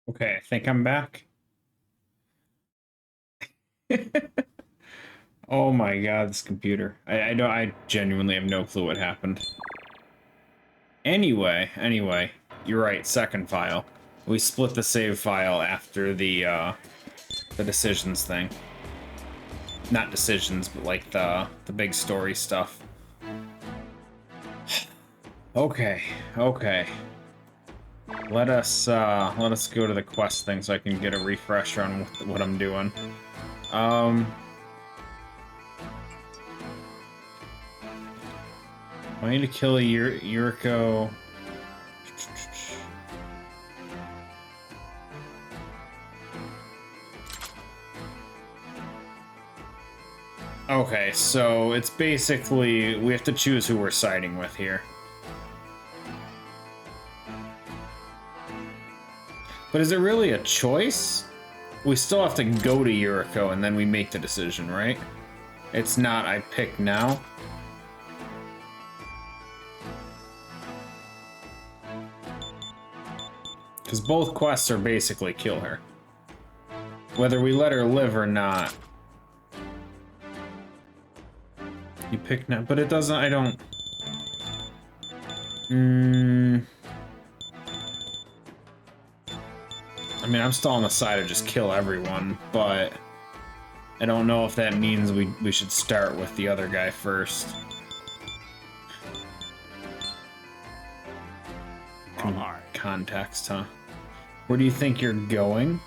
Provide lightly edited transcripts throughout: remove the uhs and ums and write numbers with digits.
Okay, I think I'm back. Oh my god, this computer. I genuinely have no clue what happened. Anyway, you're right, second file. We split the save file after the decisions thing. Not decisions, but like the big story stuff. Okay, okay. Let us go to the quest thing so I can get a refresher on what I'm doing. I need to kill a Yuriko. Okay, so it's basically we have to choose who we're siding with here. But is it really a choice? We still have to go to Yuriko and then we make the decision, right? It's not I pick now. Because both quests are basically kill her. Whether we let her live or not. You pick now, but it doesn't, I don't... I mean, I'm still on the side of just kill everyone, but... I don't know if that means we should start with the other guy first. Context, huh? Where do you think you're going?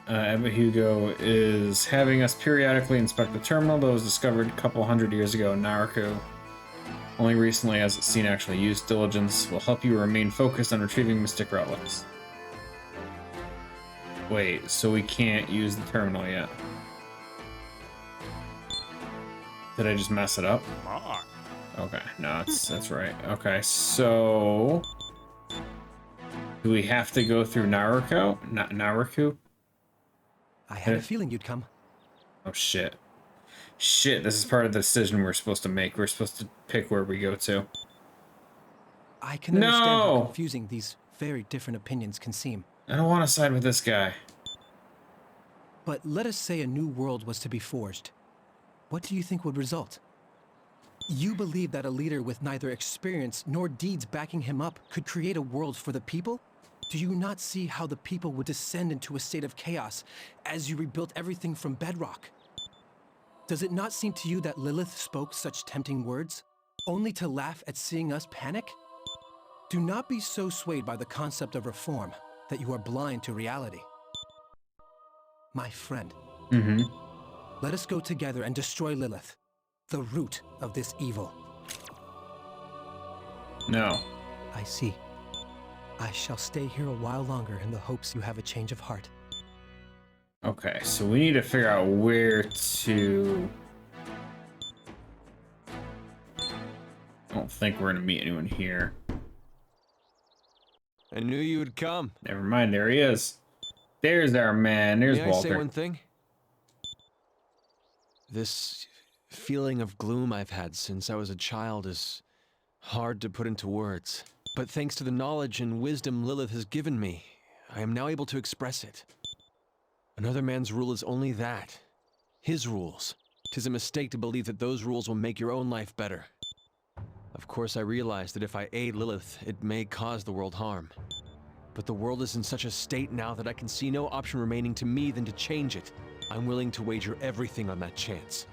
Ebba Hugo is having us periodically inspect the terminal that was discovered a couple hundred years ago in Naruto. Only recently has it seen actually used. Diligence will help you remain focused on retrieving mystic relics. Wait, so we can't use the terminal yet? Did I just mess it up? Okay, no, that's right. Okay, so... Do we have to go through Naruto? Naruto? I had a feeling you'd come. Oh, shit. Shit, this is part of the decision we're supposed to make. We're supposed to pick where we go to. I can understand how confusing these very different opinions can seem. I don't want to side with this guy. But let us say a new world was to be forged. What do you think would result? You believe that a leader with neither experience nor deeds backing him up could create a world for the people? Do you not see how the people would descend into a state of chaos as you rebuilt everything from bedrock? Does it not seem to you that Lilith spoke such tempting words, only to laugh at seeing us panic? Do not be so swayed by the concept of reform that you are blind to reality. My friend, let us go together and destroy Lilith, the root of this evil. No. I see. I shall stay here a while longer in the hopes you have a change of heart. Okay, so we need to figure out where to... I don't think we're gonna meet anyone here. I knew you would come. Never mind, there he is. There's our man, there's May Walter. I say one thing? This feeling of gloom I've had since I was a child is hard to put into words. But thanks to the knowledge and wisdom Lilith has given me, I am now able to express it. Another man's rule is only that. His rules. 'Tis a mistake to believe that those rules will make your own life better. Of course, I realize that if I aid Lilith, it may cause the world harm. But the world is in such a state now that I can see no option remaining to me than to change it. I'm willing to wager everything on that chance.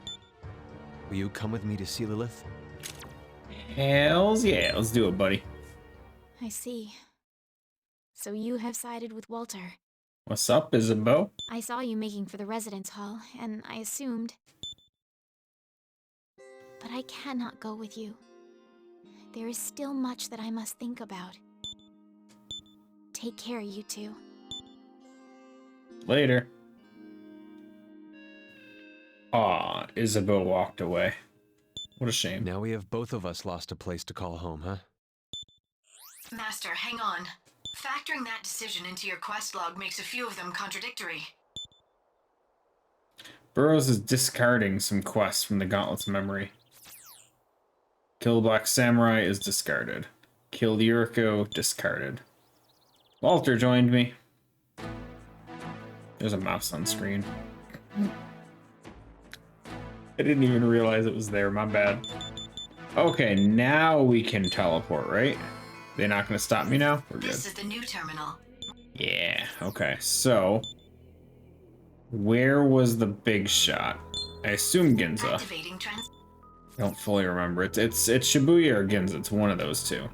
Will you come with me to see Lilith? Hells yeah, let's do it, buddy. I see. So you have sided with Walter. What's up, Isabeau? I saw you making for the residence hall, and I assumed. But I cannot go with you. There is still much that I must think about. Take care, you two. Later. Aw, Isabeau walked away. What a shame. Now we have both of us lost a place to call home, huh? Master, hang on. Factoring that decision into your quest log makes a few of them contradictory. Burroughs is discarding some quests from the Gauntlet's memory. Kill the Black Samurai is discarded. Kill the Yuriko, discarded. Walter joined me. There's a mouse on screen. I didn't even realize it was there, my bad. Okay, now we can teleport, right? They're not gonna stop me now? We're good. This is the new terminal. Yeah, okay, so... where was the big shot? I assume Ginza. Activating trans. I don't fully remember. It's Shibuya or Ginza. It's one of those two.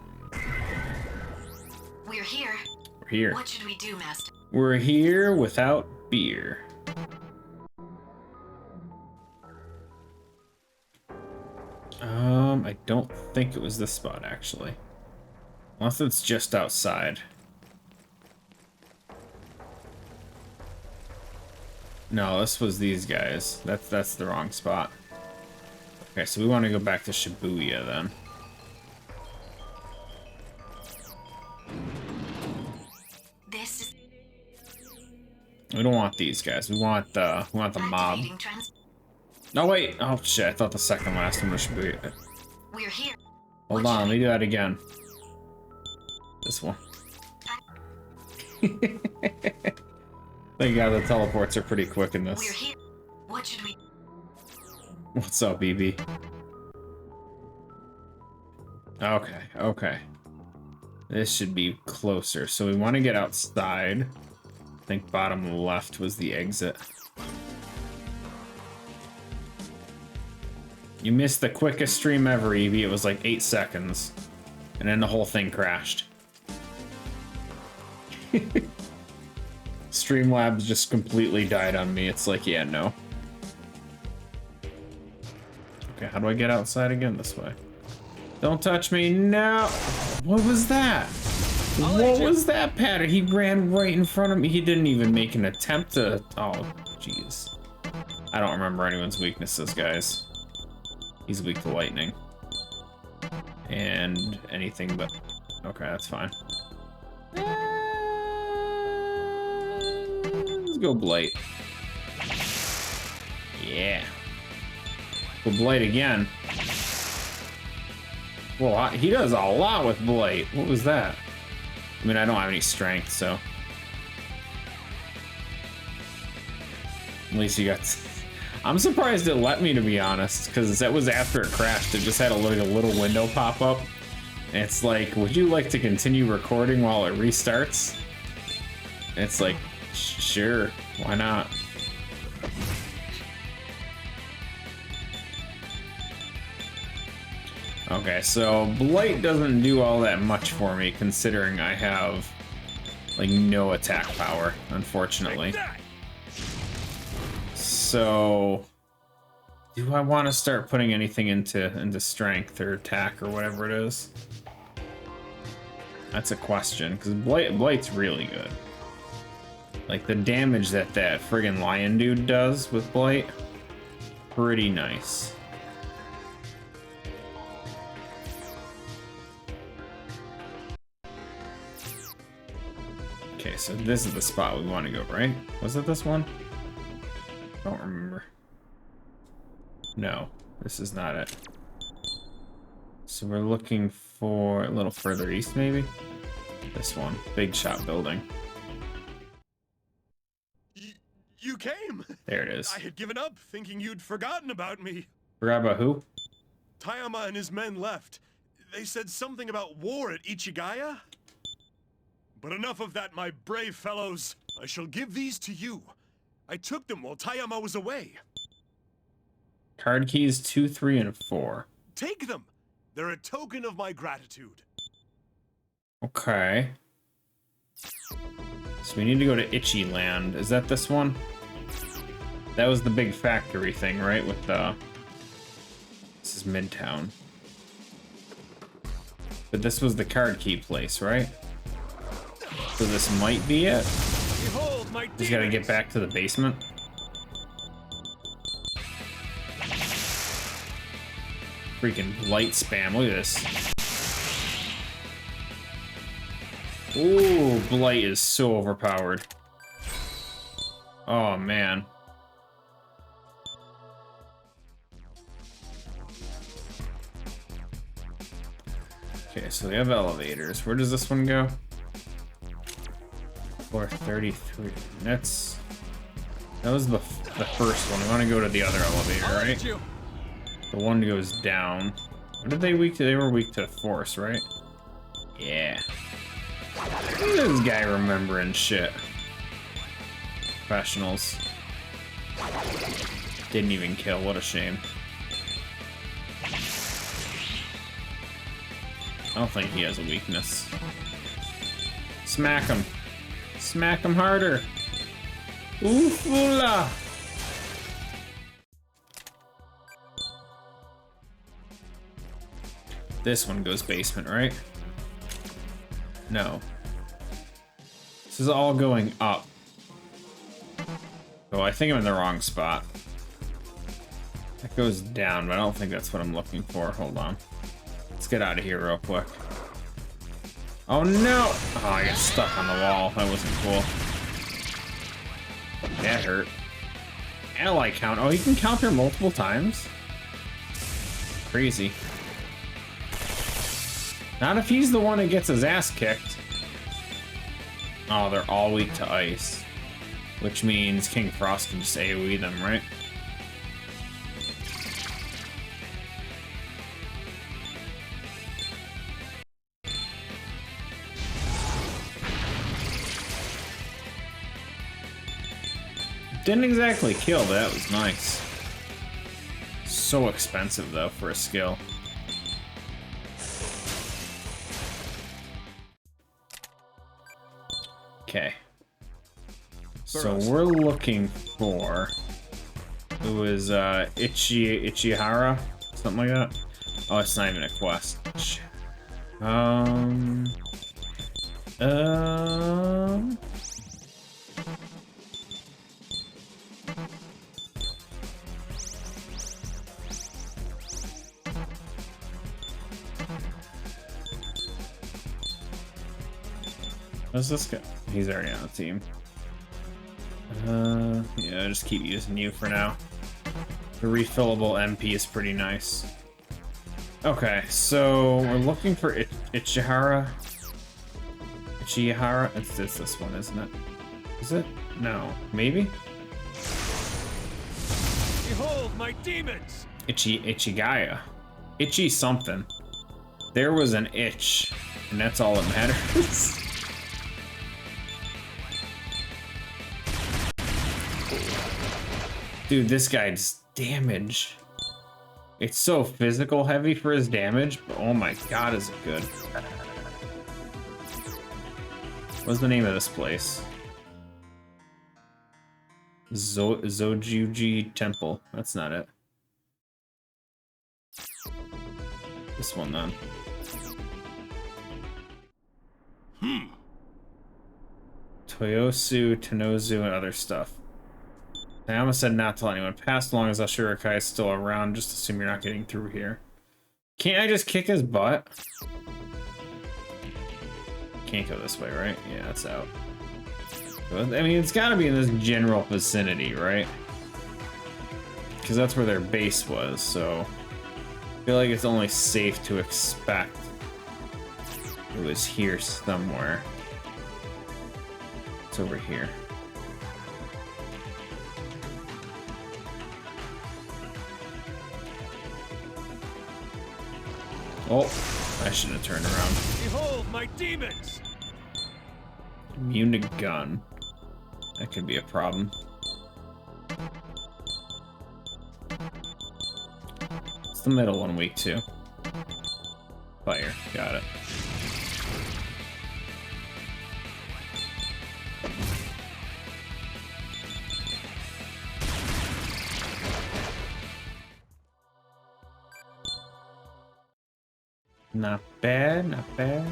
We're here. We're here. What should we do, Master? We're here without beer. I don't think it was this spot, actually. Unless it's just outside. No, this was these guys. That's the wrong spot. Okay, so we want to go back to Shibuya then. This is We don't want these guys. We want the mob. activating trans. No wait. Oh shit! I thought the second last one was Shibuya. We're here. Hold on. Let me do that again. This one. Thank God the teleports are pretty quick in We're this. here. What should we? What's up, BB? Okay, okay. This should be closer. So we want to get outside. I think bottom left was the exit. You missed the quickest stream ever, Evie. It was like 8 seconds. And then the whole thing crashed. Streamlabs just completely died on me. It's like, yeah, no. Okay, how do I get outside again? This way. Don't touch me. No. What was that? What was that pattern? He ran right in front of me. He didn't even make an attempt to... Oh, jeez. I don't remember anyone's weaknesses, guys. He's weak to lightning. And anything but... Okay, that's fine. Let's go Blight. Yeah. Go Blight again. Well, he does a lot with Blight. What was that? I mean, I don't have any strength, so... At least you got... I'm surprised it let me, to be honest, because that was after it crashed. It just had a little window pop up. And it's like, would you like to continue recording while it restarts? And it's like, sure, why not? Okay, so Blight doesn't do all that much for me, considering I have, like, no attack power, unfortunately. So, do I want to start putting anything into strength or attack or whatever it is? That's a question, because Blight's really good. Like, the damage that friggin' lion dude does with Blight, pretty nice. Okay, so this is the spot we want to go, right? Was it this one? I don't remember. No, this is not it. So we're looking for a little further east, maybe? This one, big shop building. You came! There it is. I had given up, thinking you'd forgotten about me. Forgot about who? Tayama and his men left. They said something about war at Ichigaya? But enough of that, my brave fellows. I shall give these to you. I took them while Tayama was away. Card keys 2, 3, and 4. Take them! They're a token of my gratitude. Okay. So we need to go to Itchy Land. Is that this one? That was the big factory thing, right? With the... This is Midtown. But this was the card key place, right? So this might be it. Behold, my Just gotta get back to the basement. Freaking light spam. Look at this. Ooh, Blight is so overpowered. Oh, man. Okay, so we have elevators. Where does this one go? 433. That was the first one. We want to go to the other elevator, right? The one goes down. What did they weak to? They were weak to force, right? Yeah. Look at this guy remembering shit. Professionals. Didn't even kill. What a shame. I don't think he has a weakness. Smack him. Smack him harder. Oofula. This one goes basement, right? No. This is all going up. Oh, I think I'm in the wrong spot. That goes down, but I don't think that's what I'm looking for. Hold on. Let's get out of here real quick. Oh no! Oh, I got stuck on the wall. That wasn't cool. That hurt. Ally count. Oh, you can counter multiple times? Crazy. Not if he's the one that gets his ass kicked. Oh, they're all weak to ice. Which means King Frost can just AoE them, right? Didn't exactly kill, but that was nice. So expensive, though, for a skill. Okay. So we're looking for... It was, Ichihara? Something like that? Oh, it's not even a quest. Shit. What's this guy? He's already on the team. Yeah, just keep using you for now. The refillable MP is pretty nice. Okay, so we're looking for Ichihara. Ichihara? It's this one, isn't it? Is it? No. Maybe? Behold my demons! Ichigaya. Itchy something. There was an itch, and that's all that matters. Dude, this guy's damage. It's so physical heavy for his damage, but oh my god, is it good. What's the name of this place? Zojuji Temple. That's not it. This one then. Toyosu, Tenozu, and other stuff. I almost said not to let anyone pass as long as Ashurakai is still around. Just assume you're not getting through here. Can't I just kick his butt? Can't go this way, right? Yeah, that's out. I mean, it's gotta be in this general vicinity, right? Because that's where their base was, so... I feel like it's only safe to expect it was here somewhere. It's over here. Oh, I shouldn't have turned around. Behold my demons! Immune to gun. That could be a problem. It's the middle one weak too. Fire, got it. Not bad, not bad.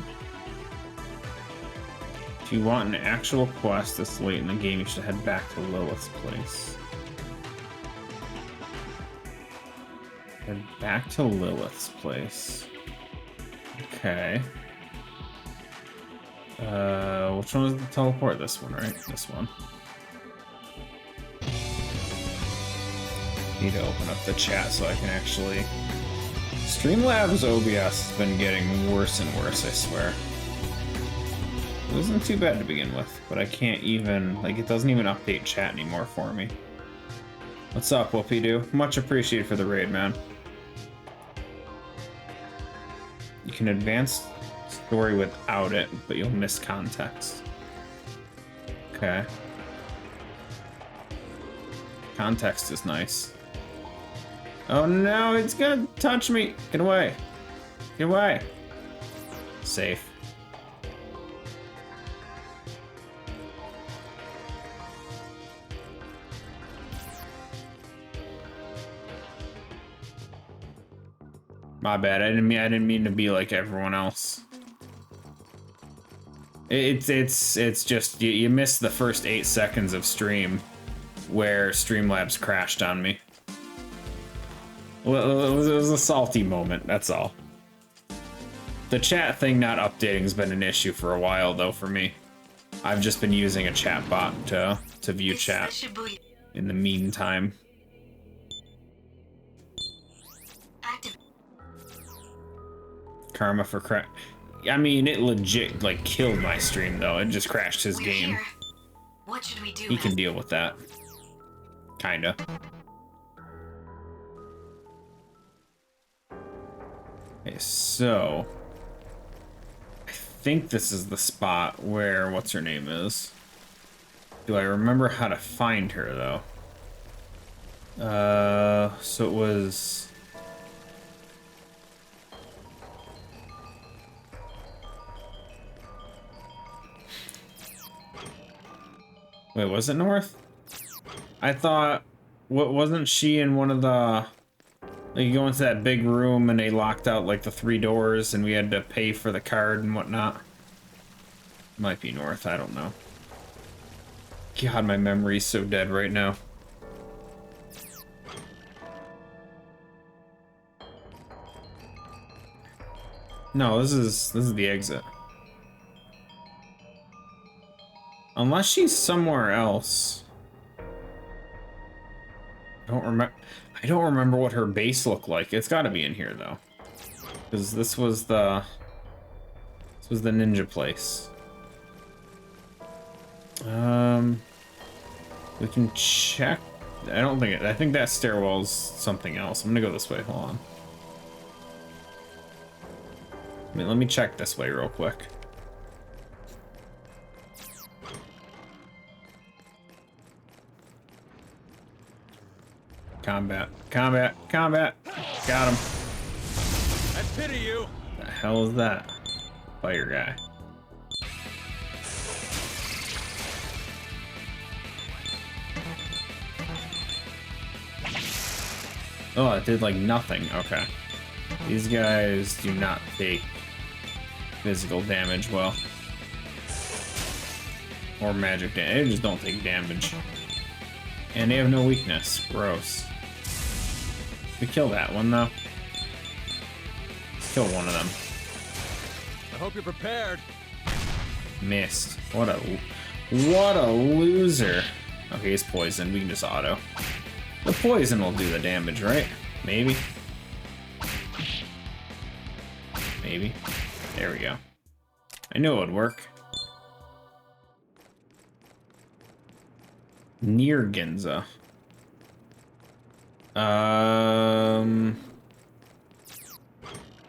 If you want an actual quest this late in the game, you should head back to Lilith's place. Head back to Lilith's place. Okay. Which one was the teleport? This one, right? This one. Need to open up the chat so I can actually... Streamlabs OBS has been getting worse and worse, I swear. It wasn't too bad to begin with, but I can't even, like, it doesn't even update chat anymore for me. What's up, Whoopie-doo? Much appreciated for the raid, man. You can advance story without it, but you'll miss context. Okay. Context is nice. Oh no, it's gonna touch me! Get away! Get away! Safe. My bad. I didn't mean to be like everyone else. It's just you missed the first 8 seconds of stream where Streamlabs crashed on me. Well, it was a salty moment, that's all. The chat thing not updating has been an issue for a while though for me. I've just been using a chat bot to view chat in the meantime. Karma for crash. I mean, it legit like killed my stream though. It just crashed his game. What should we do? He can deal with that. Kinda. Okay, so I think this is the spot where what's her name is. Do I remember how to find her though? So it was. Wait, was it north? I thought, what wasn't she in one of the, like you go into that big room and they locked out like the 3 doors and we had to pay for the card and whatnot. Might be north, I don't know. God, my memory's so dead right now. No, this is the exit. Unless she's somewhere else. I don't remember what her base looked like. It's got to be in here though, because this was the ninja place. We can check. I think that stairwell's something else. I'm gonna go this way. Hold on. Let me check this way real quick. Combat. Combat. Combat. Got him. I pity you. The hell is that? Fire guy. Oh, it did like nothing. Okay. These guys do not take physical damage well. Or magic damage. They just don't take damage. And they have no weakness. Gross. We kill that one though. Let's kill one of them. I hope you're prepared. Missed. What a loser. Okay, he's poisoned. We can just auto. The poison will do the damage, right? Maybe. Maybe. There we go. I knew it would work. Near Ginza.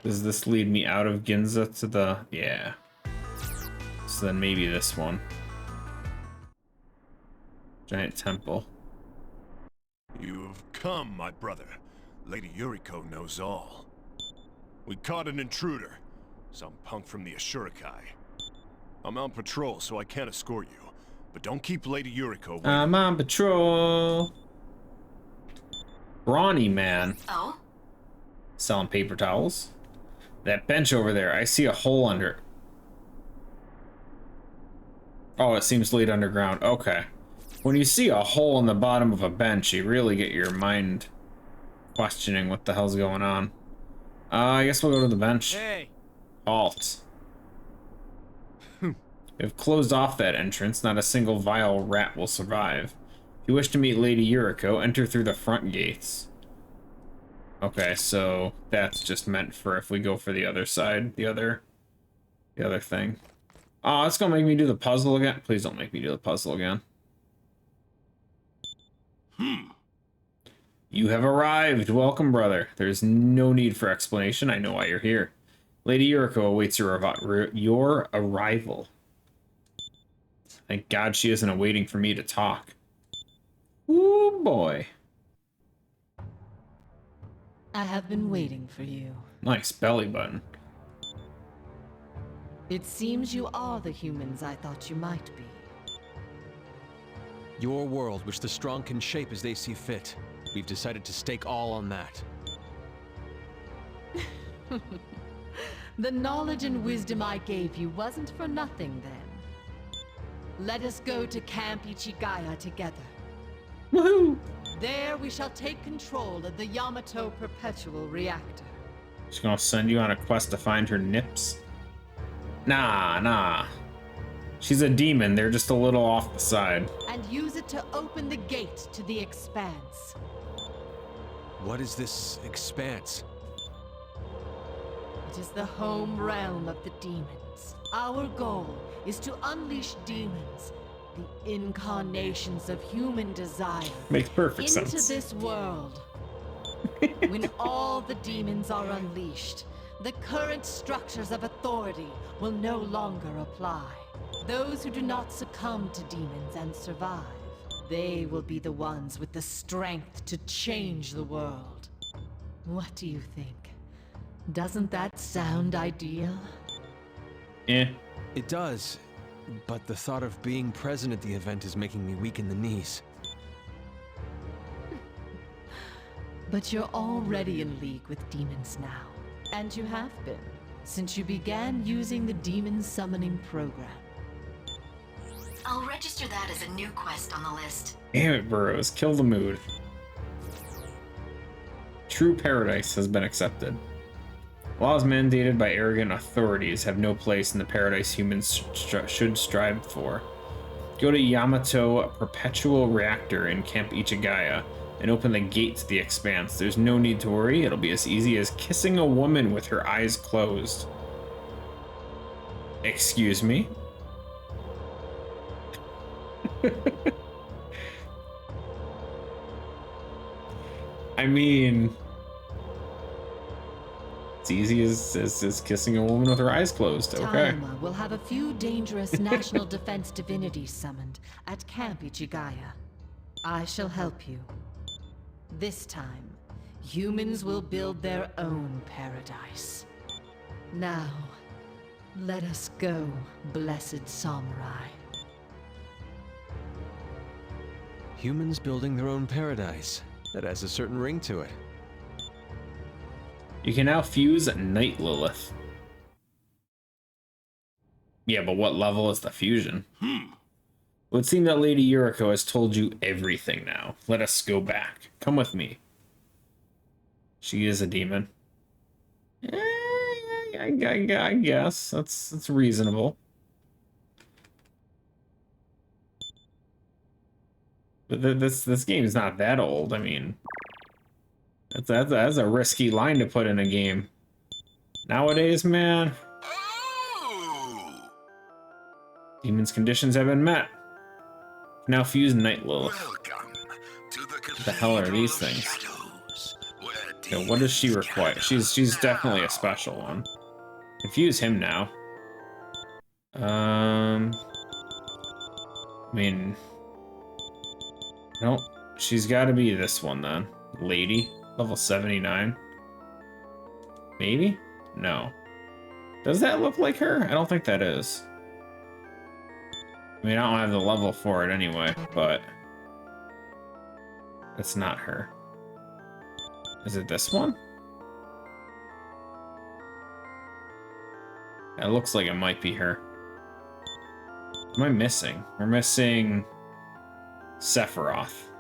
Does this lead me out of Ginza to the... Yeah. So then maybe this one. Giant temple. You've come, my brother. Lady Yuriko knows all. We caught an intruder. Some punk from the Ashurikai. I'm on patrol, so I can't escort you. But don't keep Lady Yuriko waiting. I'm on patrol. Brawny man. Oh? Selling paper towels. That bench over there, I see a hole under it. Oh, it seems to lead underground. Okay. When you see a hole in the bottom of a bench, you really get your mind questioning what the hell's going on. I guess we'll go to the bench. Hey. Halt. We've closed off that entrance. Not a single vile rat will survive. If you wish to meet Lady Yuriko, enter through the front gates. Okay, so that's just meant for if we go for the other side, the other thing. Oh, it's gonna make me do the puzzle again. Please don't make me do the puzzle again. You have arrived. Welcome, brother. There's no need for explanation. I know why you're here. Lady Yuriko awaits your arrival. Thank God she isn't waiting for me to talk. Ooh, boy. I have been waiting for you. Nice belly button. It seems you are the humans I thought you might be. Your world, which the strong can shape as they see fit. We've decided to stake all on that. The knowledge and wisdom I gave you wasn't for nothing then. Let us go to Camp Ichigaya together. Woohoo! There we shall take control of the Yamato Perpetual Reactor. She's gonna send you on a quest to find her nips? Nah. She's a demon, they're just a little off the side. And use it to open the gate to the Expanse. What is this expanse? It is the home realm of the demons. Our goal is to unleash demons, the incarnations of human desire, Makes perfect into sense. this world. When all the demons are unleashed, the current structures of authority will no longer apply. Those who do not succumb to demons and survive, they will be the ones with the strength to change the world. What do you think? Doesn't that sound ideal? Eh. It does, but the thought of being present at the event is making me weak in the knees. But you're already in league with demons now. And you have been, since you began using the demon summoning program. I'll register that as a new quest on the list. Damn it, Burrows. Kill the mood. True paradise has been accepted. Laws mandated by arrogant authorities have no place in the paradise humans should strive for. Go to Yamato Perpetual Reactor in Camp Ichigaya and open the gate to the Expanse. There's no need to worry. It'll be as easy as kissing a woman with her eyes closed. Excuse me? I mean, it's easy as kissing a woman with her eyes closed. Okay. Taima will have a few dangerous national defense divinities summoned at Camp Ichigaya. I shall help you. This time, humans will build their own paradise. Now, let us go, blessed samurai. Humans building their own paradise. That has a certain ring to it. You can now fuse Night Lilith. Yeah, but what level is the fusion? It would seem that Lady Yuriko has told you everything now. Let us go back. Come with me. She is a demon. I guess. That's reasonable. But this game is not that old. I mean, that's a risky line to put in a game. Nowadays, man. Demon's conditions have been met. Now fuse Night Lilith. What the hell are these things? Yeah, what does she require? She's definitely a special one. Infuse him now. I mean, no, she's got to be this one then. Lady, level 79. Maybe? No. Does that look like her? I don't think that is. I mean, I don't have the level for it anyway, but it's not her. Is it this one? It looks like it might be her. What am I missing? We're missing Sephiroth.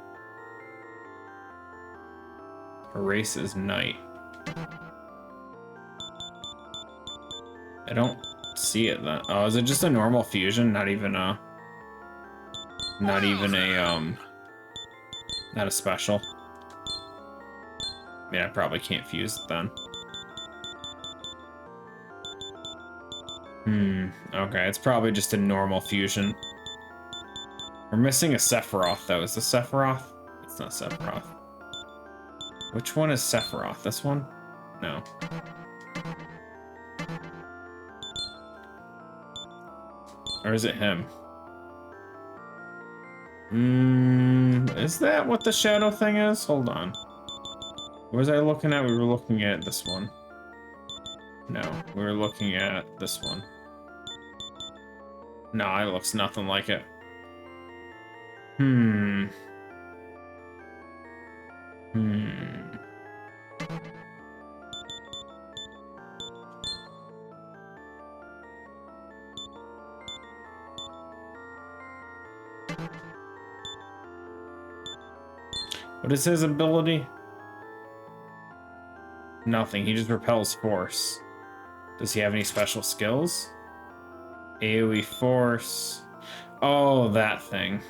Her race is Knight. I don't see it then. Oh, is it just a normal fusion? Not even a not a special. I mean, I probably can't fuse it then. Okay, it's probably just a normal fusion. We're missing a Sephiroth, though. Is this Sephiroth? It's not Sephiroth. Which one is Sephiroth? This one? No. Or is it him? Is that what the shadow thing is? Hold on. What was I looking at? We were looking at this one. No, we were looking at this one. No, it looks nothing like it. What is his ability? Nothing. He just repels force. Does he have any special skills? AoE force. Oh, that thing.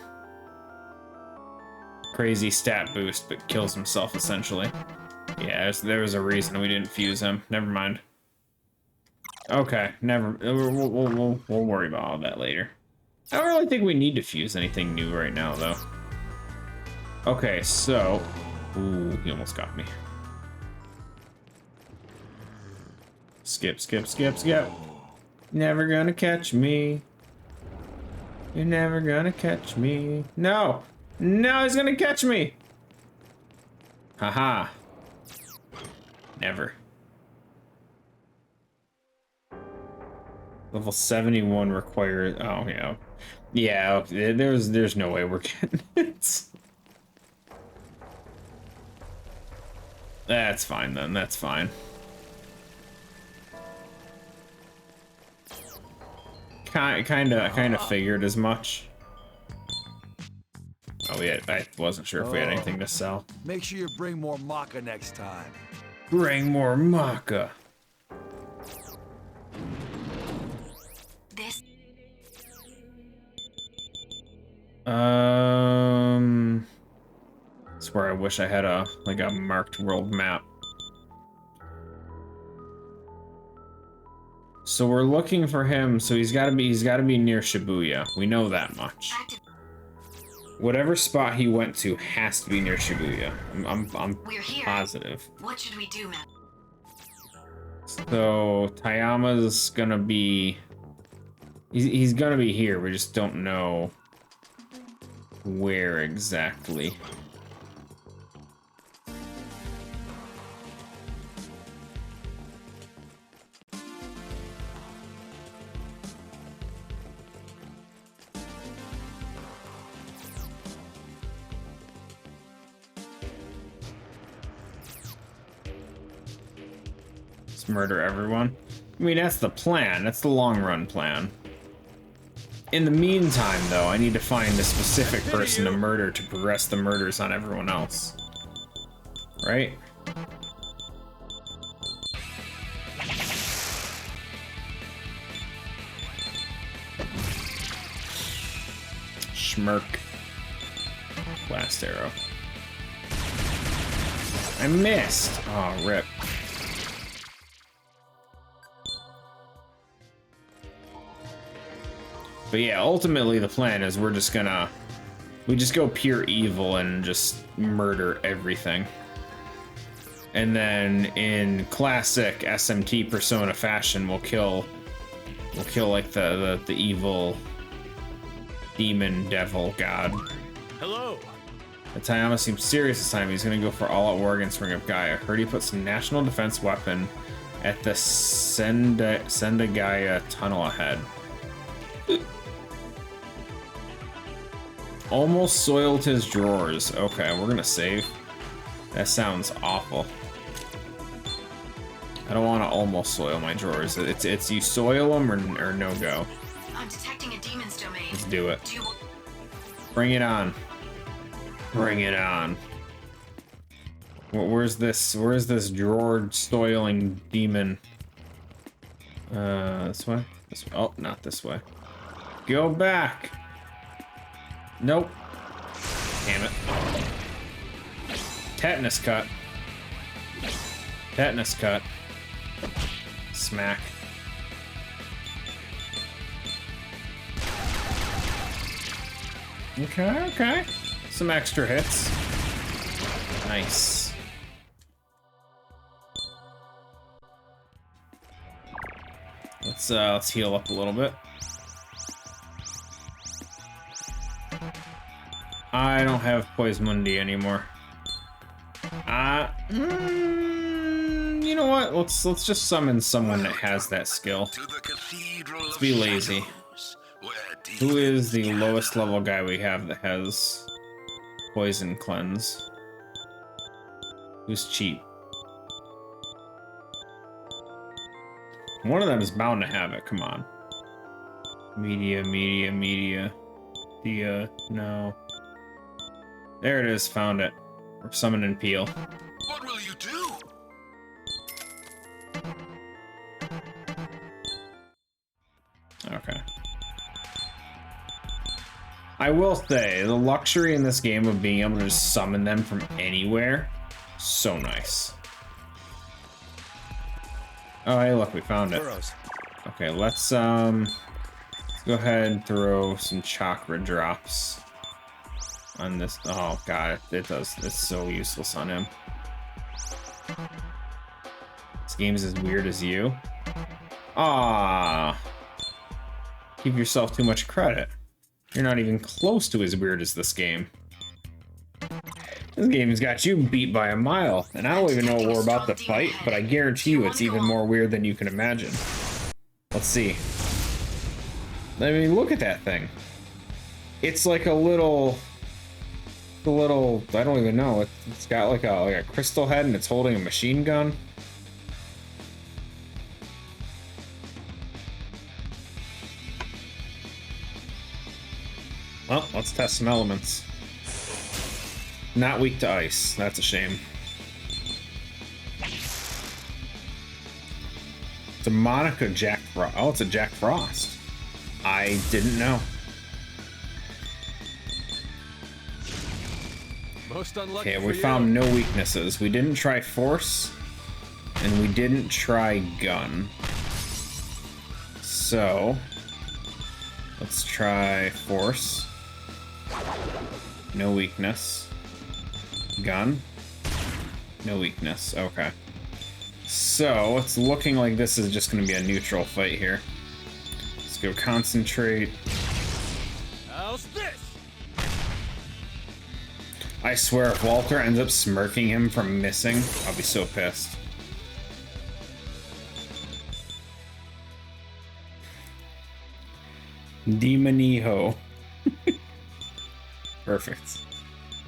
Crazy stat boost, but kills himself essentially. Yeah, there was a reason we didn't fuse him. Never mind. Okay, we'll worry about all that later. I don't really think we need to fuse anything new right now, though. Okay, so... Ooh, he almost got me. Skip, skip, skip, skip. Never gonna catch me. You're never gonna catch me. No! No, he's gonna catch me! Haha. Never. Level 71 requires... Oh, yeah. Yeah, okay. There's no way we're getting it. That's fine, then. That's fine. Kind of figured as much. Oh, yeah, I wasn't sure if we had anything to sell. Make sure you bring more maca next time. Bring more maca. This. That's where I wish I had a marked world map. So we're looking for him. So he's got to be near Shibuya. We know that much. Whatever spot he went to has to be near Shibuya. I'm positive. What should we do, man? So Tayama's gonna be. He's gonna be here. We just don't know where exactly. Murder everyone. I mean, that's the plan. That's the long-run plan. In the meantime, though, I need to find a specific person to murder to progress the murders on everyone else. Right? Schmirk. Blast arrow. I missed! Oh, rip. But yeah, ultimately the plan is we just go pure evil and just murder everything. And then in classic SMT Persona fashion, we'll kill like the evil demon devil god. Hello. Tayama seems serious this time. He's gonna go for all-out war against Ring of Gaia. Heard he put some national defense weapon at the Sendagaya tunnel ahead. Almost soiled his drawers. Okay, we're gonna save. That sounds awful. I don't want to almost soil my drawers. It's you soil them or no go. I'm detecting a demon's domain. Let's do it. Bring it on. Bring it on. Where's this drawer soiling demon? This way? This way? Oh, not this way. Go back. Nope. Damn it. Tetanus cut. Tetanus cut. Smack. Okay, okay. Some extra hits. Nice. Let's heal up a little bit. I don't have Poismundi anymore. You know what? Let's just summon someone that has that skill. Let's be lazy. Who is the lowest level guy we have that has Poison Cleanse? Who's cheap? One of them is bound to have it. Come on. Media. No. There it is. Found it. We're summoning Peel. What will you do? Okay. I will say, the luxury in this game of being able to just summon them from anywhere, so nice. Oh, hey, look, we found it. Okay, let's go ahead and throw some chakra drops on this. Oh god, it does. It's so useless on him. This game's as weird as you. Ah, give yourself too much credit. You're not even close to as weird as this game. This game's got you beat by a mile, and I don't even know what we're about to fight, but I guarantee you it's even more weird than you can imagine. Let's see. I mean, look at that thing. It's like a little, I don't even know. It's got like a crystal head, and it's holding a machine gun. Well, let's test some elements. Not weak to ice. That's a shame. It's a Monica Jack Frost. Oh, it's a Jack Frost. I didn't know. Most unlucky. Okay, we found no weaknesses. We didn't try Force, and we didn't try Gun. So, let's try Force. No weakness. Gun. No weakness. Okay. So, it's looking like this is just going to be a neutral fight here. Let's go Concentrate. How's this? I swear, if Walter ends up smirking him from missing, I'll be so pissed. Demoniho. Perfect.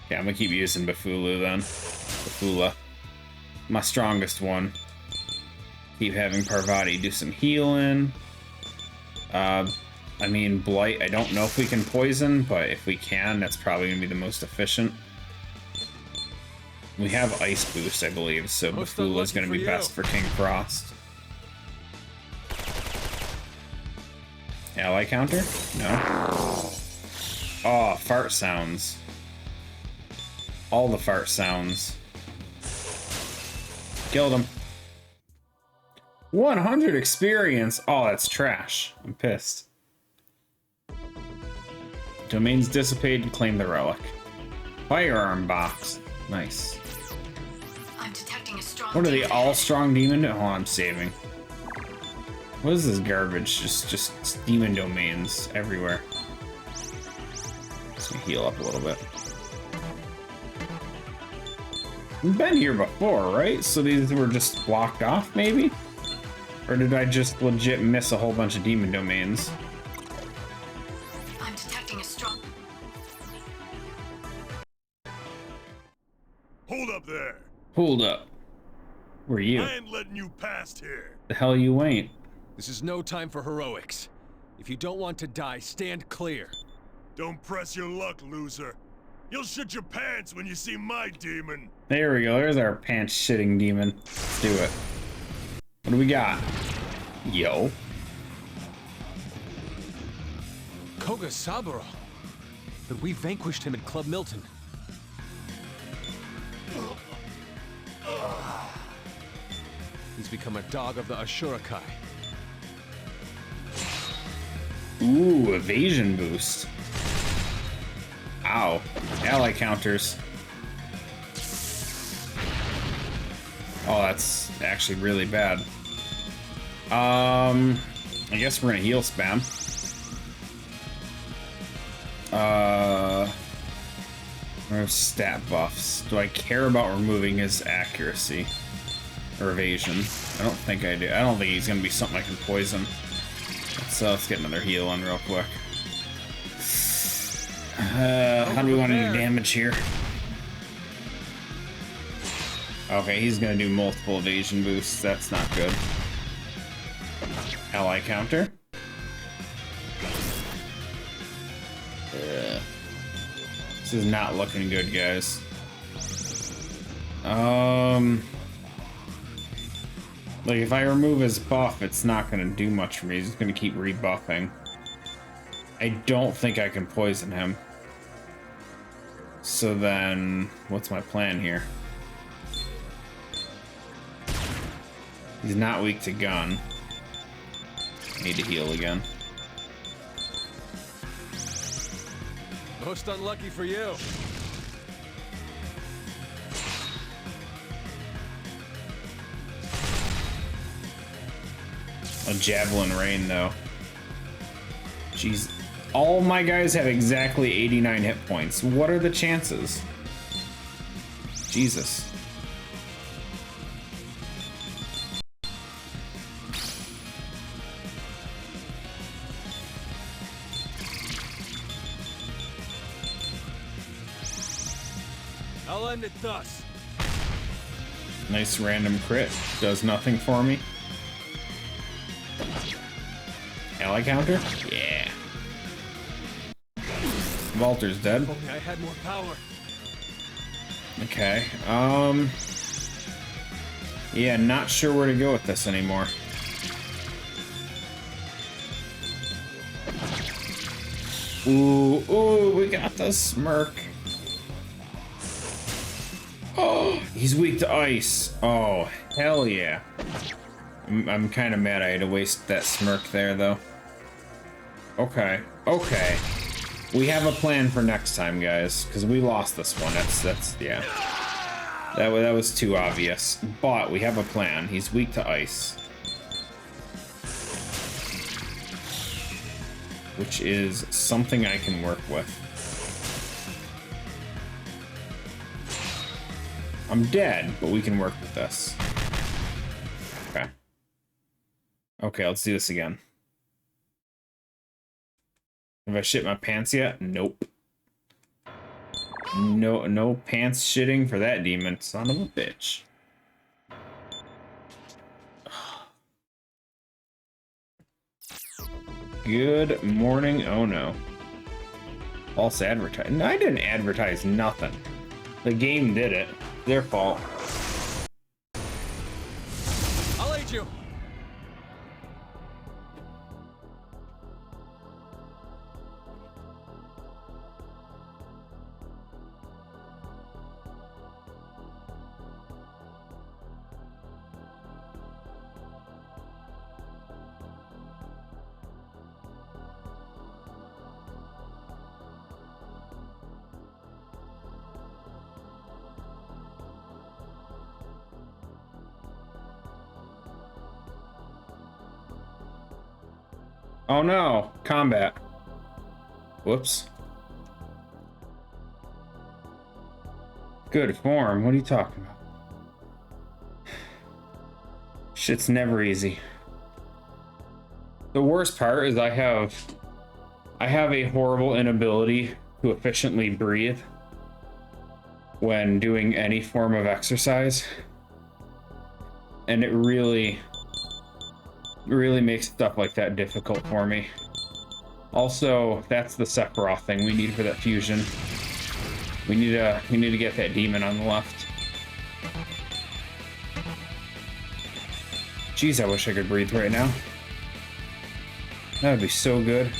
Okay, I'm gonna keep using Bafulu then. Bafula. My strongest one. Keep having Parvati do some healing. I mean, Blight, I don't know if we can poison, but if we can, that's probably gonna be the most efficient. We have Ice Boost, I believe, so Bafula is gonna be best for King Frost. Ally counter? No. Oh, fart sounds. All the fart sounds. Killed him. 100 experience. Oh, that's trash. I'm pissed. Domains dissipated. Claim the relic. Firearm box. Nice. I'm detecting a strong. What are they? demon. All strong demon? Oh, I'm saving. What is this garbage? Just demon domains everywhere. Let's heal up a little bit. We've been here before, right? So these were just blocked off, maybe? Or did I just legit miss a whole bunch of demon domains? I'm detecting a strong. Hold up there. Hold up. Who are you? I ain't letting you past here. The hell you ain't? This is no time for heroics. If you don't want to die, stand clear. Don't press your luck, loser. You'll shit your pants when you see my demon. There we go. There's our pants shitting demon. Let's do it. What do we got? Yo. Koga Saburo. But we vanquished him at Club Milton. He's become a dog of the Ashurakai. Ooh, evasion boost. Ow. Ally counters. Oh, that's actually really bad. I guess we're gonna heal spam. Remove stat buffs. Do I care about removing his accuracy or evasion? I don't think I do. I don't think he's gonna be something I can poison. So let's get another heal on real quick. How do we want to do damage here? Okay, he's gonna do multiple evasion boosts. That's not good. Ally counter. This is not looking good, guys. Like if I remove his buff, it's not gonna do much for me. He's just gonna keep rebuffing. I don't think I can poison him. So then, what's my plan here? He's not weak to gun. Need to heal again. Most unlucky for you. A javelin rain though. Jeez. All my guys have exactly 89 hit points. What are the chances? Jesus. I'll end it thus. Nice random crit. Does nothing for me. Ally counter? Yeah. Walter's dead. If only I had more power. Okay. Yeah, not sure where to go with this anymore. Ooh, we got the smirk. Oh, he's weak to ice. Oh, hell yeah. I'm kind of mad I had to waste that smirk there, though. Okay. We have a plan for next time, guys, because we lost this one. That's yeah. That was too obvious. But we have a plan. He's weak to ice, which is something I can work with. I'm dead, but we can work with this. Okay. Okay, let's do this again. Have I shit my pants yet? Nope. No pants shitting for that demon. Son of a bitch. Good morning. Oh no. False advertising. No, I didn't advertise nothing. The game did it. Their fault. I'll aid you. Oh no, combat. Whoops. Good form, what are you talking about? Shit's never easy. The worst part is I have a horrible inability to efficiently breathe when doing any form of exercise. And it really makes stuff like that difficult for me. Also, that's the Sephiroth thing we need for that fusion. We need to get that demon on the left. Jeez, I wish I could breathe right now. That would be so good.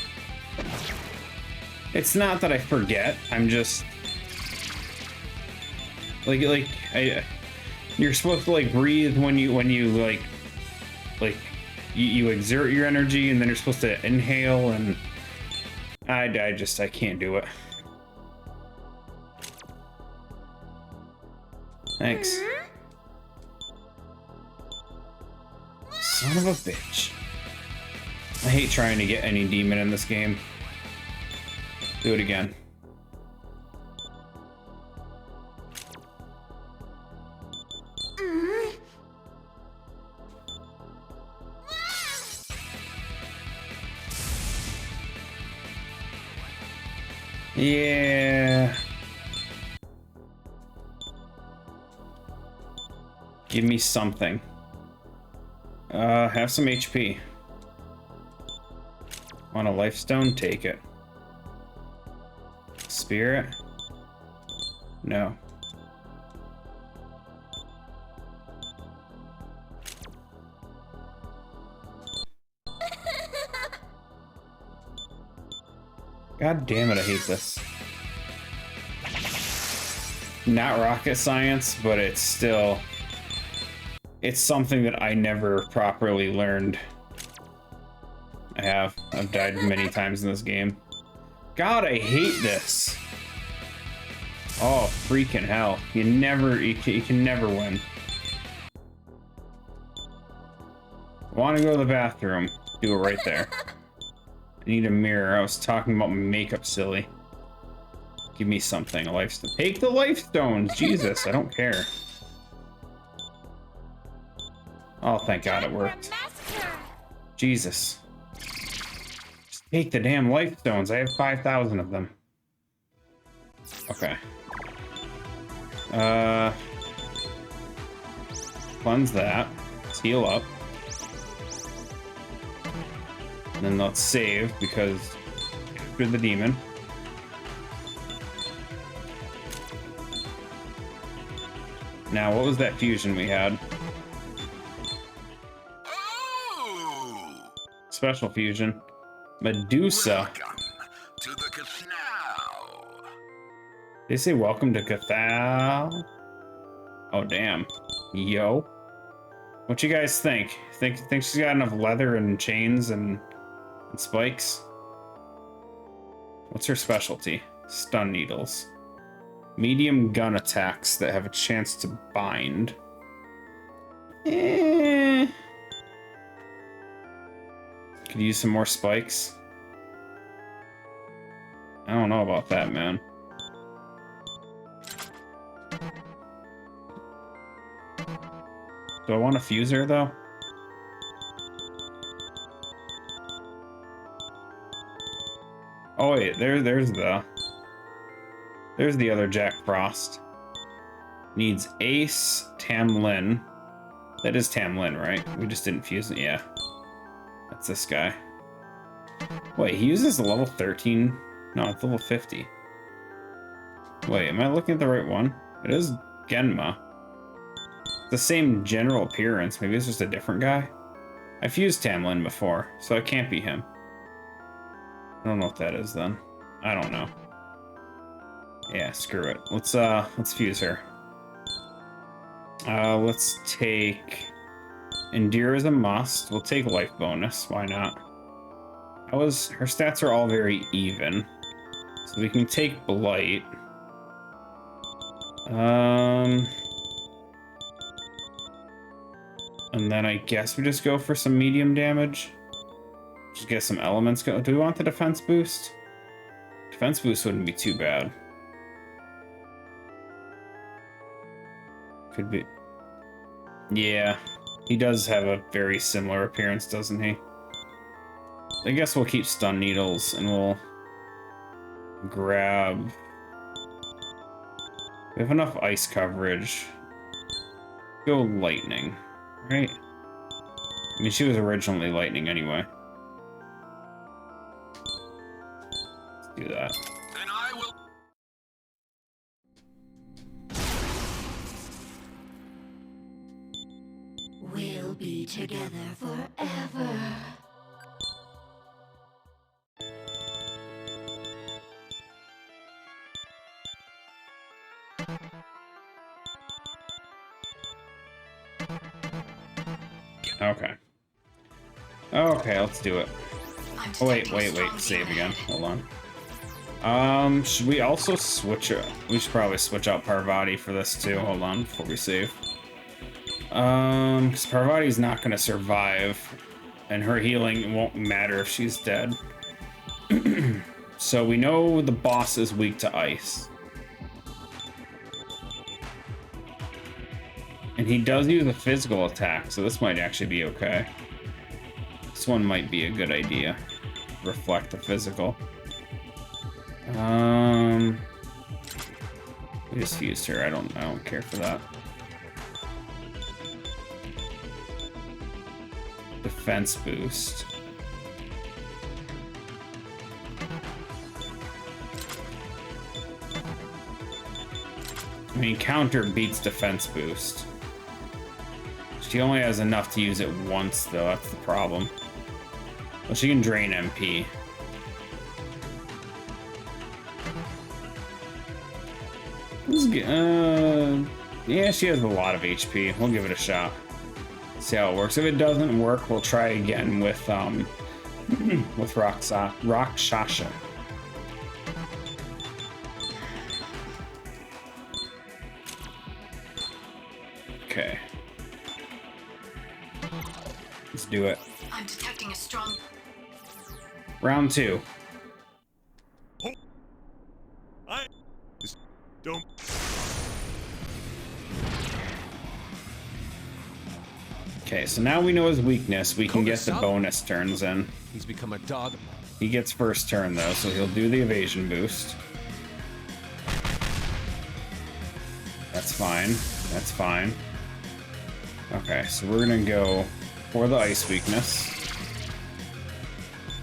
It's not that I forget. I'm just you're supposed to like breathe when you you exert your energy, and then you're supposed to inhale, and I can't do it. Thanks. Son of a bitch. I hate trying to get any demon in this game. Do it again. Yeah. Give me something. Have some HP. Want a life stone? Take it. Spirit? No. God damn it, I hate this. Not rocket science, but it's still... It's something that I never properly learned. I've died many times in this game. God, I hate this. Oh, freaking hell. You can never win. Want to go to the bathroom? Do it right there. I need a mirror. I was talking about my makeup, silly. Give me something. A life stone. Take the life stones. Jesus, I don't care. Oh, thank God it worked. Jesus. Just take the damn life stones. I have 5,000 of them. Okay. Cleanse that. Let's heal up. And then let's save because after the demon. Now, what was that fusion we had? Special fusion. Medusa. Welcome to the Cathal. They say welcome to Cathal. Oh damn. Yo. What you guys think? Think she's got enough leather and chains and spikes? What's her specialty? Stun needles. Medium gun attacks that have a chance to bind. Could use some more spikes. I don't know about that, man. Do I want to fuse her, though? Oh, wait. There's the other Jack Frost. Needs Ace, Tamlin. That is Tamlin, right? We just didn't fuse it. Yeah. That's this guy. Wait, he uses a level 13? No, it's level 50. Wait, am I looking at the right one? It is Genma. The same general appearance. Maybe it's just a different guy. I've used Tamlin before, so it can't be him. I don't know what that is then. I don't know. Yeah, screw it. Let's fuse her. Let's take Endure as a must. We'll take life bonus. Why not? Her stats are all very even. So we can take Blight. And then I guess we just go for some medium damage. Just get some elements go. Do we want the defense boost? Defense boost wouldn't be too bad. Could be. Yeah. He does have a very similar appearance, doesn't he? I guess we'll keep stun needles and we'll grab... We have enough ice coverage. Go lightning, right? I mean, she was originally lightning anyway. Let's do that. Then I will. We'll be together forever. Okay. Okay, let's do it. Oh, wait. Save again. Hold on. Should we also switch it? We should probably switch out Parvati for this too. Hold on before we save. Because Parvati's not gonna survive, and her healing won't matter if she's dead. So we know the boss is weak to ice. And he does use a physical attack, so this might actually be okay. This one might be a good idea. Reflect the physical. We just used her. I don't care for that. Defense boost. I mean, counter beats defense boost. She only has enough to use it once, though. That's the problem. Well, she can drain MP. Yeah, she has a lot of HP. We'll give it a shot. See how it works. If it doesn't work, we'll try again with Rakshasha. Okay. Let's do it. I'm detecting a strong... Round 2. Don't. Okay, so now we know his weakness. We can get the bonus turns in. He's become a dog. He gets first turn though, so he'll do the evasion boost. That's fine. That's fine. Okay, so we're gonna go for the ice weakness.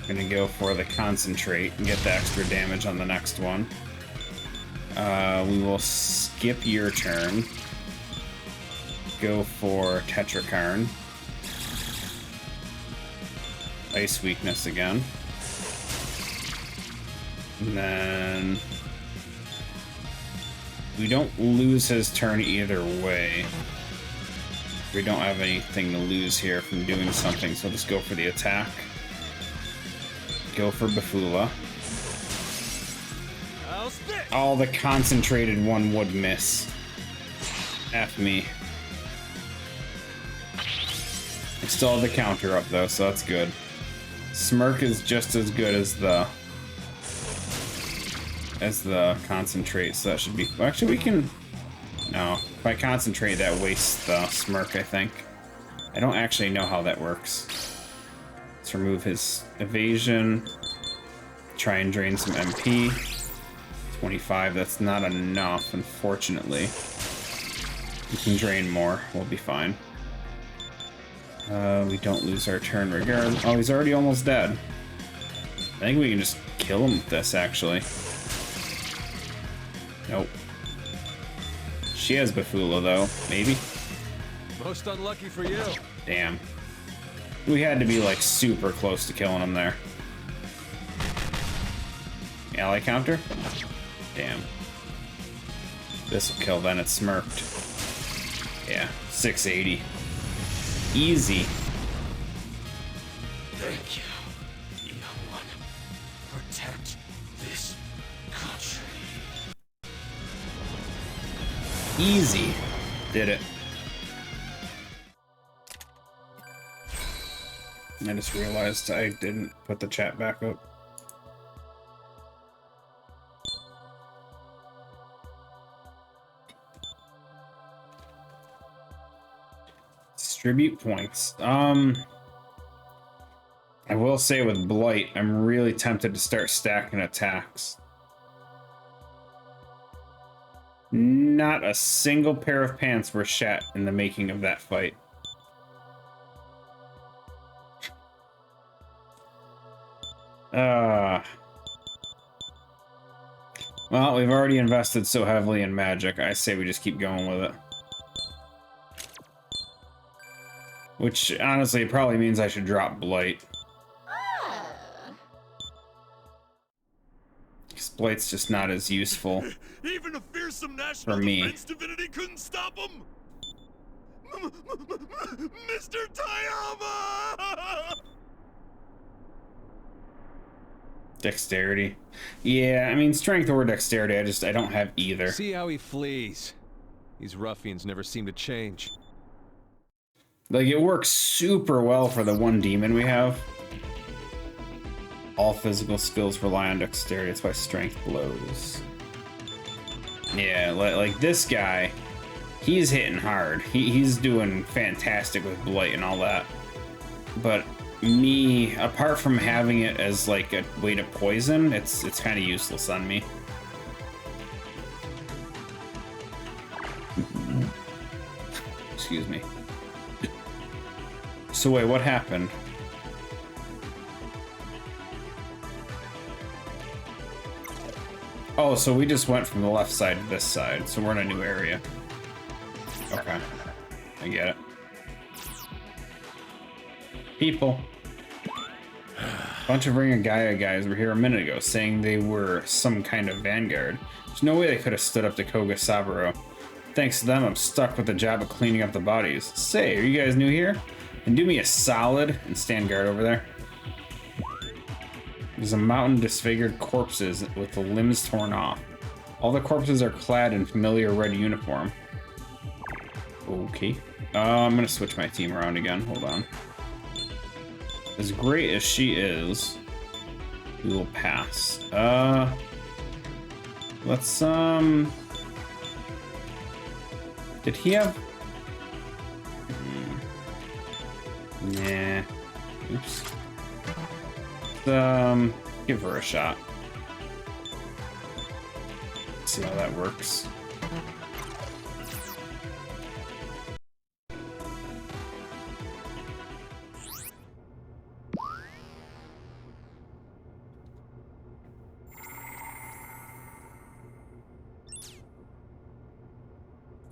Gonna go for the concentrate and get the extra damage on the next one. We will skip your turn. Go for Tetrakarn. Ice weakness again. And then we don't lose his turn either way. We don't have anything to lose here from doing something, so let's go for the attack. Go for Bafula. All the concentrated one would miss. F me. I still have the counter up though, so that's good. Smirk is just as good as the concentrate, so that should be... Well, actually, we can... No, if I concentrate, that wastes the smirk, I think. I don't actually know how that works. Let's remove his evasion. Try and drain some MP. 25, that's not enough, unfortunately. We can drain more, we'll be fine. We don't lose our turn regardless. Oh, he's already almost dead. I think we can just kill him with this, actually. Nope. She has Bafula, though. Maybe? Most unlucky for you. Damn. We had to be, like, super close to killing him there. Ally counter? Damn. This will kill, then it's smirked. Yeah, 680. Easy. Thank you, young one. Protect this country. Easy. Did it. I just realized I didn't put the chat back up. Distribute points. I will say with Blight, I'm really tempted to start stacking attacks. Not a single pair of pants were shat in the making of that fight. Well, we've already invested so heavily in magic. I say we just keep going with it. Which, honestly, probably means I should drop Blight. Because Blight's just not as useful. Even a fearsome national defense divinity couldn't stop him! Mr. Tayama! Dexterity. Yeah, I mean, strength or dexterity, I don't have either. See how he flees. These ruffians never seem to change. Like, it works super well for the one demon we have. All physical skills rely on dexterity. That's why strength blows. Yeah, like this guy, he's hitting hard. He's doing fantastic with blight and all that. But me, apart from having it as like a way to poison, it's kind of useless on me. Excuse me. So wait, what happened? Oh, so we just went from the left side to this side, so we're in a new area. Okay, I get it. People. A bunch of Ring of Gaia guys were here a minute ago, saying they were some kind of vanguard. There's no way they could have stood up to Koga Saburo. Thanks to them, I'm stuck with the job of cleaning up the bodies. Say, are you guys new here? And do me a solid and stand guard over there. There's a mountain of disfigured corpses with the limbs torn off. All the corpses are clad in familiar red uniform. Okay. I'm gonna switch my team around again. Hold on. As great as she is, we will pass. Let's, did he have... Nah. Oops. Give her a shot. See how that works.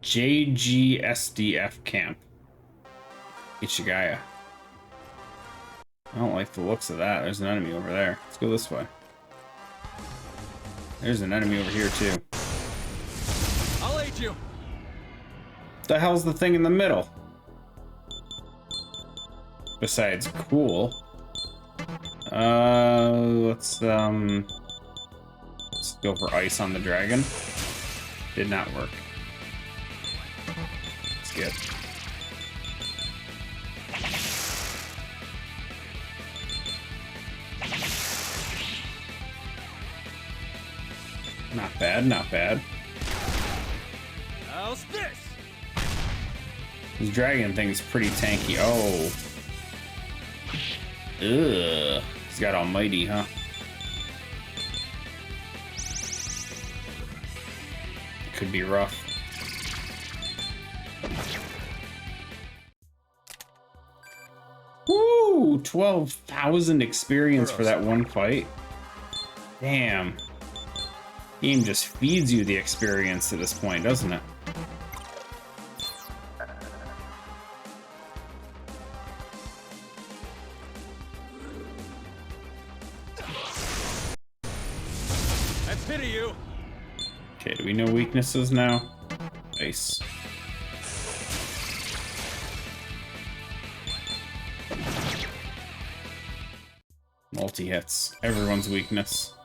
JGSDF camp. Ichigaya. I don't like the looks of that. There's an enemy over there. Let's go this way. There's an enemy over here too. I'll aid you. What the hell's the thing in the middle? Besides cool. Let's go for ice on the dragon. Did not work. Let's get. Not bad, not bad. How's this? This dragon thing's pretty tanky. Oh. Ugh. He's got almighty, huh? Could be rough. Woo! 12,000 experience for that one fight. Damn. Game just feeds you the experience at this point, doesn't it? That's pity you. Okay, do we know weaknesses now? Nice. Multi-hits. Everyone's weakness.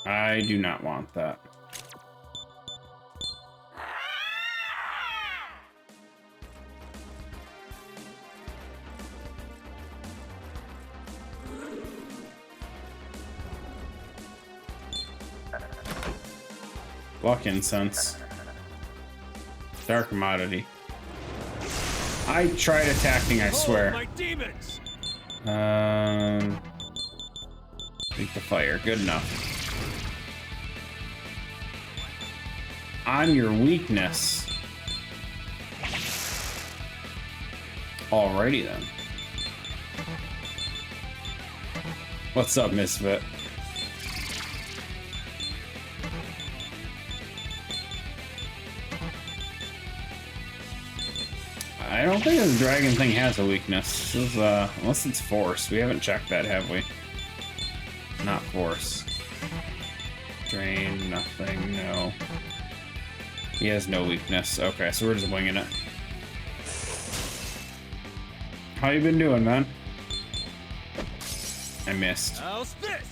I do not want that. Luck incense. Dark commodity. I tried attacking, I swear. My demons. Take the fire. Good enough. On your weakness. Alrighty then. What's up, Misfit? I don't think this dragon thing has a weakness. This is, unless it's force. We haven't checked that, have we? Not force. Drain, nothing, no. He has no weakness. Okay, so we're just winging it. How you been doing, man? I missed. How's this?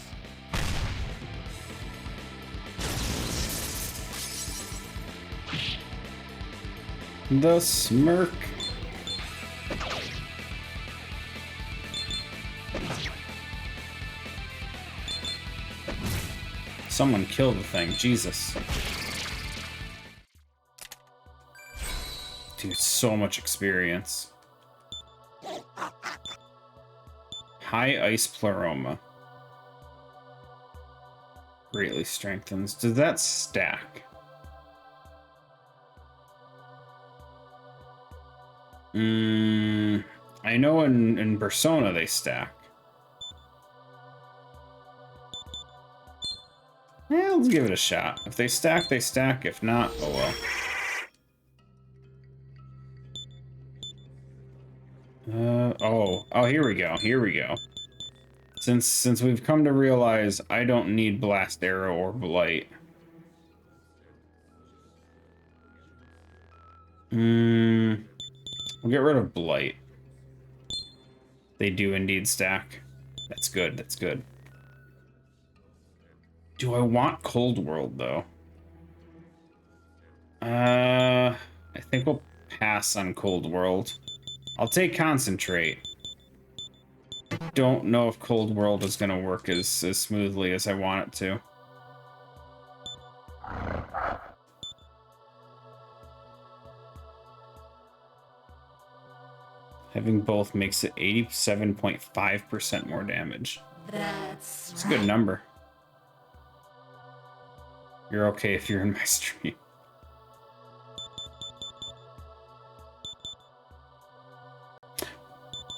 The smirk. Someone kill the thing, Jesus. Dude, so much experience. High ice pleroma. Greatly strengthens. Does that stack? I know in Persona they stack. Yeah, let's give it a shot. If they stack, they stack. If not, oh well. Oh, here we go. Here we go. Since we've come to realize I don't need Blast Arrow or Blight. We'll get rid of Blight. They do indeed stack. That's good, that's good. Do I want Cold World, though? I think we'll pass on Cold World. I'll take Concentrate. Don't know if Cold World is going to work as smoothly as I want it to. Having both makes it 87.5% more damage. That's a good number. You're okay if you're in my stream.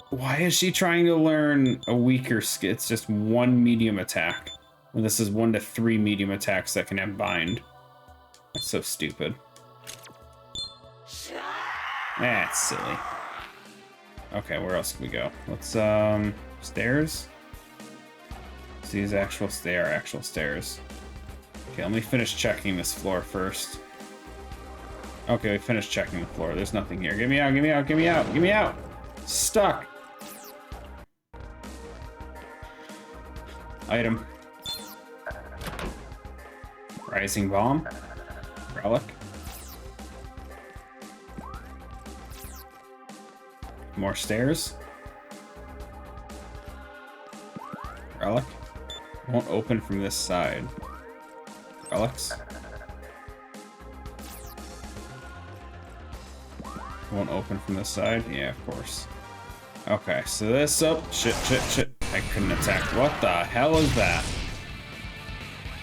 Why is she trying to learn a weaker skill? It's just one medium attack. When this is 1 to 3 medium attacks that can have bind. That's so stupid. That's silly. Okay, where else can we go? Let's, stairs? These actual, they are actual stairs. Okay, let me finish checking this floor first. Okay, we finished checking the floor. There's nothing here. Get me out, get me out, get me out, get me out! Stuck! Item. Rising Bomb. Relic. More stairs. Relic. Won't open from this side. Relics. Won't open from this side? Yeah, of course. Okay, so this up. Shit. I couldn't attack. What the hell is that?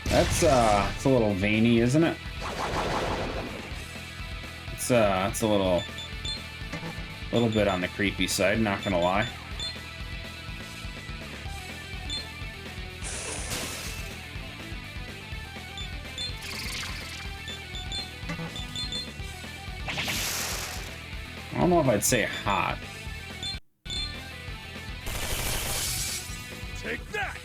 That's it's a little veiny, isn't it? It's a little bit on the creepy side, not gonna lie. I don't know if I'd say hot. Take that!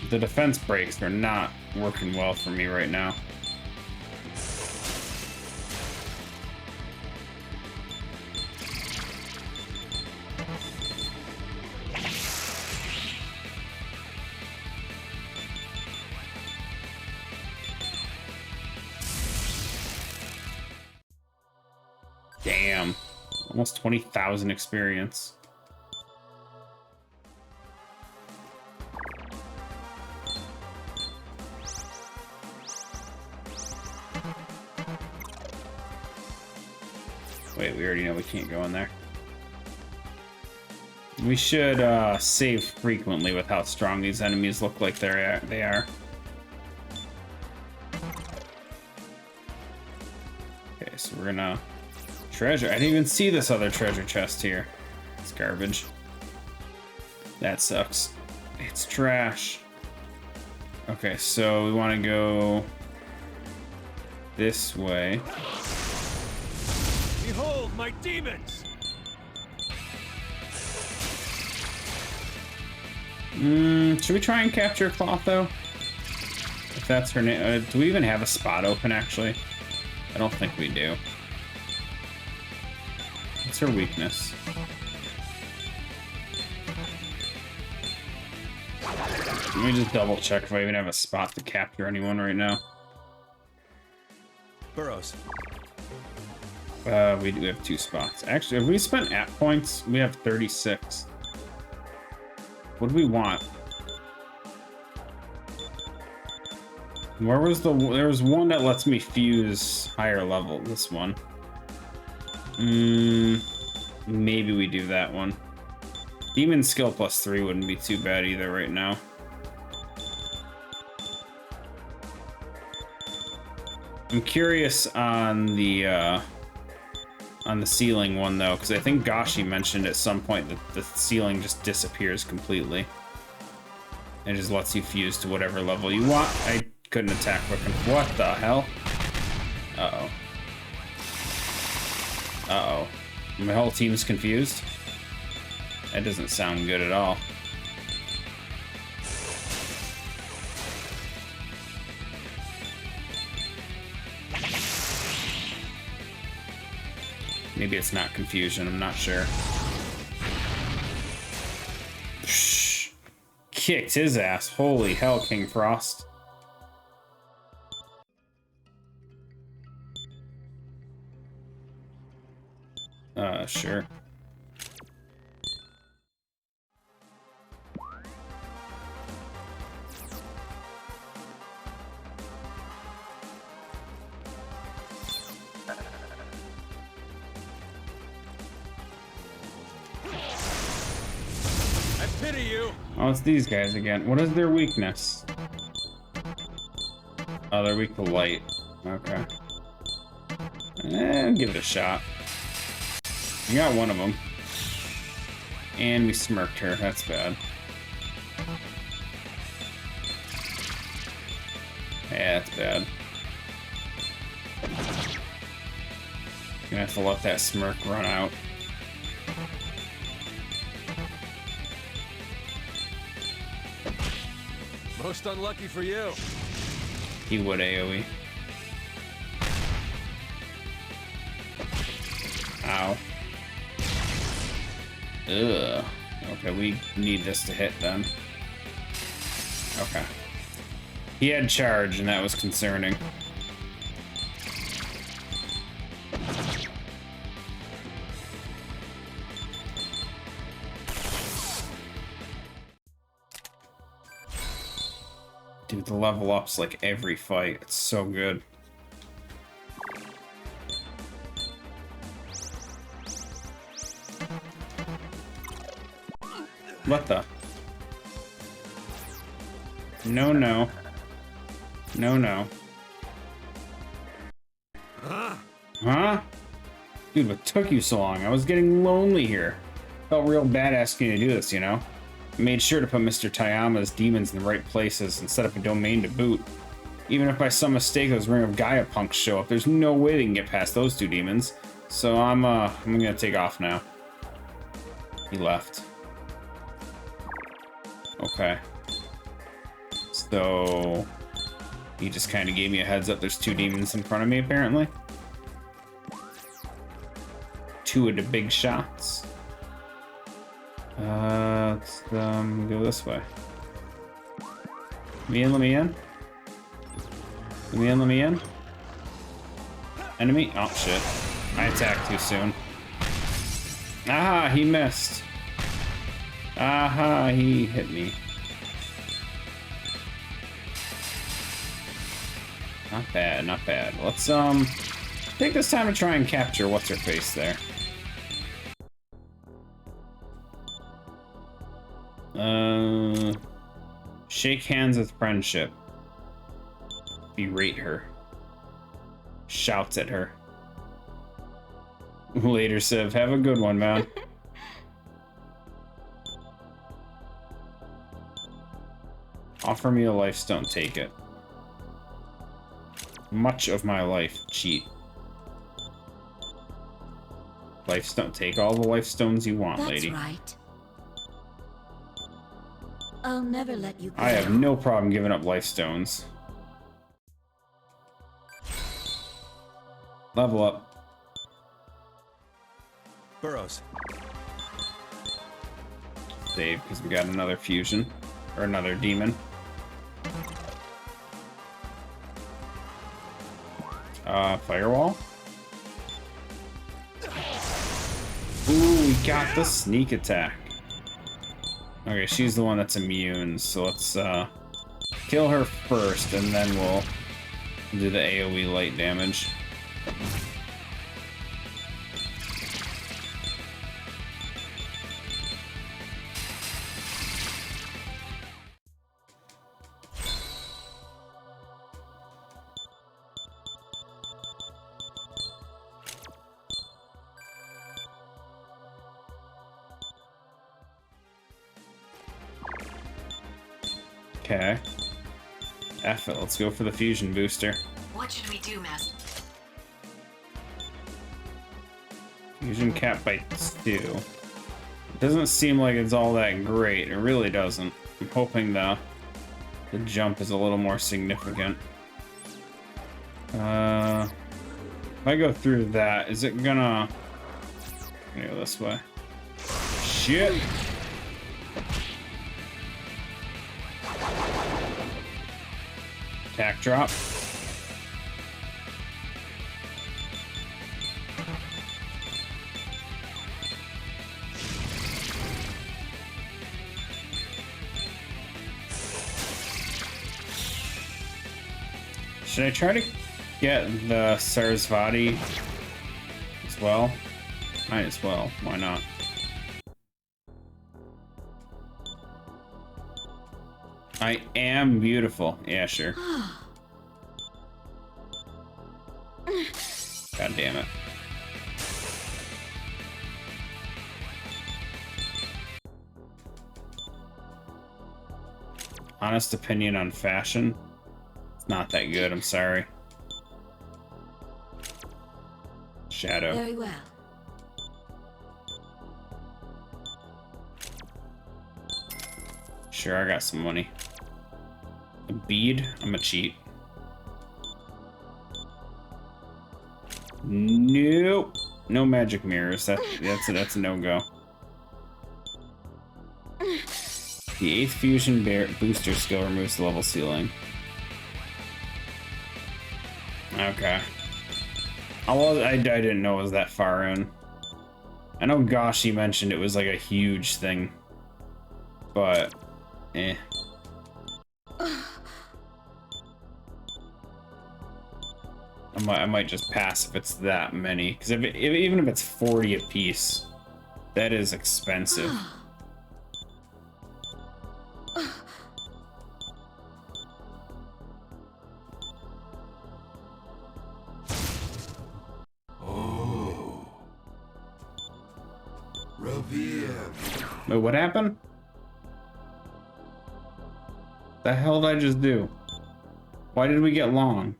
The defense breaks are not working well for me right now. Damn. Almost 20,000 experience. Wait, we already know we can't go in there. We should save frequently with how strong these enemies look like they are. Okay, so we're gonna... Treasure. I didn't even see this other treasure chest here. It's garbage. That sucks. It's trash. Okay, so we want to go this way. Behold my demons! Should we try and capture Clotho? If that's her name. Do we even have a spot open, actually? I don't think we do. What's her weakness? Let me just double check if I even have a spot to capture anyone right now. Burrows. We do have 2 spots. Actually, if we spent app points, we have 36. What do we want? Where was there was one that lets me fuse higher level. This one. Maybe we do that one. Demon skill +3 wouldn't be too bad either right now. I'm curious on the ceiling one though, because I think Gashi mentioned at some point that the ceiling just disappears completely. It just lets you fuse to whatever level you want. I couldn't attack quick enough. What the hell? Uh-oh. Uh-oh. My whole team's confused? That doesn't sound good at all. Maybe it's not confusion, I'm not sure. Shh. Kicked his ass. Holy hell, King Frost. Sure. I pity you. Oh, it's these guys again. What is their weakness? Oh, they're weak to light. Okay. Give it a shot. We got one of them. And we smirked her. That's bad. Yeah, that's bad. Gonna have to let that smirk run out. Most unlucky for you. He would AoE. Ow. Ugh. Okay, we need this to hit then. Okay. He had charge, and that was concerning. Dude, the level up's like every fight. It's so good. What the? No, no. No, no. Huh? Dude, what took you so long? I was getting lonely here. Felt real bad asking you to do this, you know? I made sure to put Mr. Tayama's demons in the right places and set up a domain to boot. Even if by some mistake those Ring of Gaia punks show up, there's no way they can get past those 2 demons. So I'm gonna take off now. He left. Okay. So he just kind of gave me a heads up. There's 2 demons in front of me, apparently. 2 of the big shots. Let's go this way. Let me in, let me in. Let me in, let me in. Enemy? Oh, shit. I attacked too soon. Aha, he missed. Aha, he hit me. Not bad, not bad. Let's, take this time to try and capture what's-her-face there. Shake hands with friendship. Berate her. Shouts at her. Later, Civ. Have a good one, man. Offer me a life stone, take it. Much of my life, cheat. Life stone, take all the life stones you want, lady. That's right. I'll never let you go. I have no problem giving up life stones. Level up. Burrows. Save, because we got another fusion. Or another demon. Firewall. Ooh, we got the sneak attack. Okay, she's the one that's immune, so let's kill her first, and then we'll do the AoE light damage. Okay. F it, let's go for the fusion booster. What should we do, Master? Fusion cap by 2. It doesn't seem like it's all that great. It really doesn't. I'm hoping the jump is a little more significant. If I go through that, is it gonna go this way? Shit! Attack drop. Should I try to get the Sarasvati as well? Might as well. Why not? I am beautiful. Yeah, sure. God damn it. Honest opinion on fashion. It's not that good, I'm sorry. Shadow. Very well. Sure, I got some money. A bead? I'm a cheat. Nope. No magic mirrors. That's a no-go. The 8th fusion booster skill removes the level ceiling. Okay. I didn't know it was that far in. I know Gashi mentioned it was like a huge thing. But, eh. I might just pass if it's that many. Because even if it's 40 apiece, that is expensive. Wait, what happened? The hell did I just do? Why did we get long?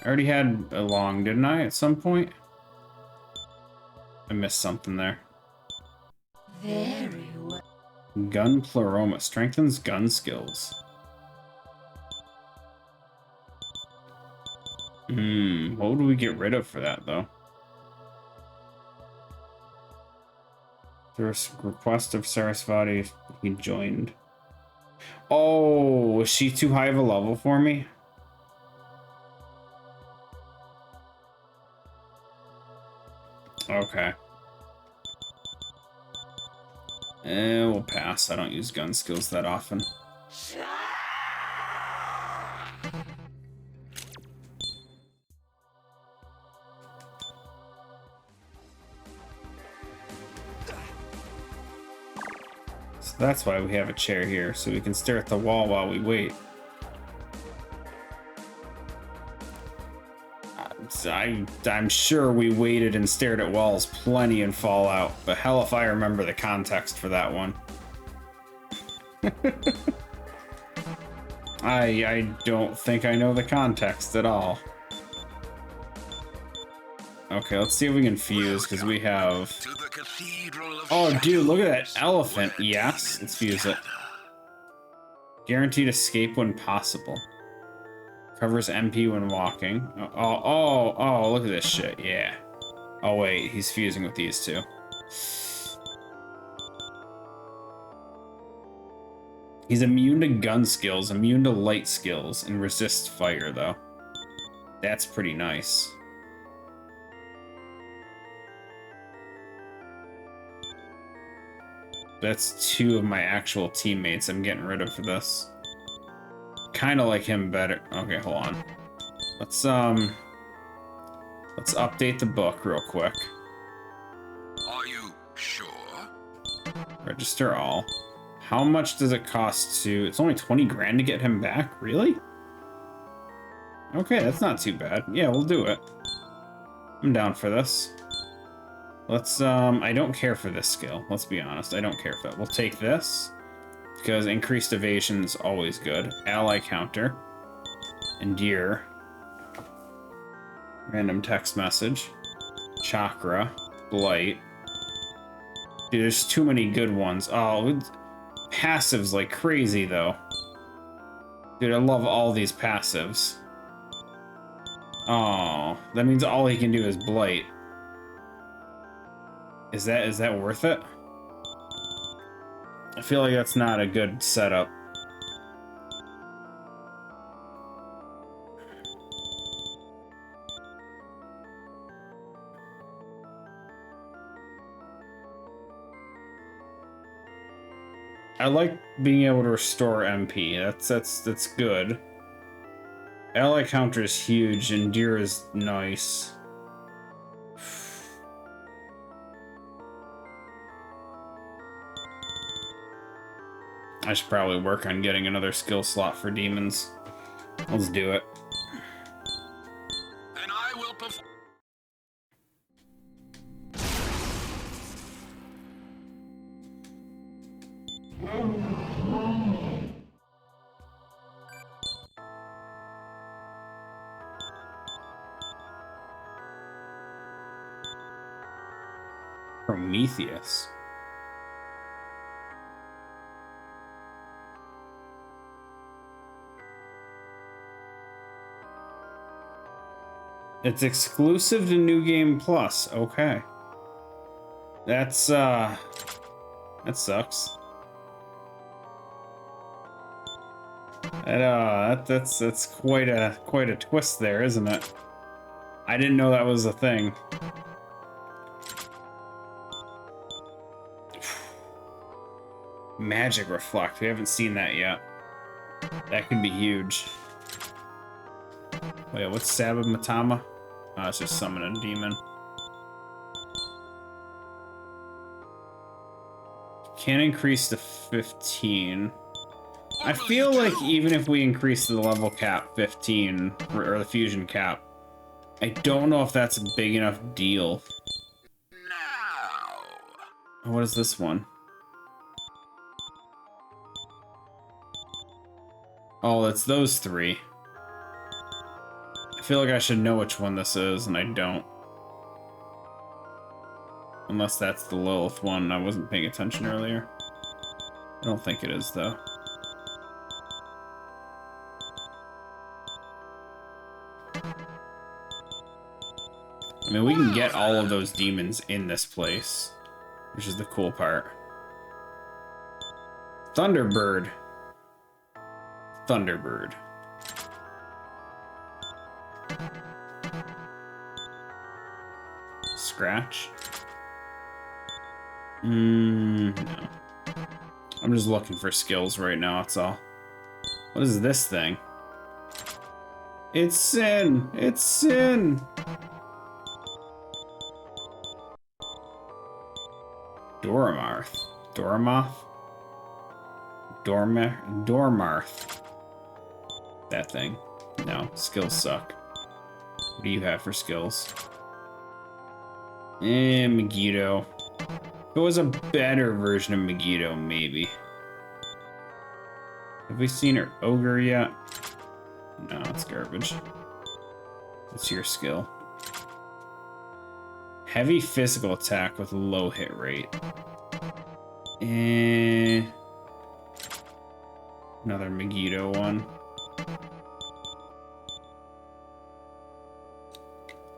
I already had a long, didn't I, at some point? I missed something there. Very well. Gun Pleroma strengthens gun skills. What would we get rid of for that, though? There's a request of Sarasvati. He joined. Oh, was she too high of a level for me? Okay. We'll pass. I don't use gun skills that often. So that's why we have a chair here, so we can stare at the wall while we wait. I'm sure we waited and stared at walls plenty in Fallout, but hell if I remember the context for that one. I don't think I know the context at all. Okay, let's see if we can fuse, because we have... Oh, dude, look at that elephant. Yes, let's fuse it. Guaranteed escape when possible. Covers MP when walking. Oh, look at this shit. Yeah. Oh, wait. He's fusing with these two. He's immune to gun skills, immune to light skills, and resists fire, though. That's pretty nice. That's two of my actual teammates I'm getting rid of for this. Kind of like him better. Okay, hold on. Let's update the book real quick. Are you sure? Register all. How much does it cost to... It's only 20 grand to get him back? Really? Okay, that's not too bad. Yeah, we'll do it. I'm down for this. Let's, I don't care for this skill. Let's be honest. I don't care for it. We'll take this, because increased evasion is always good. Ally counter. Endear. Random text message. Chakra. Blight. Dude, there's too many good ones. Oh, passives like crazy, though. Dude, I love all these passives. Oh, that means all he can do is Blight. Is that worth it? I feel like that's not a good setup. I like being able to restore MP. That's good. Ally counter is huge, and Endear is nice. I should probably work on getting another skill slot for demons. Let's do it. Then I will perform. Prometheus. It's exclusive to New Game Plus. Okay. That's that sucks. That's quite a twist there, isn't it? I didn't know that was a thing. Magic Reflect. We haven't seen that yet. That could be huge. Wait, what's Sabbath Matama? Oh, it's just summon a demon. Can increase to 15. I feel like even if we increase the level cap 15, or the fusion cap, I don't know if that's a big enough deal. Now. What is this one? Oh, it's those three. I feel like I should know which one this is, and I don't. Unless that's the Lilith one, I wasn't paying attention earlier. I don't think it is, though. I mean, we can get all of those demons in this place, which is the cool part. Thunderbird. Thunderbird. Scratch. No. I'm just looking for skills right now, that's all. What is this thing? It's Sin! It's Sin! Dormarth. Dormoth? Dormarth. That thing. No, skills suck. What do you have for skills? Megiddo. If it was a better version of Megiddo, maybe. Have we seen her ogre yet? No, it's garbage. What's your skill? Heavy physical attack with low hit rate. Another Megiddo one.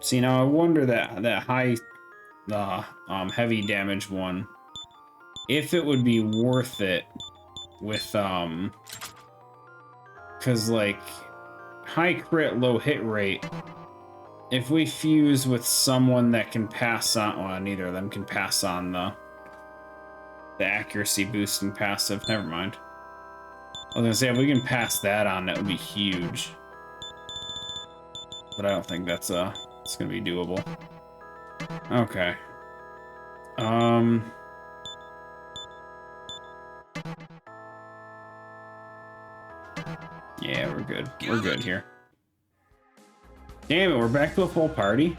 See, now I wonder that high, heavy damage one, if it would be worth it with, cause like, high crit, low hit rate, if we fuse with someone that can pass on, well, neither of them can pass on the accuracy boosting passive, never mind. I was gonna say, if we can pass that on, that would be huge. But I don't think that's, it's gonna be doable. Okay. Yeah, we're good. We're good here. Damn it, we're back to a full party?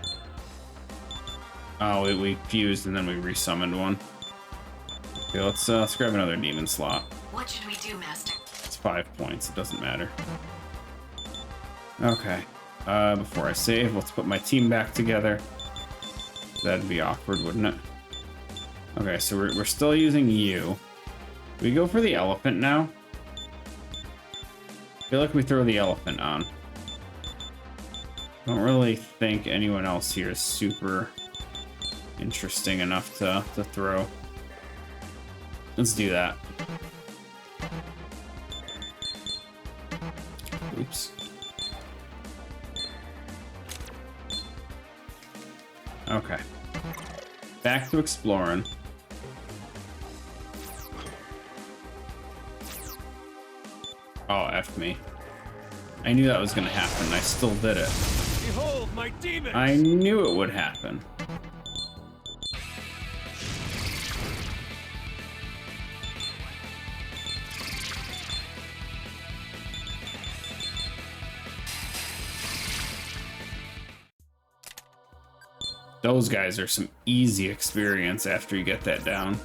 Oh, we fused and then we resummoned one. Okay, let's grab another demon slot. What should we do, Master? It's 5 points, it doesn't matter. Okay. Before I save, let's put my team back together. That'd be awkward, wouldn't it? Okay, so we're still using you. Do we go for the elephant now? I feel like we throw the elephant on. I don't really think anyone else here is super interesting enough to throw. Let's do that. Oops. Okay. Back to exploring. Oh, F me. I knew that was gonna happen. I still did it. Behold my demons! I knew it would happen. Those guys are some easy experience after you get that down.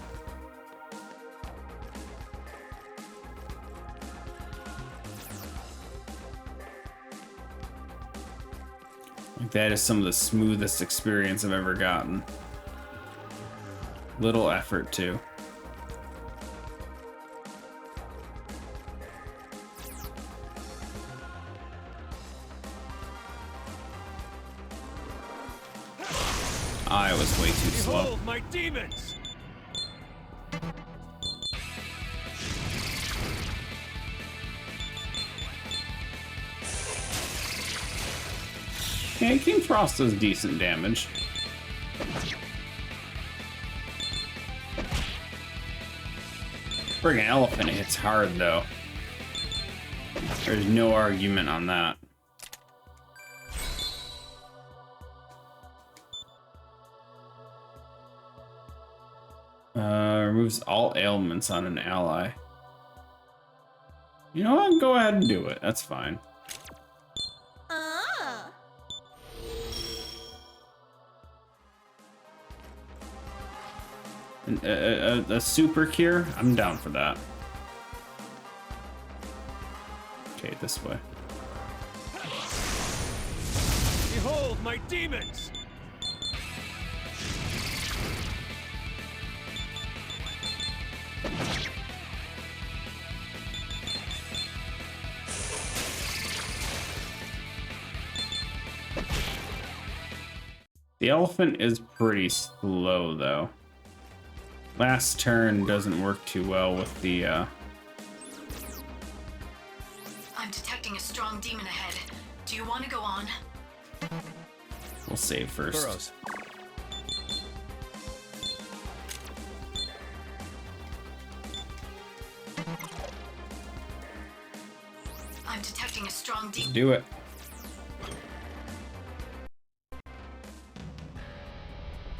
Like, that is some of the smoothest experience I've ever gotten. Little effort too. I was way too slow. Behold my demons! Yeah, King Frost does decent damage. Friggin' elephant hits hard though. There's no argument on that. Removes all ailments on an ally. You know what? Go ahead and do it. That's fine. A super cure? I'm down for that. Okay, this way. Behold my demons! The elephant is pretty slow, though. Last turn doesn't work too well with the, I'm detecting a strong demon ahead. Do you want to go on? We'll save first. Burrows. I'm detecting a strong demon. Do it.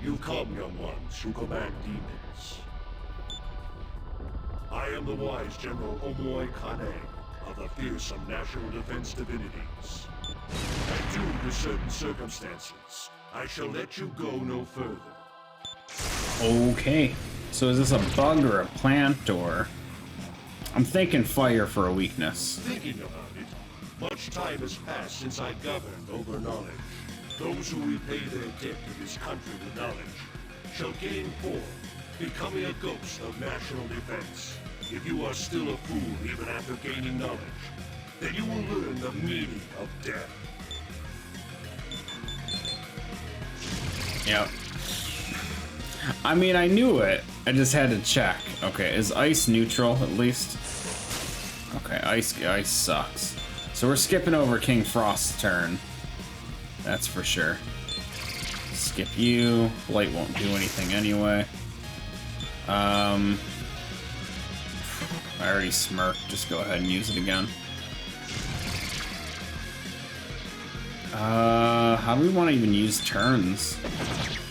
You come, young ones, who command demons. I am the wise General Omoi Kane of the fearsome National Defense Divinities. And due to certain circumstances, I shall let you go no further. Okay. So is this a bug or a plant or... I'm thinking fire for a weakness. Thinking about it, much time has passed since I governed over knowledge. Those who repay their debt to this country with knowledge shall gain form, becoming a ghost of national defense. If you are still a fool even after gaining knowledge, then you will learn the meaning of death. Yep. I mean, I knew it. I just had to check. Okay, is ice neutral at least? Okay, ice sucks. So we're skipping over King Frost's turn. That's for sure. Skip you. Blight won't do anything anyway. I already smirked. Just go ahead and use it again. How do we want to even use turns?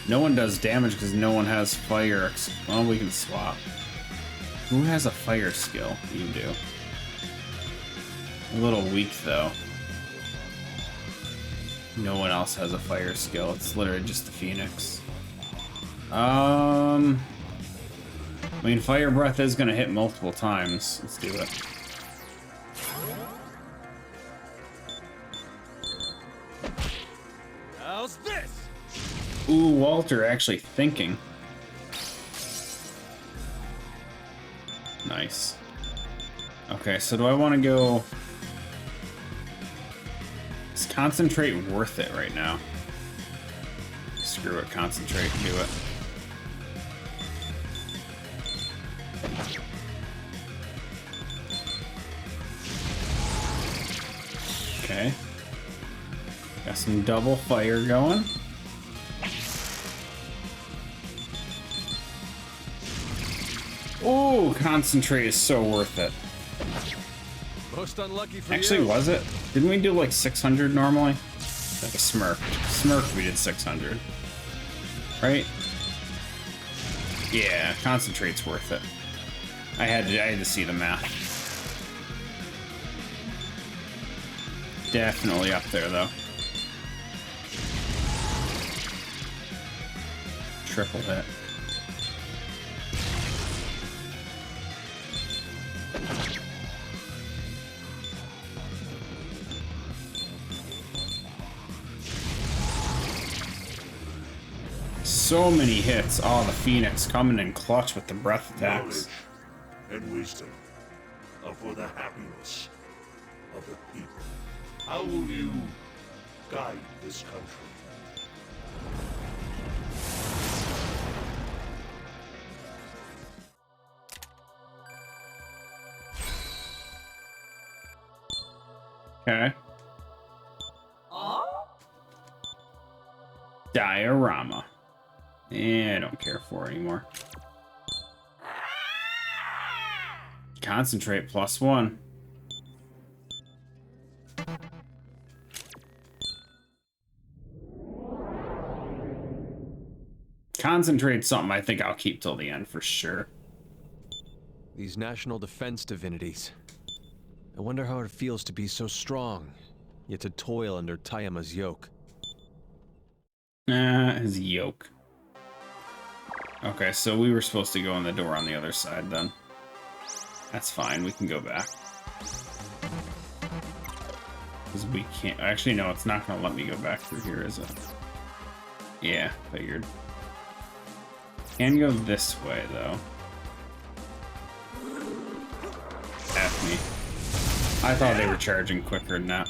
No one does damage because no one has fire. Well, we can swap. Who has a fire skill? You do. A little weak though. No one else has a fire skill. It's literally just the Phoenix. I mean, Fire Breath is gonna hit multiple times. Let's do it. How's this? Ooh, Walter actually thinking. Nice. Okay, so do I want to go... Is Concentrate worth it right now? Screw it, Concentrate, do it. Okay. Got some double fire going. Oh, Concentrate is so worth it. Most unlucky for Actually, you. was it? Didn't we do like 600 normally? Like a Smirk. Smirk, we did 600. Right? Yeah, Concentrate's worth it. I had to see the math. Definitely up there, though. Triple hit. So many hits. Oh, the Phoenix coming in clutch with the breath attacks. Knowledge and wisdom are for the happiness of the people. How will you guide this country? Okay. Diorama. I don't care for it anymore. Concentrate +1. Concentrate's something I think I'll keep till the end for sure. These national defense divinities. I wonder how it feels to be so strong, yet to toil under Tayama's yoke. His yoke. Okay, so we were supposed to go in the door on the other side then. That's fine, we can go back. Because we can't... Actually, no, it's not going to let me go back through here, is it? Yeah, figured. Can go this way, though. F me. I thought they were charging quicker than that.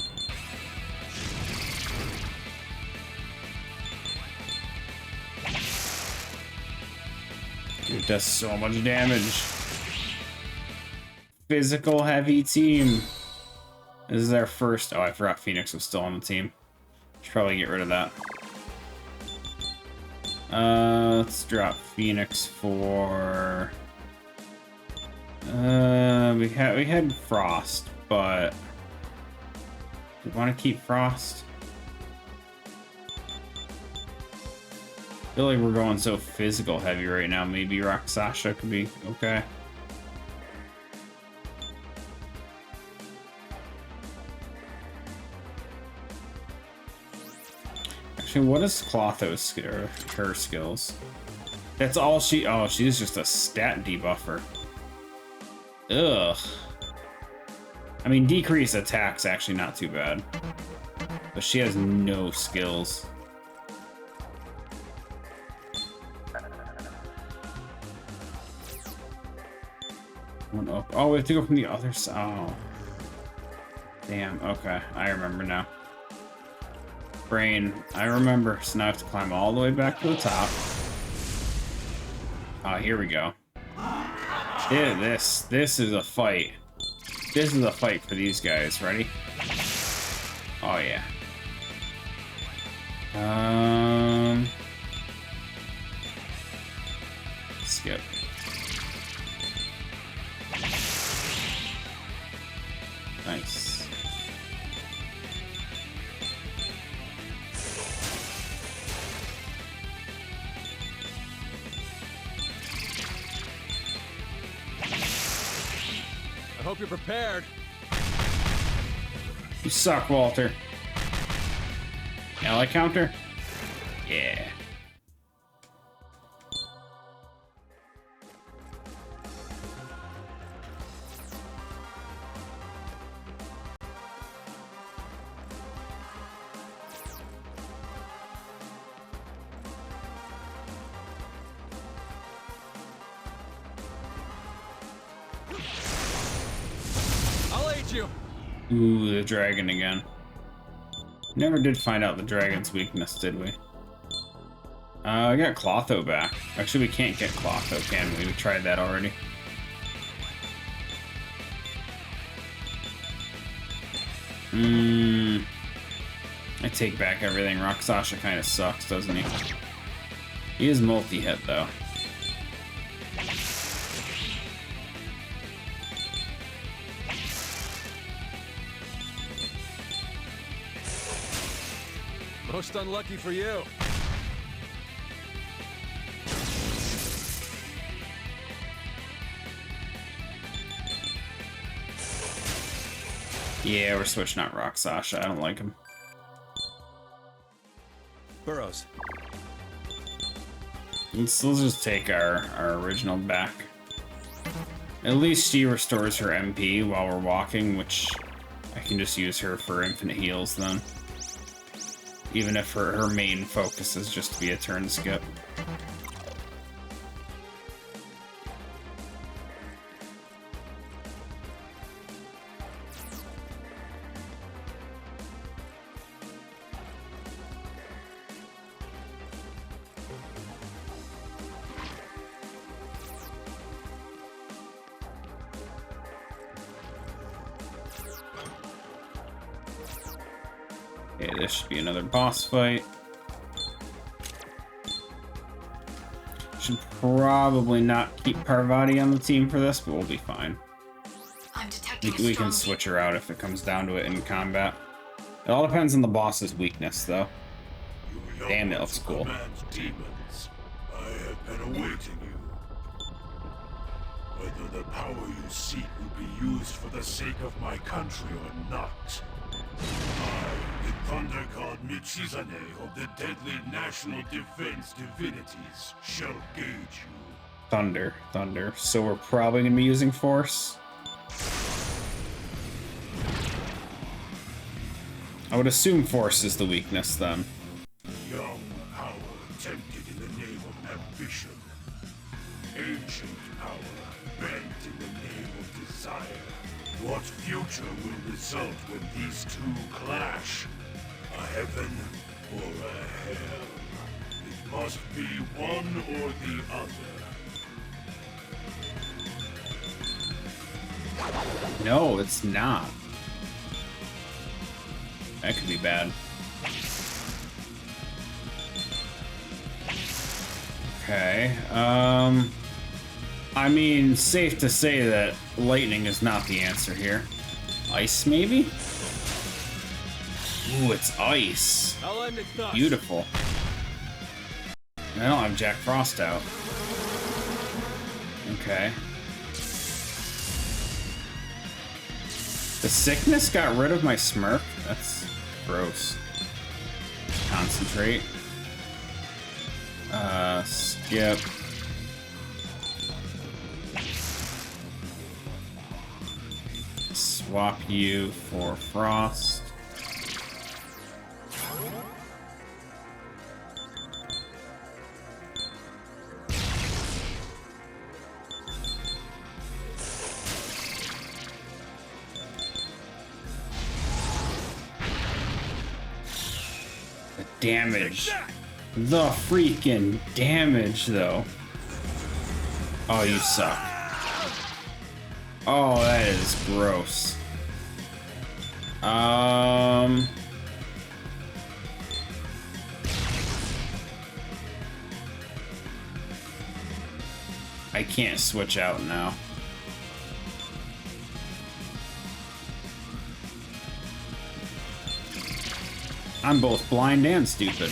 It does so much damage. Physical heavy team. This is our first... Oh, I forgot Phoenix was still on the team. Should probably get rid of that. Let's drop Phoenix for... we had Frost, but... Do we want to keep Frost? I feel like we're going so physical heavy right now. Maybe Roxasha could be okay. Actually, what is Clotho's her skills? That's all she... Oh, she's just a stat debuffer. Ugh. I mean, decrease attack's actually not too bad. But she has no skills. One up. Oh, we have to go from the other side. Oh. Damn, okay. I remember now. Brain, I remember. So now I have to climb all the way back to the top. Oh, here we go. Yeah, this is a fight. This is a fight for these guys. Ready? Oh yeah. Skip. Nice. I hope you're prepared. You suck, Walter. Ally counter? Yeah. I'll aid you. Ooh, the dragon again. Never did find out the dragon's weakness, did we? I got Clotho back. Actually, we can't get Clotho, can we? We tried that already. I take back everything. Roxasha kind of sucks, doesn't he? He is multi-hit, though. Most unlucky for you. Yeah, we're switching out Roxasha. I don't like him. Burrows. Let's just take our original back. At least she restores her MP while we're walking, which I can just use her for infinite heals then. Even if her main focus is just to be a turn skip. Okay, this should be another boss fight. Should probably not keep Parvati on the team for this, but we'll be fine. I'm detecting We can switch her out if it comes down to it in combat. It all depends on the boss's weakness, though. Damn, it looks cool. Demons, I have been awaiting you. Whether the power you seek will be used for the sake of my country or not. I, the Thunder God Michizane of the deadly National Defense Divinities, shall gauge you. Thunder. So we're probably going to be using Force. I would assume Force is the weakness, then. Young power tempted in the name of ambition. Ancient power bent in the name of desire. What future will result when these two clash? A heaven or a hell? It must be one or the other. No, it's not. That could be bad. Okay, I mean, safe to say that lightning is not the answer here. Ice, maybe? Ooh, it's ice. I'll end it thus. Beautiful. I don't have Jack Frost out. Okay. The sickness got rid of my smirk? That's gross. Concentrate. Skip. Swap you for Frost. damage. The freaking damage, though. Oh, you suck. Oh, that is gross. I can't switch out now. I'm both blind and stupid.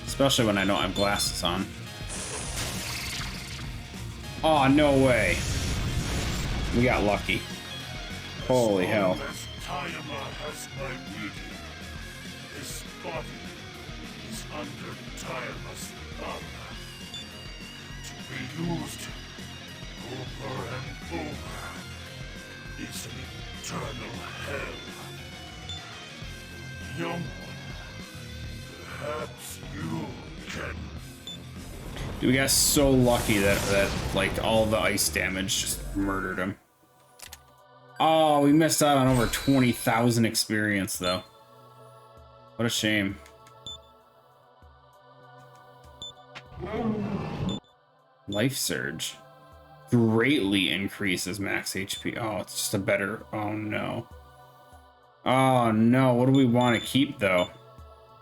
Especially when I don't have glasses on. Oh, no way. We got lucky. Holy hell. Has my beauty. This body is under tireless thumb. To be used over and over is an eternal hell. Young one, perhaps you can. Dude, we got so lucky that like all the ice damage just murdered him. Oh, we missed out on over 20,000 experience though. What a shame. Life Surge greatly increases max HP. Oh, it's just a better. Oh no. Oh no, what do we want to keep though?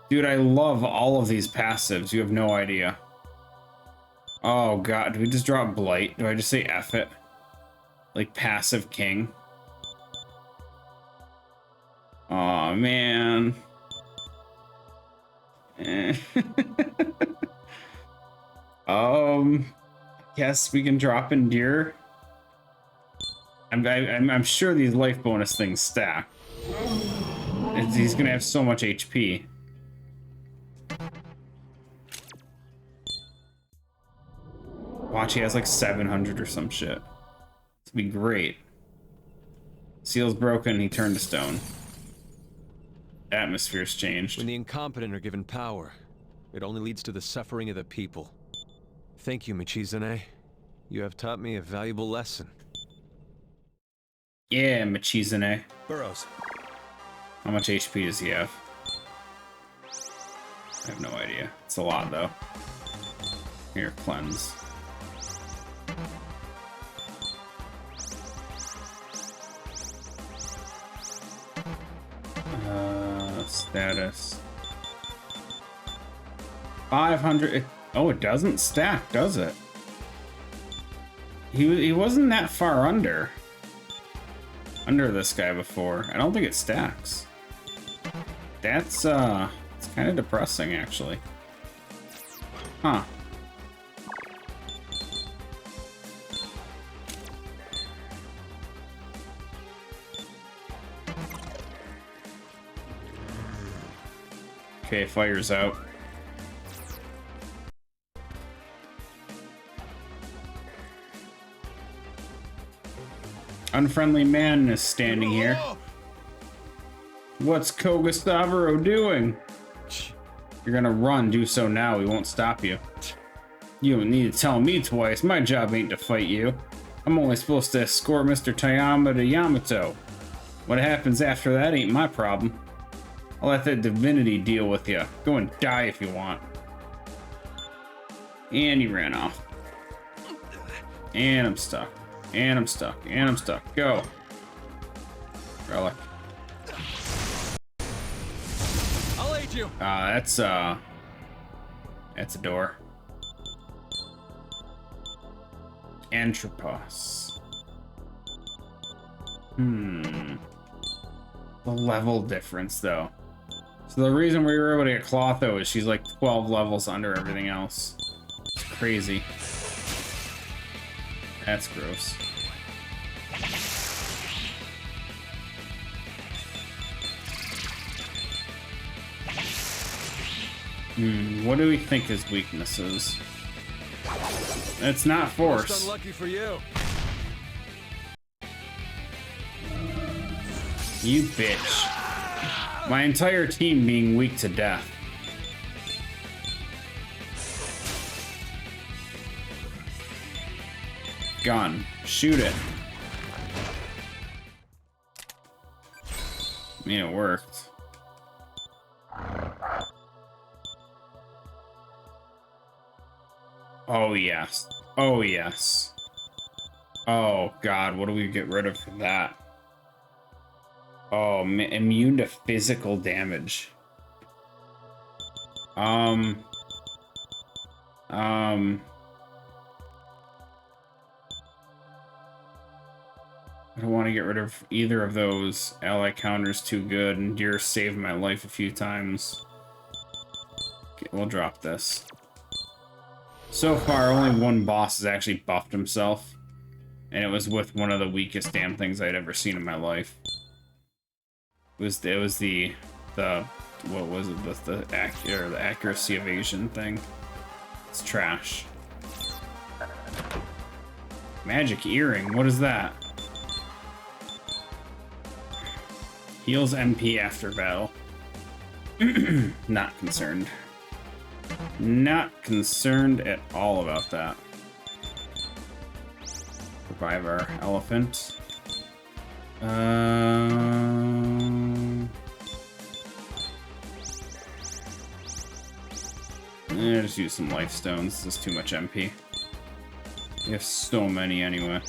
Dude, I love all of these passives. You have no idea. Oh god, do we just drop Blight? Do I just say F it? Like passive king? Oh man. Yes, we can drop Endure. I'm sure these life bonus things stack. He's gonna have so much HP. Watch, he has like 700 or some shit. This would be great. Seal's broken, he turned to stone. Atmosphere's changed. When the incompetent are given power, it only leads to the suffering of the people. Thank you, Michizane. You have taught me a valuable lesson. Yeah, Michizane. Burrows. How much HP does he have? I have no idea. It's a lot, though. Here, cleanse. Status. 500. Oh, it doesn't stack, does it? He wasn't that far under this guy before. I don't think it stacks. That's it's kind of depressing actually. Huh. Okay, fire's out. Unfriendly man is standing here. What's Kogastavaro doing? You're gonna run, do so now, we won't stop you. You don't need to tell me twice, my job ain't to fight you. I'm only supposed to escort Mr. Toyama to Yamato. What happens after that ain't my problem. I'll let that divinity deal with you. Go and die if you want. And he ran off. And I'm stuck. And I'm stuck. And I'm stuck. Go. Relic. I'll aid you. That's a door. Anthropos. The level difference though. So the reason we were able to get Clotho is she's like 12 levels under everything else. It's crazy. That's gross. What do we think his weakness is? It's not force. Most unlucky for you. You bitch. My entire team being weak to death. Gun. Shoot it. I mean, it worked. Oh, yes. Oh, yes. Oh, God, what do we get rid of for that? Oh, immune to physical damage. I don't want to get rid of either of those. Ally counter's too good, and Deer saved my life a few times. Okay, we'll drop this. So far, only one boss has actually buffed himself, and it was with one of the weakest damn things I'd ever seen in my life. It was the what was it? The accuracy evasion thing. It's trash. Magic earring. What is that? Heals MP after battle. Not concerned. Not concerned at all about that. Revive our elephant. Just use some life stones. This is too much MP. We have so many anyway.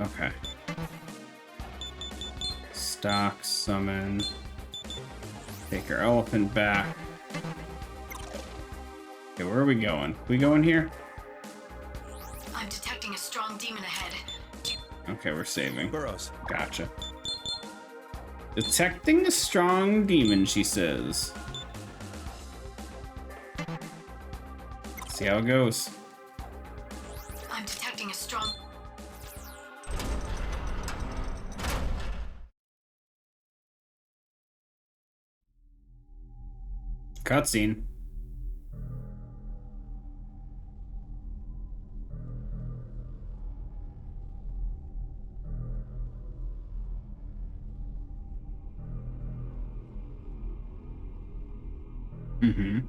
Okay. Stock, summon. Take our elephant back. Okay, where are we going? We going here? I'm detecting a strong demon ahead. Okay, we're saving. Burrows. Gotcha. Detecting a strong demon, she says. See how it goes. I'm detecting a strong... Cutscene. Mm-hmm.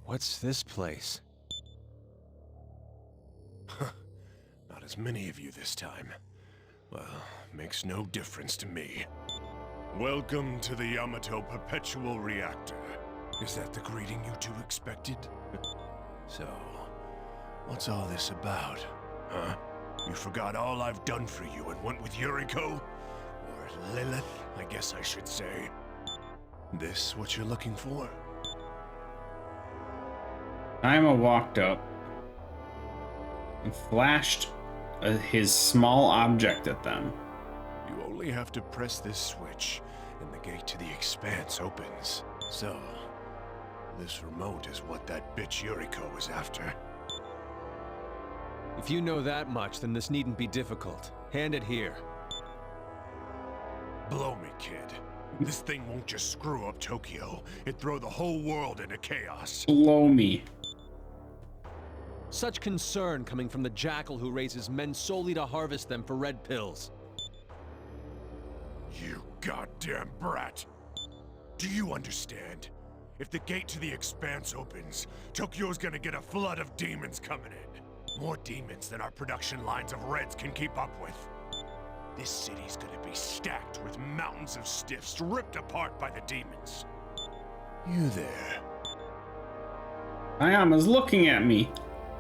What's this place? Not as many of you this time. Well, makes no difference to me. Welcome to the Yamato Perpetual Reactor. Is that the greeting you two expected? So, what's all this about? Huh? You forgot all I've done for you and went with Yuriko? Or Lilith, I guess I should say. This what you're looking for? Daima walked up and flashed his small object at them. You only have to press this switch, and the gate to the expanse opens. So, this remote is what that bitch Yuriko was after. If you know that much, then this needn't be difficult. Hand it here. Blow me, kid. This thing won't just screw up Tokyo. It'd throw the whole world into chaos. Blow me. Such concern coming from the jackal who raises men solely to harvest them for red pills. You goddamn brat. Do you understand? If the gate to the expanse opens, Tokyo's gonna get a flood of demons coming in. More demons than our production lines of reds can keep up with. This city's gonna be stacked with mountains of stiffs ripped apart by the demons. You there? Ayama's looking at me.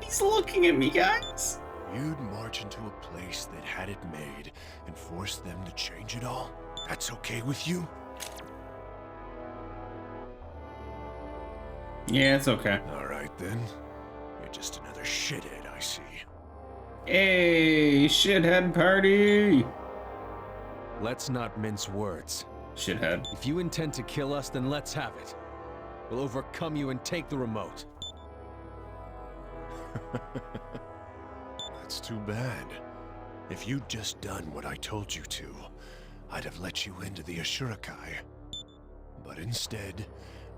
He's looking at me, guys. You'd march into a place that had it made and force them to change it all? That's okay with you? Yeah, it's okay. Alright then. You're just another shithead, I see. Hey, shithead party. Let's not mince words. Shithead. If you intend to kill us, then let's have it. We'll overcome you and take the remote. That's too bad. If you'd just done what I told you to, I'd have let you into the Ashurakai. But instead,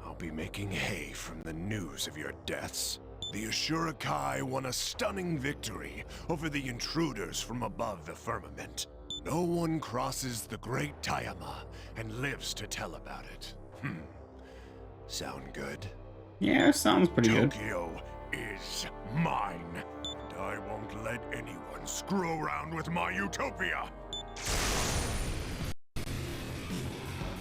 I'll be making hay from the news of your deaths. The Ashurakai won a stunning victory over the intruders from above the firmament. No one crosses the Great Taiyama and lives to tell about it. Sound good? Yeah, sounds pretty good. Tokyo is mine. And I won't let anyone screw around with my utopia!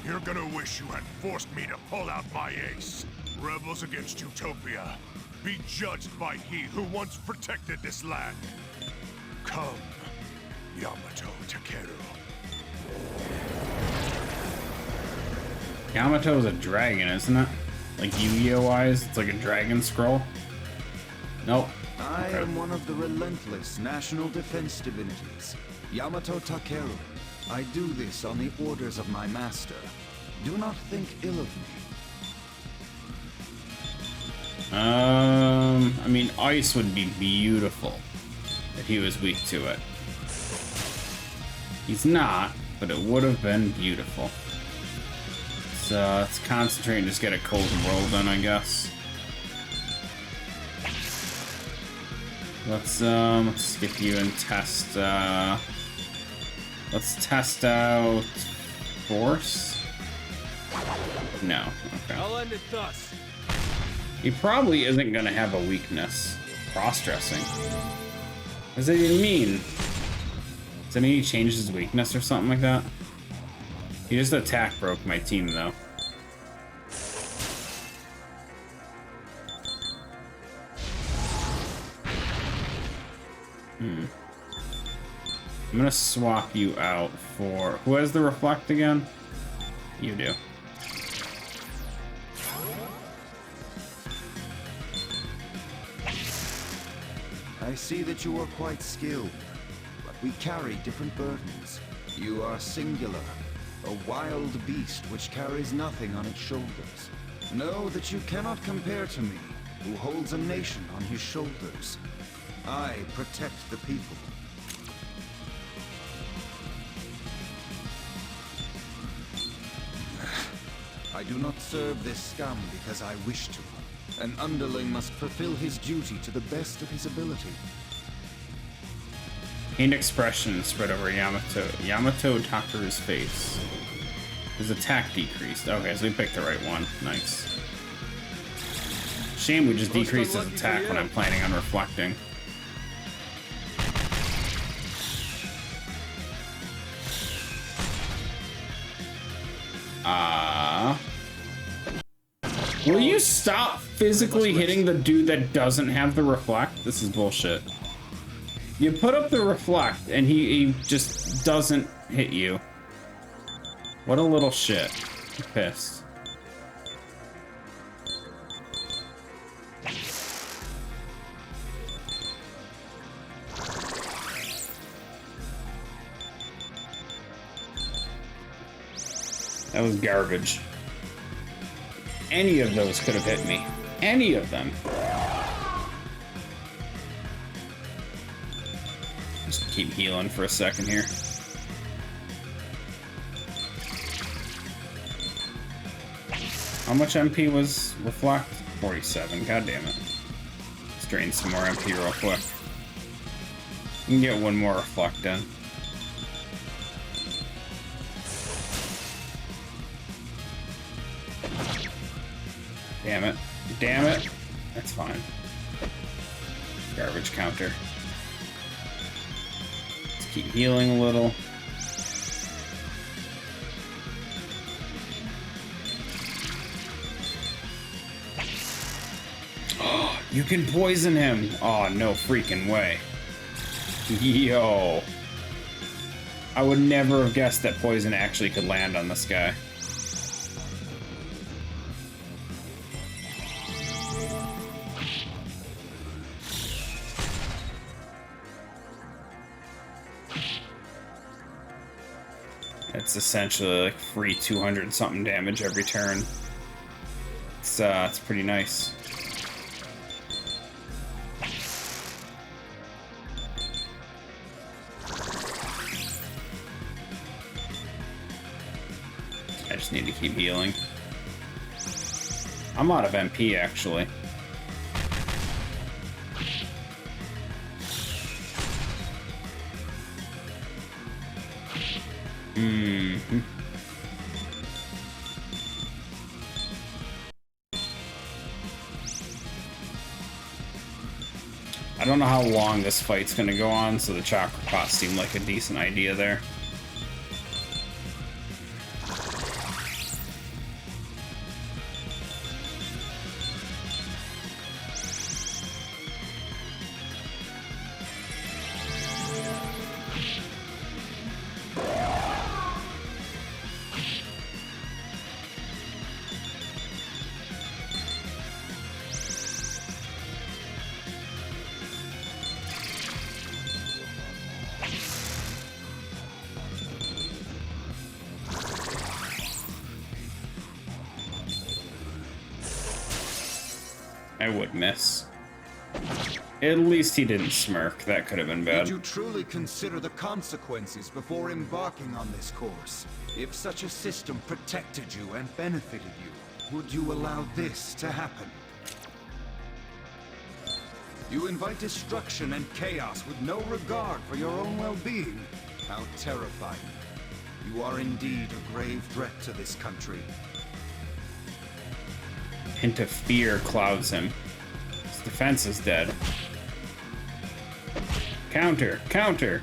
You're gonna wish you had forced me to pull out my ace. Rebels against utopia. Be judged by he who once protected this land. Come, Yamato Takeru. Yamato is a dragon, isn't it? Like Yu-Gi-Oh wise, it's like a dragon scroll. Nope. I am one of the relentless national defense divinities, Yamato Takeru. I do this on the orders of my master. Do not think ill of me. I mean, ice would be beautiful if he was weak to it. He's not, but it would have been beautiful. So let's concentrate and just get a cold roll done, I guess. Let's skip you and test. Let's test out force. No, okay. I'll end it thus. He probably isn't gonna have a weakness. Cross-dressing. What does that even mean? Does that mean he changed his weakness or something like that? He just attack broke my team though. I'm gonna swap you out for... Who has the reflect again? You do. I see that you are quite skilled, but we carry different burdens. You are singular, a wild beast which carries nothing on its shoulders. Know that you cannot compare to me, who holds a nation on his shoulders. I protect the people. I do not serve this scum because I wish to. An underling must fulfill his duty to the best of his ability. Pain expression spread over Yamato Takeru's face. His attack decreased. Okay, so we picked the right one. Nice. Shame we just decreased his attack when I'm planning on reflecting. Will you stop physically hitting the dude that doesn't have the reflect? This is bullshit. You put up the reflect and he just doesn't hit you. What a little shit. I'm pissed. That was garbage. Any of those could have hit me. Any of them. Just keep healing for a second here. How much MP was reflect? 47. God damn it. Let's drain some more MP real quick. You can get one more reflect in. Damn it. Damn it. That's fine. Garbage counter. Let's keep healing a little. Oh, you can poison him. Oh, no freaking way. Yo. I would never have guessed that poison actually could land on this guy. It's essentially like free 200 something damage every turn. It's pretty nice. I just need to keep healing. I'm out of MP actually. I don't know how long this fight's gonna go on, so the chakra pot seemed like a decent idea there. I would miss. At least he didn't smirk. That could have been bad. Did you truly consider the consequences before embarking on this course? If such a system protected you and benefited you, would you allow this to happen? You invite destruction and chaos with no regard for your own well-being. How terrifying. You are indeed a grave threat to this country. Hint of fear clouds him. His defense is dead. Counter, counter.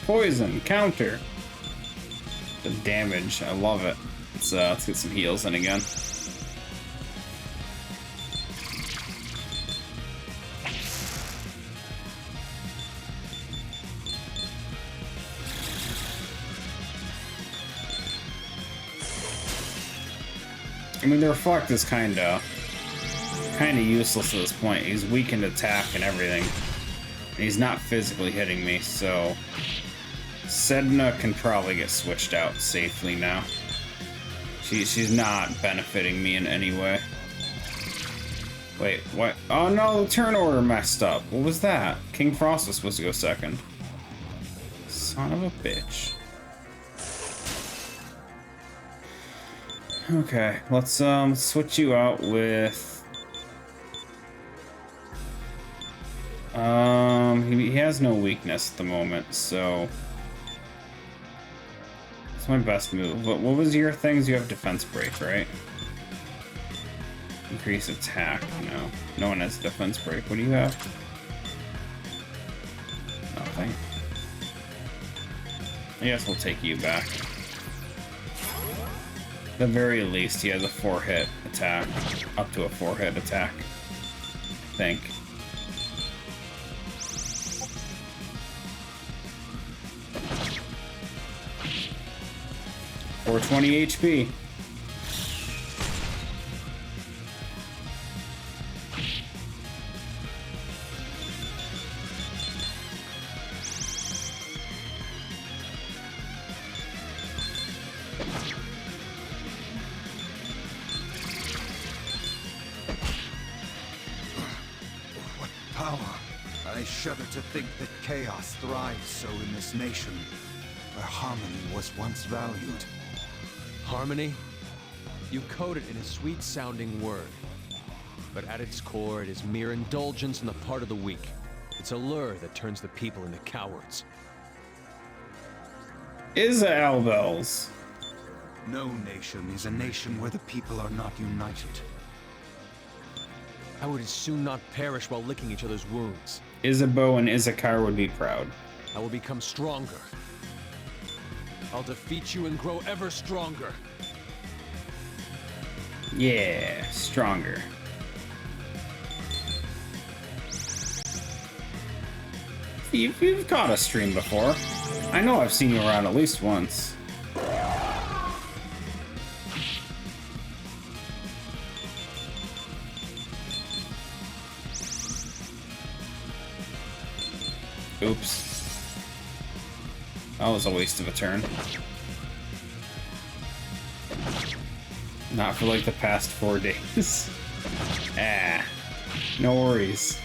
Poison, counter. The damage, I love it. Let's get some heals in again. I mean, the reflect is kind of useless at this point. He's weakened attack and everything. And he's not physically hitting me, so Sedna can probably get switched out safely now. She's not benefiting me in any way. Wait, what? Oh no, the turn order messed up. What was that? King Frost was supposed to go second. Son of a bitch. Okay, let's switch you out with he has no weakness at the moment, so it's my best move. But what was your things? You have defense break, right? Increase attack. No one has defense break. What do you have? Nothing. I guess we'll take you back. At the very least, he has a 4-hit attack. Up to a 4-hit attack. I think. 420 HP. Power. I shudder to think that chaos thrives so in this nation, where harmony was once valued. Harmony? You code it in a sweet-sounding word. But at its core, it is mere indulgence on the part of the weak. It's a lure that turns the people into cowards. Is a Albelz. No nation is a nation where the people are not united. I would as soon not perish while licking each other's wounds. Isabeau and Izakar would be proud. I will become stronger. I'll defeat you and grow ever stronger. Yeah, stronger. You've caught a stream before. I know I've seen you around at least once. Oops. That was a waste of a turn. Not for like the past 4 days. Ah, no worries.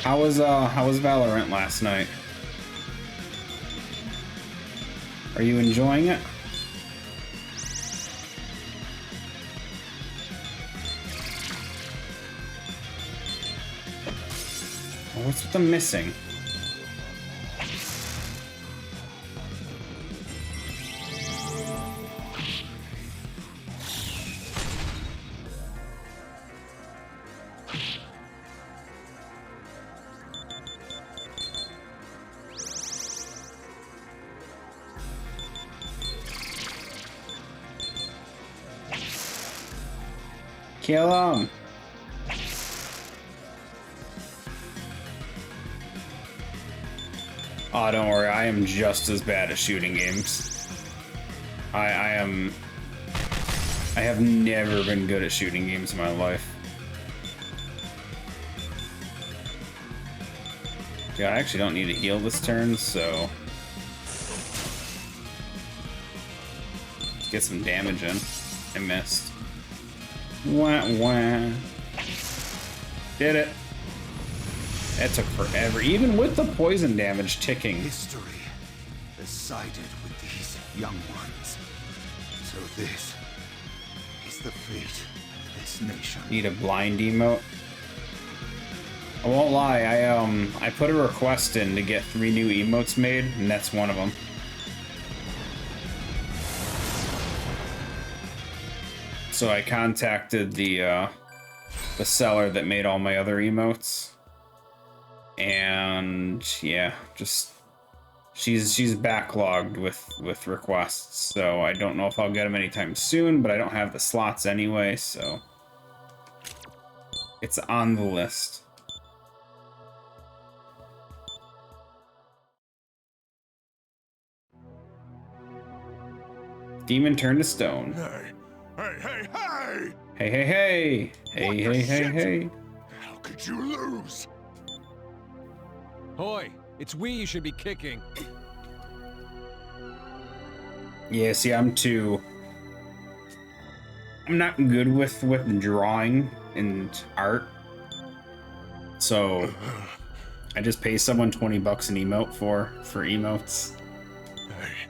How was Valorant last night? Are you enjoying it? Oh, what's with the missing? Kill him. Oh, don't worry. I am just as bad at shooting games. I have never been good at shooting games in my life. Yeah, I actually don't need to heal this turn, so let's get some damage in. I missed. Wah, wah. Did it. That took forever, even with the poison damage ticking. History has sided with these young ones. So this is the fate of this nation. Need a blind emote. I won't lie, I put a request in to get 3 new emotes made, and that's one of them. So I contacted the seller that made all my other emotes. And yeah, just she's backlogged with requests, so I don't know if I'll get them anytime soon, but I don't have the slots anyway, so it's on the list. Demon turned to stone. Hey, hey, hey, hey! Hey, hey, hey! Hey, hey, hey, hey! How could you lose? Hoy, it's we you should be kicking. Yeah, see, I'm not good with drawing and art. So I just pay someone $20 an emote for emotes.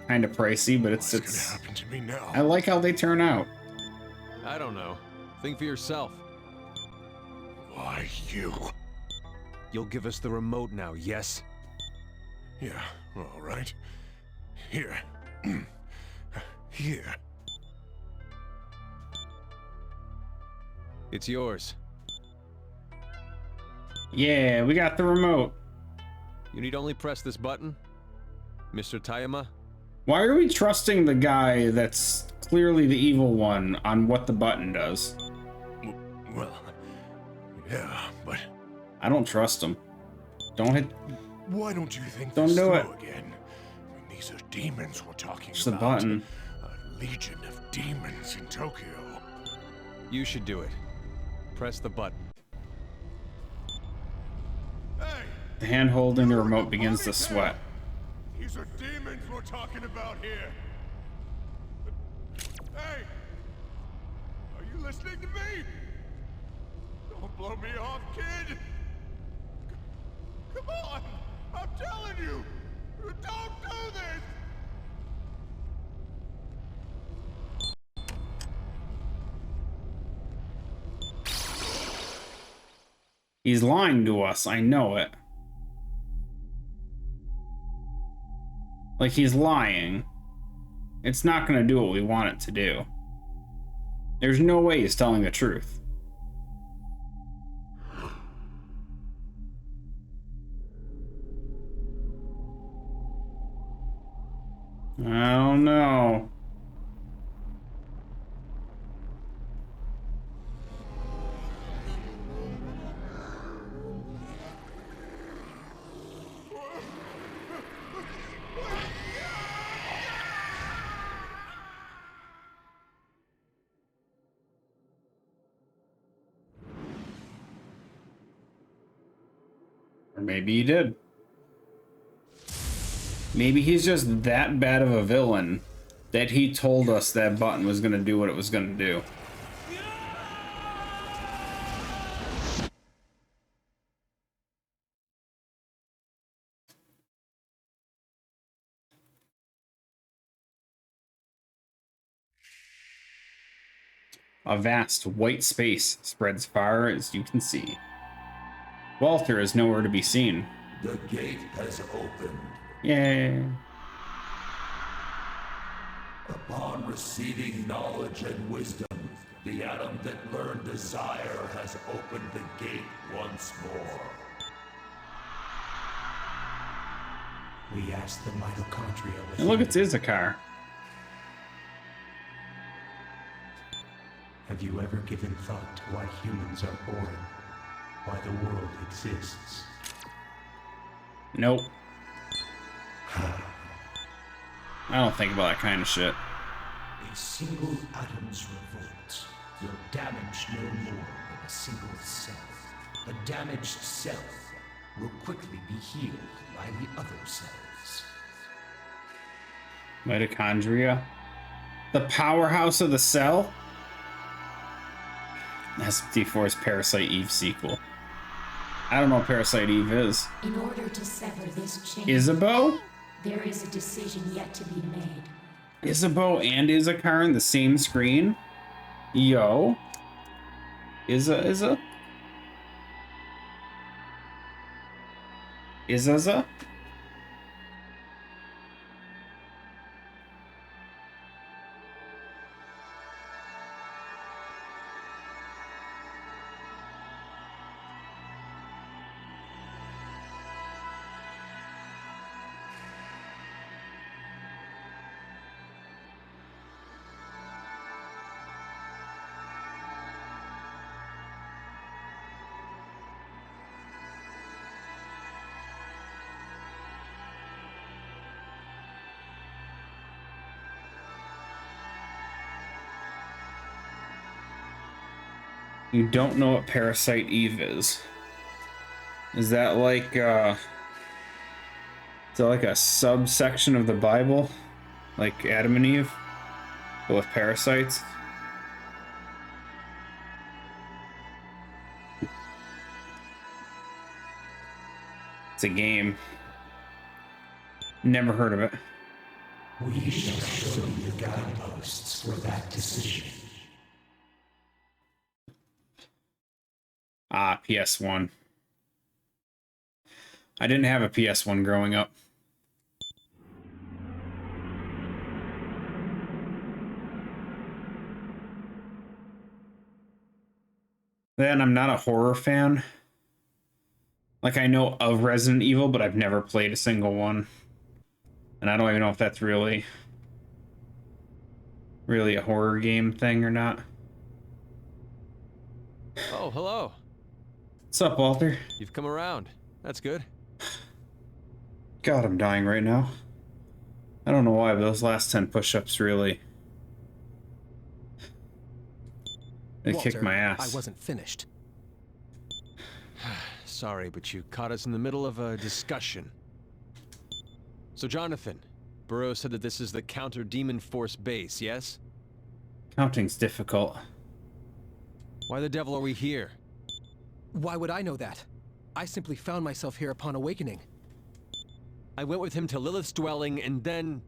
Kind of pricey, but it's gonna happen to me now? I like how they turn out. I don't know. Think for yourself. Why you? You'll give us the remote now, yes? Yeah, all right. Here. Here. It's yours. Yeah, we got the remote. You need only press this button, Mr. Tayama. Why are we trusting the guy that's clearly the evil one on what the button does? Well, yeah, but I don't trust him. Don't hit. why don't you think Don't this do through it. again? I mean, these are demons we're talking It's the about. button. A legion of demons in Tokyo. You should do it. Press the button. Hey! The hand holding the remote begins to sweat. These are demons we're talking about here. Hey! Are you listening to me? Don't blow me off, kid! Come on! I'm telling you! Don't do this! He's lying to us, I know it. Like, he's lying. It's not gonna do what we want it to do. There's no way he's telling the truth. I don't know. Or maybe he did. Maybe he's just that bad of a villain that he told us that button was gonna do what it was gonna do. A vast white space spreads far as you can see. Walter is nowhere to be seen. The gate has opened. Yay. Upon receiving knowledge and wisdom, the atom that learned desire has opened the gate once more. We asked the mitochondria. And look, it's Izakar. Have you ever given thought to why humans are born? Why the world exists? Nope. I don't think about that kind of shit. A single atom's revolt will damage no more than a single cell. A damaged cell will quickly be healed by the other cells. Mitochondria? The powerhouse of the cell? That's D4's Parasite Eve sequel. I don't know what Parasite Eve is. In order to sever this chain, Isabeau? there is a decision yet to be made. Isabeau and Izakar in the same screen? Yo. Izaza? You don't know what Parasite Eve is. Is that like a subsection of the Bible? Like Adam and Eve? But with parasites? It's a game. Never heard of it. We shall show you the guideposts for that decision. Ah, PS1. I didn't have a PS1 growing up. Then I'm not a horror fan. Like, I know of Resident Evil, but I've never played a single one. And I don't even know if that's really a horror game thing or not. Oh, hello. What's up, Walter? You've come around. That's good. God, I'm dying right now. I don't know why, but those last 10 push-ups really... They Walter, kicked my ass. I wasn't finished. Sorry, but you caught us in the middle of a discussion. So, Jonathan, Burroughs said that this is the Counter-Demon Force base, yes? Counting's difficult. Why the devil are we here? Why would I know that? I simply found myself here upon awakening. I went with him to Lilith's dwelling and then...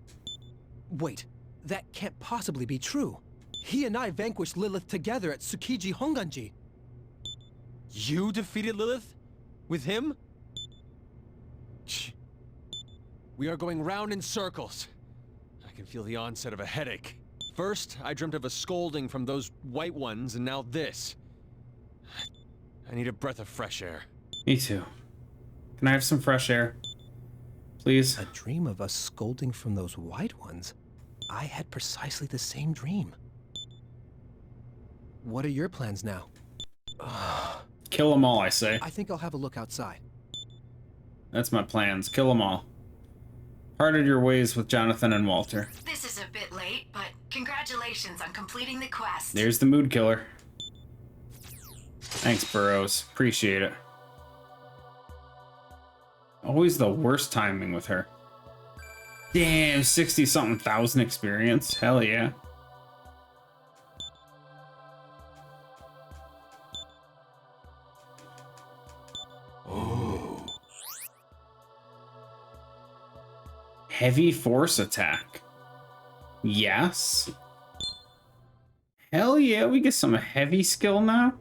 Wait, that can't possibly be true. He and I vanquished Lilith together at Tsukiji Honganji. You defeated Lilith? With him? We are going round in circles. I can feel the onset of a headache. First, I dreamt of a scolding from those white ones, and now this. I need a breath of fresh air. Me too. Can I have some fresh air? Please? A dream of us scolding from those white ones? I had precisely the same dream. What are your plans now? Kill them all, I say. I think I'll have a look outside. That's my plans. Kill them all. Parted your ways with Jonathan and Walter. This is a bit late, but congratulations on completing the quest. There's the mood killer. Thanks, Burroughs. Appreciate it. Always the worst timing with her. Damn, 60-something thousand experience. Hell yeah. Oh. Heavy force attack. Yes. Hell yeah, we get some heavy skill now.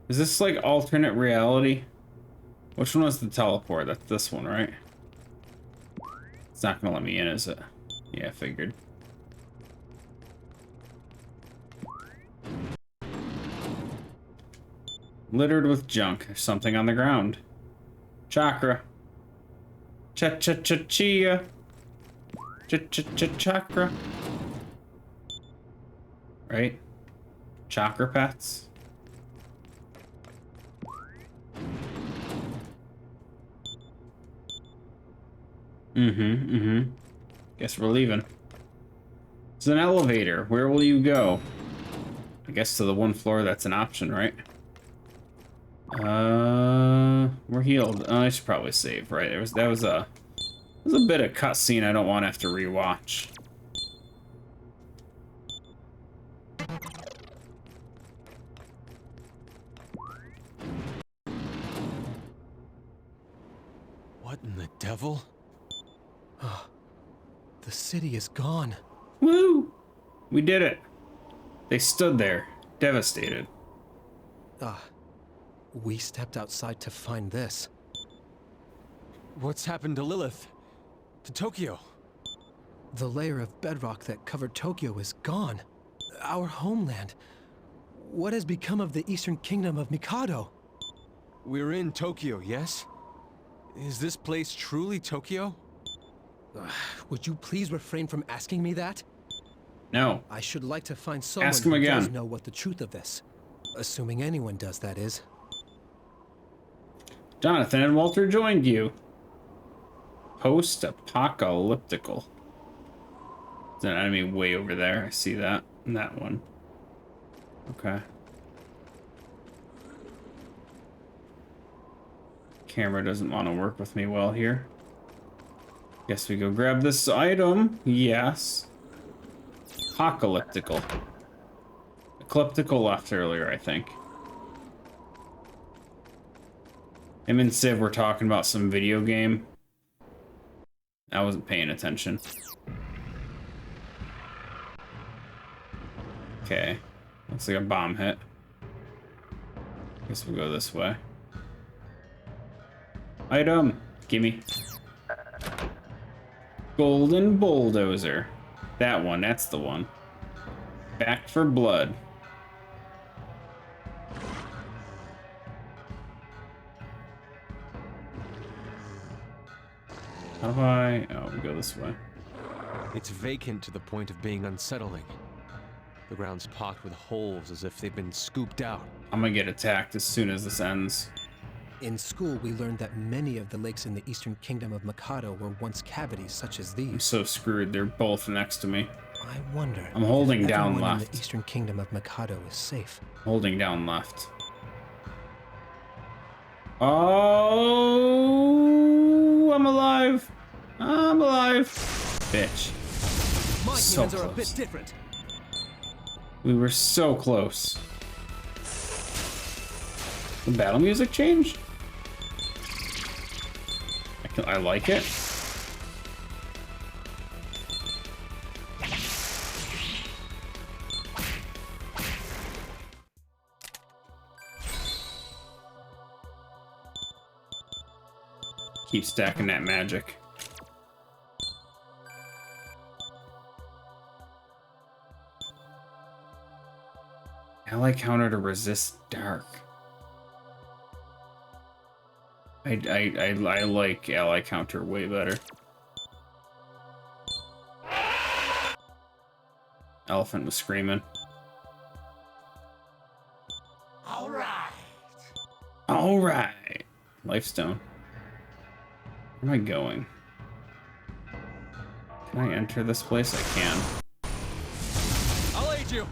Is this like alternate reality? Which one was the teleport? That's this one, right? It's not gonna let me in, is it? Yeah, I figured. Littered with junk. There's something on the ground. Chakra. Cha-cha-cha-chia. Cha-cha-cha-chakra. right? Chakra pets. Guess we're leaving. It's an elevator. Where will you go? I guess to the one floor that's an option, right? We're healed. I should probably save, right? That was a bit of cutscene I don't want to have to rewatch. What in the devil? The city is gone. Woo! We did it. They stood there, devastated. We stepped outside to find this. What's happened to Lilith? To Tokyo? The layer of bedrock that covered Tokyo is gone. Our homeland. What has become of the Eastern Kingdom of Mikado? We're in Tokyo, yes? Is this place truly Tokyo? Would you please refrain from asking me that? No. I should like to find someone Ask him who does again. know what the truth of this. Assuming anyone does, that is. Jonathan and Walter joined you. Post-apocalyptical. There's an enemy way over there. I see that. And that one. Okay. Camera doesn't want to work with me well here. Guess we go grab this item. Yes. Apocalyptical. Ecliptical left earlier, I think. Him and Civ were talking about some video game. I wasn't paying attention. Okay. Looks like a bomb hit. Guess we'll go this way. Item. Gimme. Golden bulldozer. That one. That's the one. Back for blood. How do I... Oh, we go this way. It's vacant to the point of being unsettling. The ground's pocked with holes as if they've been scooped out. I'm gonna get attacked as soon as this ends. In school, we learned that many of the lakes in the Eastern Kingdom of Mikado were once cavities such as I'm these. so screwed. They're both next to me. I wonder. I'm holding if down everyone left. in the Eastern Kingdom of Mikado is safe. Holding down left. Oh, I'm alive. I'm alive. Bitch. My So humans are a bit close. different. We were so close. The battle music changed? I like it. Keep stacking that magic. Ally counter to resist dark. I like ally counter way better. Elephant was screaming. All right. All right. Lifestone. Where am I going? Can I enter this place? I can. I'll aid you.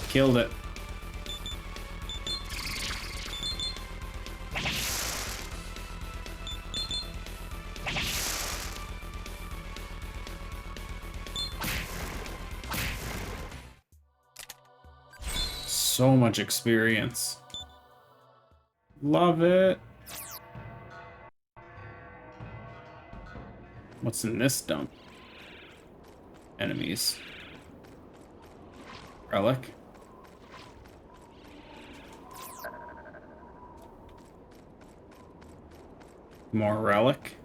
Killed it. So much experience. Love it. What's in this dump? Enemies. Relic. More relic.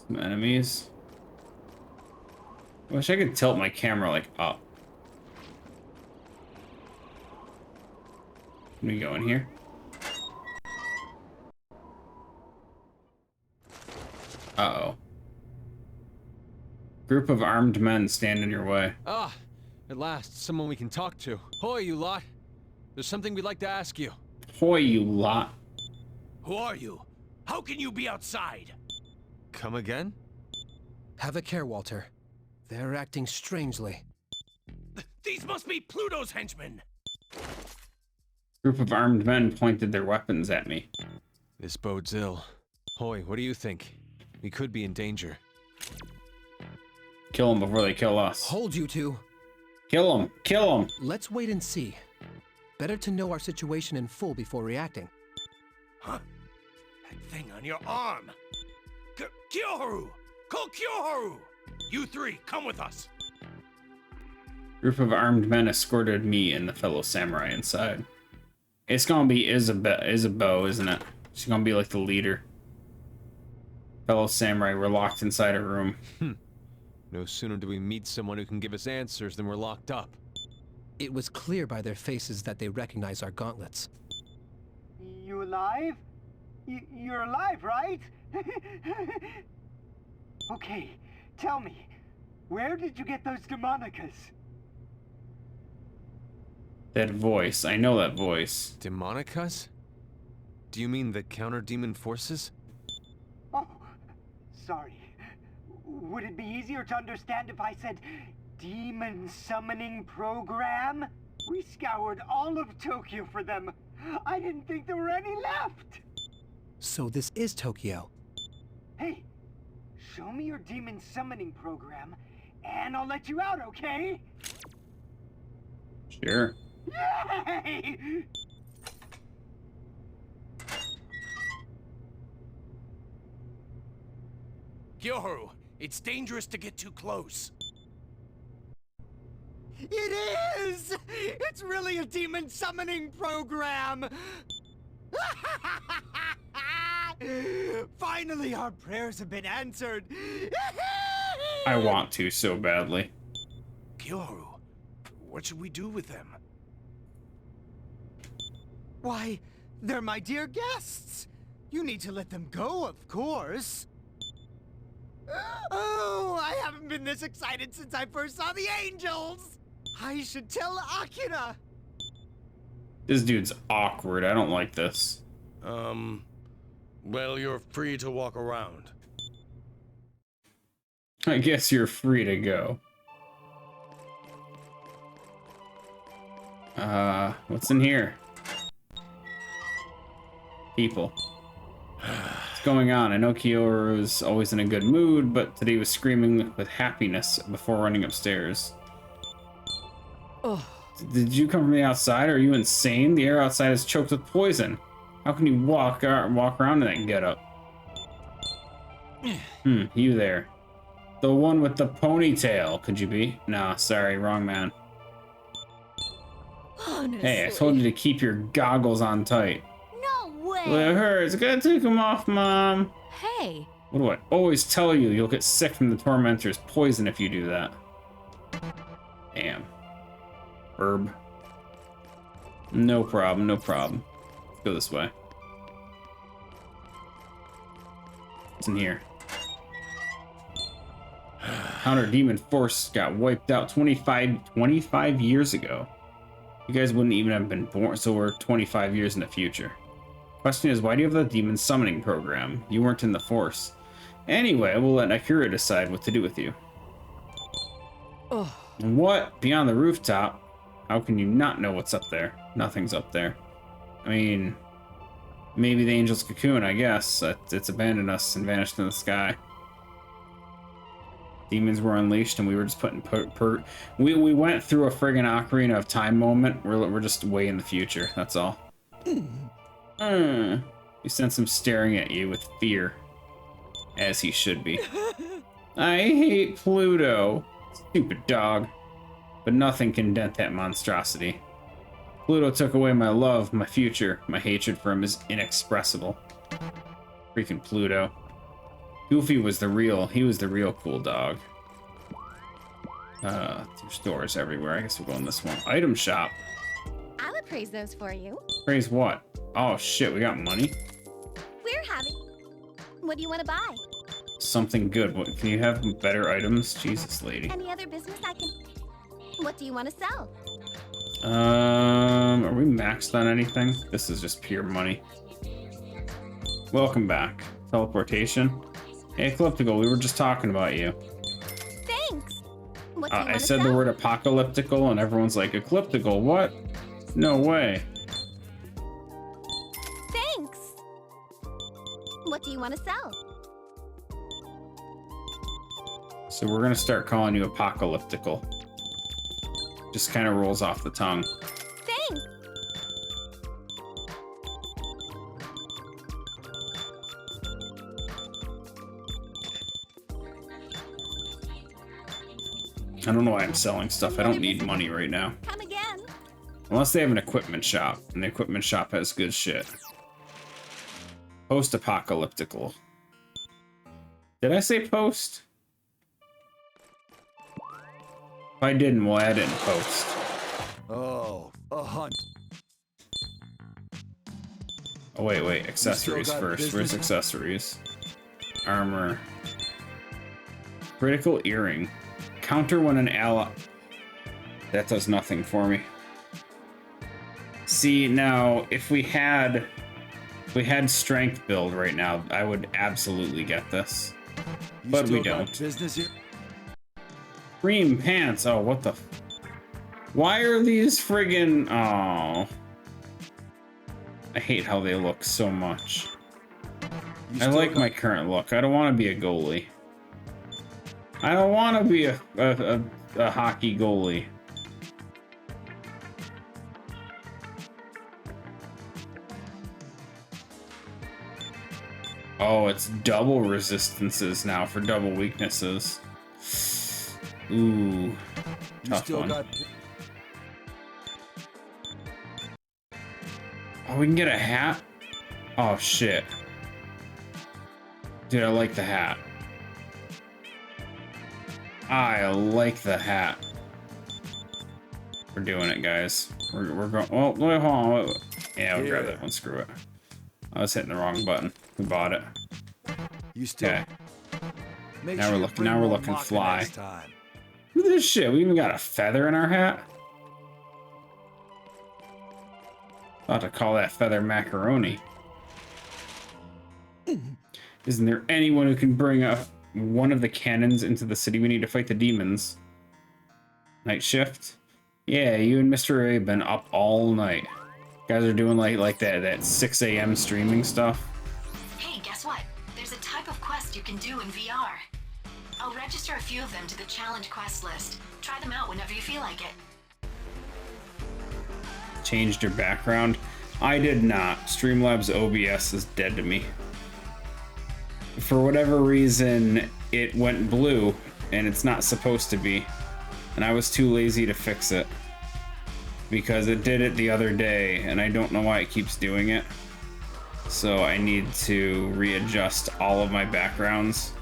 Some enemies. I wish I could tilt my camera like up. Can we go in here? Uh-oh. Group of armed men stand in your way. Ah, at last, someone we can talk to. Hoy, you lot. There's something we'd like to ask you. Hoy, you lot. Who are you? How can you be outside? Come again? Have a care, Walter. They're acting strangely. These must be Pluto's henchmen! Group of armed men pointed their weapons at me. This bodes ill. Hoy, what do you think? We could be in danger. Kill them before they kill us. Hold, you two. Kill them! Kill them! Let's wait and see. Better to know our situation in full before reacting. Huh? That thing on your arm! Kyoharu! Call Kyoharu! You three, come with us! Group of armed men escorted me and the fellow samurai inside. It's gonna be Isabeau, isn't it? She's gonna be like the leader. Fellow samurai were locked inside a room. No sooner do we meet someone who can give us answers than we're locked up. It was clear by their faces that they recognized our gauntlets. You alive? You're alive, right? Okay, tell me, where did you get those demonicas? That voice. I know that voice. Demonicas? Do you mean the counter-demon forces? Oh, sorry. Would it be easier to understand if I said demon summoning program? We scoured all of Tokyo for them. I didn't think there were any left. So this is Tokyo. Hey, show me your demon summoning program, and I'll let you out, okay? Sure. Yay! Kyoharu, it's dangerous to get too close. It is! It's really a demon summoning program! Finally, our prayers have been answered! I want to so badly. Kyoharu, what should we do with them? Why, they're my dear guests! You need to let them go, of course! Oh, I haven't been this excited since I first saw the angels! I should tell Akira! This dude's awkward. I don't like this. Well, you're free to walk around. I guess you're free to go. What's in here? People. What's going on? I know Kyoharu is always in a good mood, but today was screaming with happiness before running upstairs. Oh. Did you come from the outside? Are you insane? The air outside is choked with poison. How can you walk around in that getup? You there. The one with the ponytail, could you be? Nah, sorry, wrong man. Honestly. Hey, I told you to keep your goggles on tight. No way! Well, it hurts. I gotta take them off, Mom. Hey! What do I always tell you? You'll get sick from the tormentor's poison if you do that. Damn. Herb. No problem, no problem. Let's go this way. What's in here? Counter demon force got wiped out 25 years ago. You guys wouldn't even have been born, so we're 25 years in the future. Question is, why do you have the demon summoning program? You weren't in the force. Anyway, we'll let Akira decide what to do with you. Oh. What? Beyond the rooftop? How can you not know what's up there? Nothing's up there. I mean, maybe the angel's cocoon, I guess. It's abandoned us and vanished in the sky. Demons were unleashed and we were just putting we went through a friggin' Ocarina of Time moment. We're just way in the future, that's all. You sense him staring at you with fear. As he should be. I hate Pluto. Stupid dog. But nothing can dent that monstrosity. Pluto took away my love, my future. My hatred for him is inexpressible. Freaking Pluto. Goofy was he was the real cool dog. There's doors everywhere. I guess we'll go in this one. Item shop. I'll appraise those for you. Praise what? Oh shit, we got money? We're having... What do you want to buy? something good. What, can you have better items? Jesus, lady. Any other business I can... What do you want to sell? Are we maxed on anything? This is just pure money. Welcome back. Teleportation. Hey, Ecliptical, we were just talking about you. Thanks. What do you I said the word apocalyptical, and everyone's like, Ecliptical, what? No way. Thanks. What do you want to sell? So we're gonna start calling you apocalyptical. Just kind of rolls off the tongue. Thanks. I don't know why I'm selling stuff. I don't need money right now. Come again. Unless they have an equipment shop, and the equipment shop has good shit. Post-apocalyptical. Did I say post? If I didn't, we'll add it in post. Oh, a hunt. Oh, wait. Accessories first. Where's accessories? Armor. Critical earring. Counter when an ally... That does nothing for me. See, now, if we had strength build right now, I would absolutely get this. But we don't. Cream pants. Oh, what the... Why are these friggin... Oh. I hate how they look so much. I like my current look. I don't want to be a goalie. I don't want to be a hockey goalie. Oh, it's double resistances now for double weaknesses. Ooh, tough one. Oh, we can get a hat? Oh, shit. Dude, I like the hat. I like the hat. We're doing it, guys. We're going... Oh, wait, hold on. Wait. Yeah, we'll grab that one. Screw it. I was hitting the wrong button. We bought it. Okay. Now we're looking fly. Look at this shit. We even got a feather in our hat. About to call that feather macaroni. Isn't there anyone who can bring up one of the cannons into the city? We need to fight the demons. Night shift? Yeah, you and Mr. A been up all night. Guys are doing like that 6 a.m. streaming stuff. Hey, guess what? There's a type of quest you can do in VR. I'll register a few of them to the challenge quest list. Try them out whenever you feel like it. Changed your background? I did not. Streamlabs OBS is dead to me. For whatever reason, it went blue, and it's not supposed to be. And I was too lazy to fix it. Because it did it the other day, and I don't know why it keeps doing it. So I need to readjust all of my backgrounds.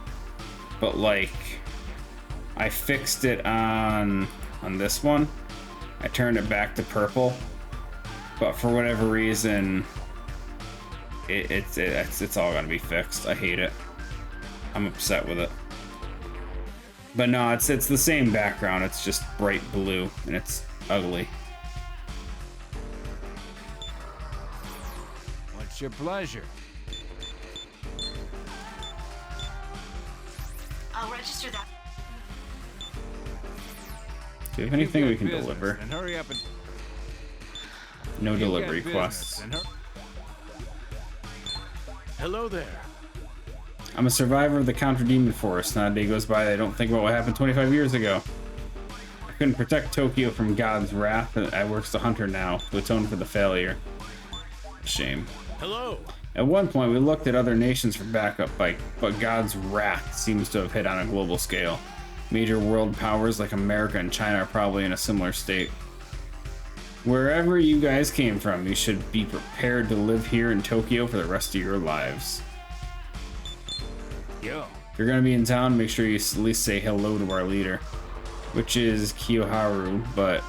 But like, I fixed it on this one. I turned it back to purple. But for whatever reason, it's all gonna be fixed. I hate it. I'm upset with it. But no, it's the same background. It's just bright blue, and it's ugly. What's your pleasure? I'll register that. Do you have anything we can deliver? And hurry up and... No delivery quests. Hello there. I'm a survivor of the Counter Demon Forest. Not a day goes by that I don't think about what happened 25 years ago. I couldn't protect Tokyo from God's wrath, and I work as a hunter now to atone for the failure. Shame. Hello. At one point, we looked at other nations for backup, but God's wrath seems to have hit on a global scale. Major world powers like America and China are probably in a similar state. Wherever you guys came from, you should be prepared to live here in Tokyo for the rest of your lives. Yo. If you're gonna be in town, make sure you at least say hello to our leader, which is Kiyoharu, but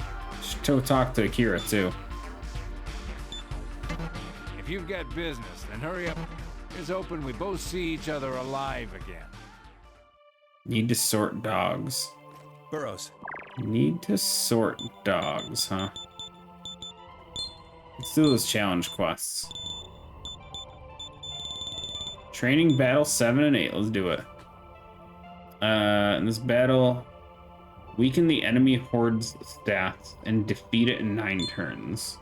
talk to Akira too. If you've got business, then hurry up. Here's hoping we both see each other alive again. Need to sort dogs. Burrows. Need to sort dogs, huh? Let's do those challenge quests. Training battle 7 and 8. Let's do it. In this battle, weaken the enemy horde's stats and defeat it in 9 turns.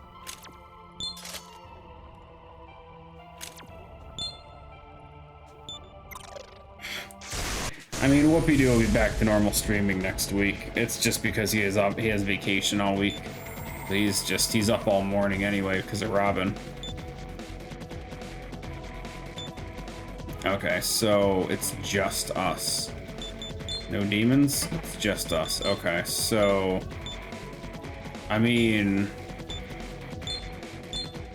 I mean, Whoopie-Doo will be back to normal streaming next week. It's just because he has vacation all week. He's up all morning anyway because of Robin. Okay, so it's just us. No demons? It's just us. Okay, so... I mean...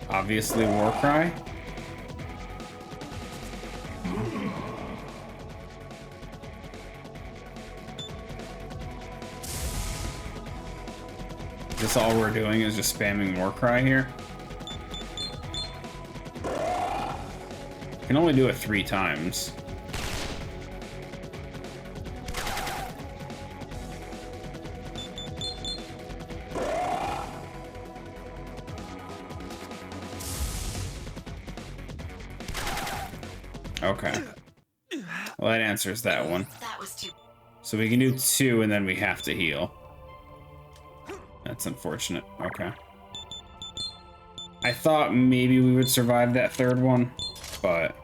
obviously Warcry? This all we're doing is just spamming Warcry here? Can only do it 3 times. Okay. Well, that answers that one. That was too. So we can do 2 and then we have to heal. That's unfortunate. Okay. I thought maybe we would survive that 3rd one, but...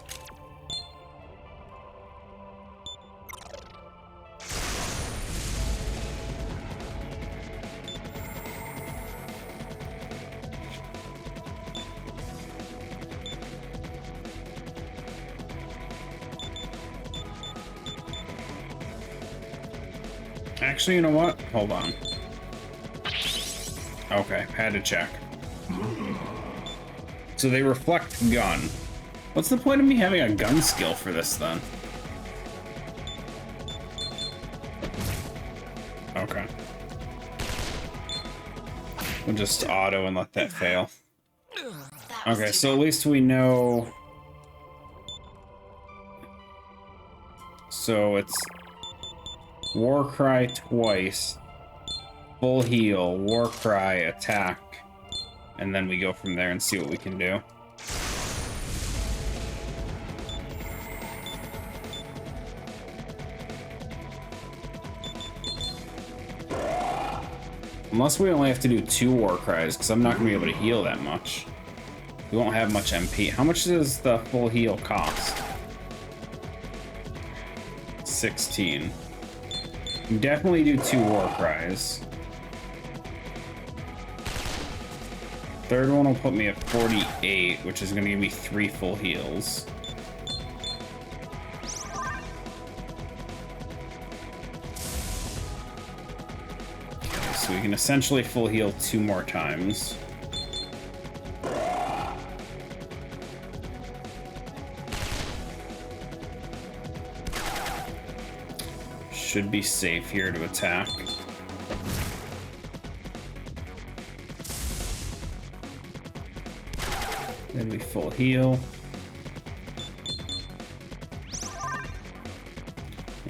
Actually, you know what? Hold on. Okay, had to check. So they reflect gun. What's the point of me having a gun skill for this then? Okay. We'll just auto and let that fail. Okay, so at least we know... So it's... Warcry twice. Full heal, Warcry, attack, and then we go from there and see what we can do. Unless we only have to do 2 Warcries, because I'm not going to be able to heal that much. We won't have much MP. How much does the full heal cost? 16. We definitely do 2 Warcries. 3rd one will put me at 48, which is going to give me 3 full heals. Okay, so we can essentially full heal 2 more times. Should be safe here to attack. Then we full heal.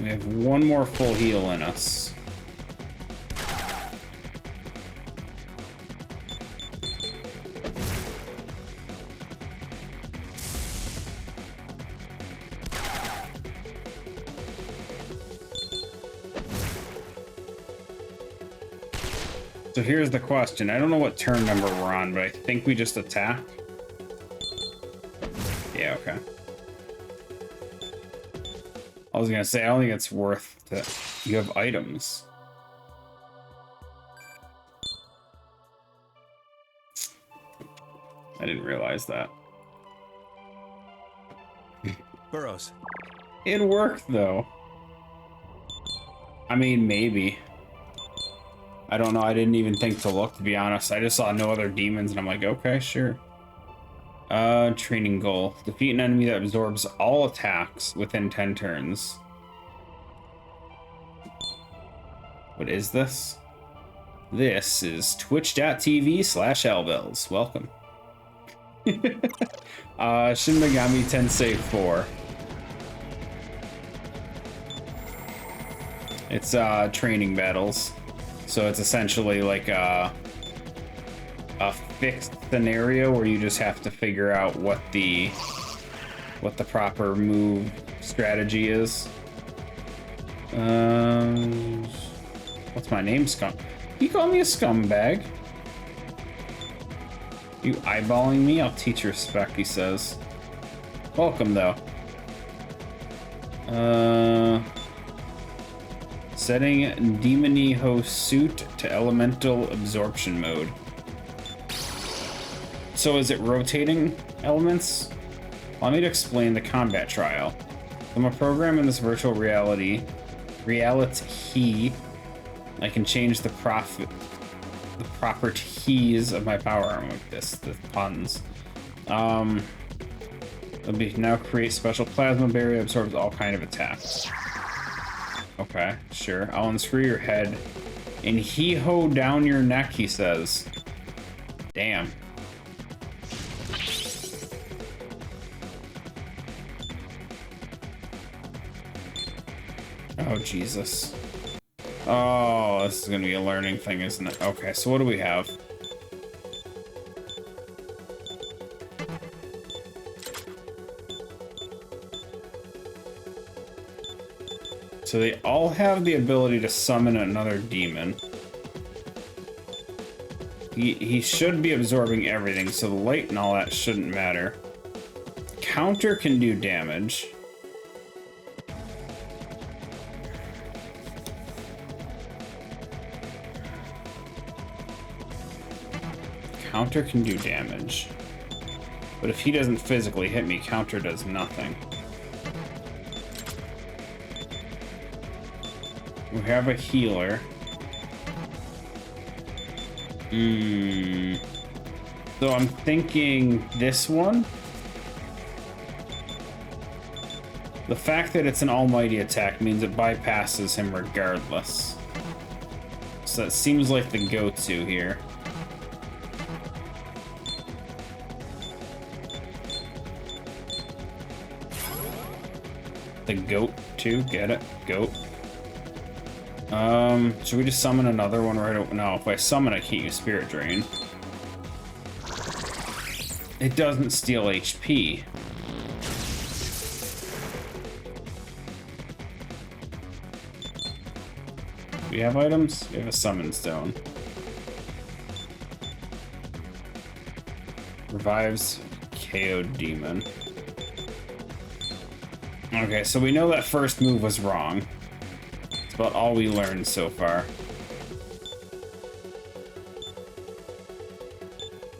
We have 1 more full heal in us. So here's the question. I don't know what turn number we're on, but I think we just attack. Yeah, okay. I was gonna say, I don't think it's worth to... You have items. I didn't realize that. Burrows. It worked, though. I mean, maybe. I don't know, I didn't even think to look, to be honest. I just saw no other demons, and I'm like, okay, sure. Training goal. Defeat an enemy that absorbs all attacks within 10 turns. What is this? This is twitch.tv/Albelz. Welcome. Shin Megami Tensei 4. It's training battles. So it's essentially like a fixed scenario where you just have to figure out what the proper move strategy is. What's my name, scum? You call me a scumbag? You eyeballing me? I'll teach you respect, he says. Welcome, though. Setting Demony Host suit to elemental absorption mode. So is it rotating elements? Allow me to explain the combat trial. I'm a program in this virtual reality. I can change the properties of my power arm with this, the puns. It'll be now create special plasma barrier that absorbs all kind of attacks. Okay, sure. I'll unscrew your head and hee-ho down your neck, he says. Damn. Oh, Jesus. Oh, this is gonna be a learning thing, isn't it? Okay, so what do we have? So they all have the ability to summon another demon. He should be absorbing everything, so the light and all that shouldn't matter. Counter can do damage. Counter can do damage. But if he doesn't physically hit me, counter does nothing. We have a healer. So I'm thinking this one. The fact that it's an almighty attack means it bypasses him regardless. So that seems like the go-to here. The goat too, get it? Goat. Should we just summon another one right away? No, if I summon, I can't use Spirit Drain. It doesn't steal HP. Do we have items? We have a Summon Stone. Revives KO'd Demon. Okay, so we know that first move was wrong. It's about all we learned so far.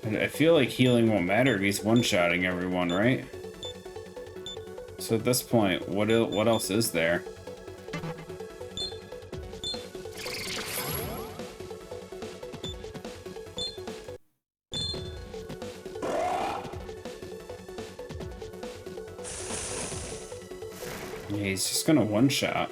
And I feel like healing won't matter if he's one-shotting everyone, right? So at this point, what else is there? Yeah, he's just gonna one-shot.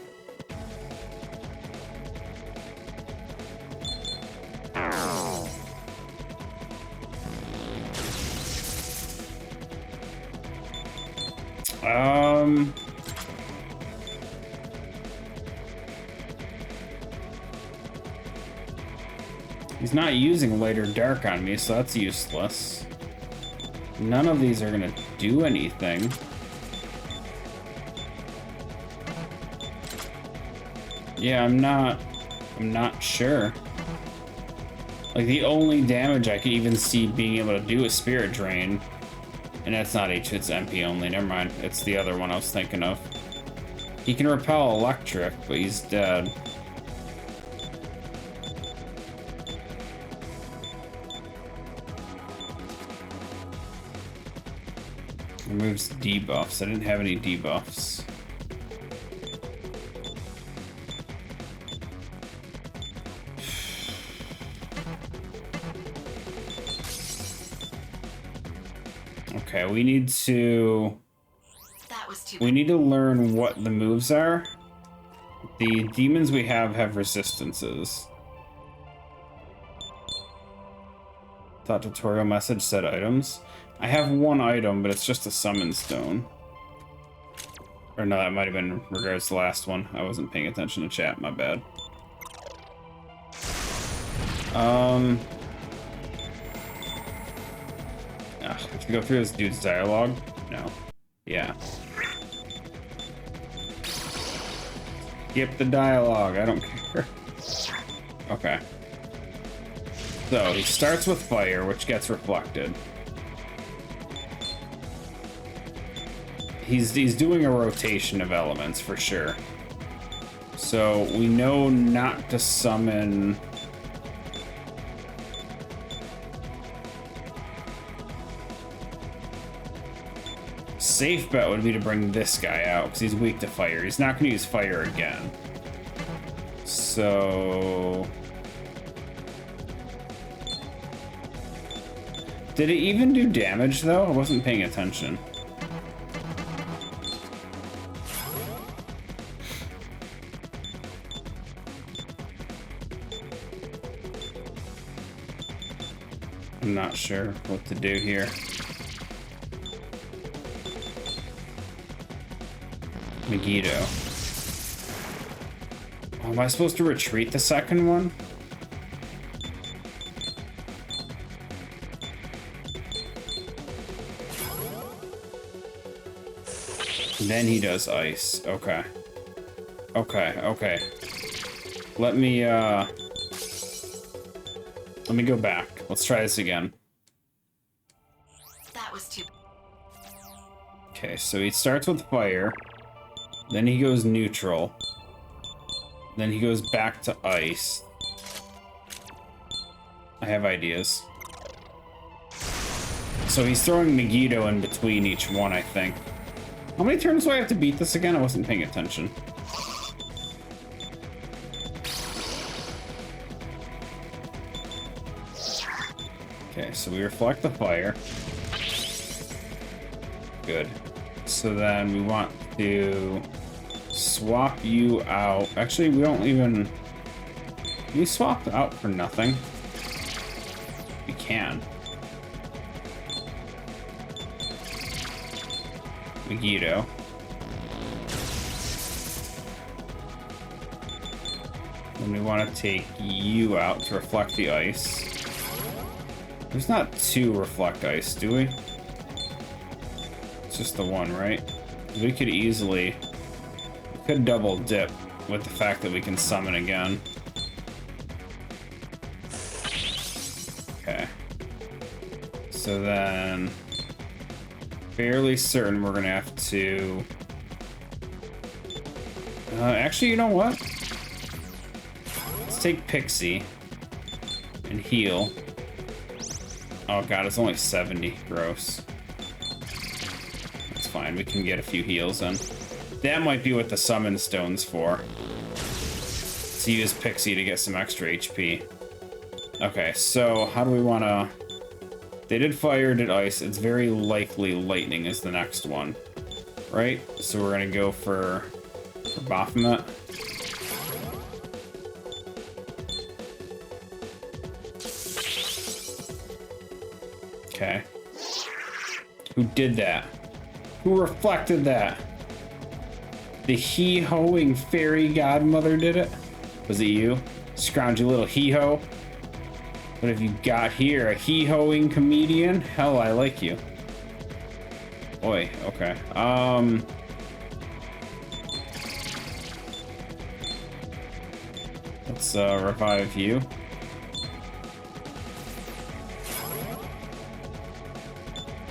He's not using light or dark on me, so that's useless. None of these are gonna do anything. Yeah, I'm not sure. Like, the only damage I can even see being able to do is Spirit Drain. And that's not H, it's MP only, never mind. It's the other one I was thinking of. He can repel electric, but he's dead. Removes debuffs. I didn't have any debuffs. Okay, we need to... We need to learn what the moves are. The demons we have resistances. Thought tutorial message said items. I have one item, but it's just a summon stone. Or no, that might have been in regards to the last one. I wasn't paying attention to chat, my bad. We can go through this dude's dialogue? No. Yeah. Skip the dialogue, I don't care. Okay. So, he starts with fire, which gets reflected. He's doing a rotation of elements, for sure. So, we know not to summon... Safe bet would be to bring this guy out, because he's weak to fire. He's not going to use fire again. So... Did it even do damage, though? I wasn't paying attention. I'm not sure what to do here. Megiddo. Oh, am I supposed to retreat the second one? Then he does ice. Okay. Okay. Let me go back. Let's try this again. That was too... Okay, so he starts with fire. Then he goes neutral. Then he goes back to ice. I have ideas. So he's throwing Megiddo in between each one, I think. How many turns do I have to beat this again? I wasn't paying attention. Okay, so we reflect the fire. Good. So then we want to swap you out. Actually, we don't even... We swapped out for nothing. We can. Megiddo. Then we want to take you out to reflect the ice. There's not two reflect ice, do we? It's just the one, right? We could easily... We could double dip with the fact that we can summon again. Okay. So then... Fairly certain we're gonna have to... actually, you know what? Let's take Pixie and heal. Oh god, it's only 70. Gross. That's fine, we can get a few heals in. That might be what the summon stone's for. To use Pixie to get some extra HP. Okay, so how do we want to... They did fire, did ice. It's very likely lightning is the next one. Right? So we're going to go for Baphomet. Okay. Who did that? Who reflected that? The hee-hoing fairy godmother did it? Was it you? Scroungy little hee-ho? What have you got here? A hee-hoing comedian? Hell, I like you. Oi, okay. Let's revive you.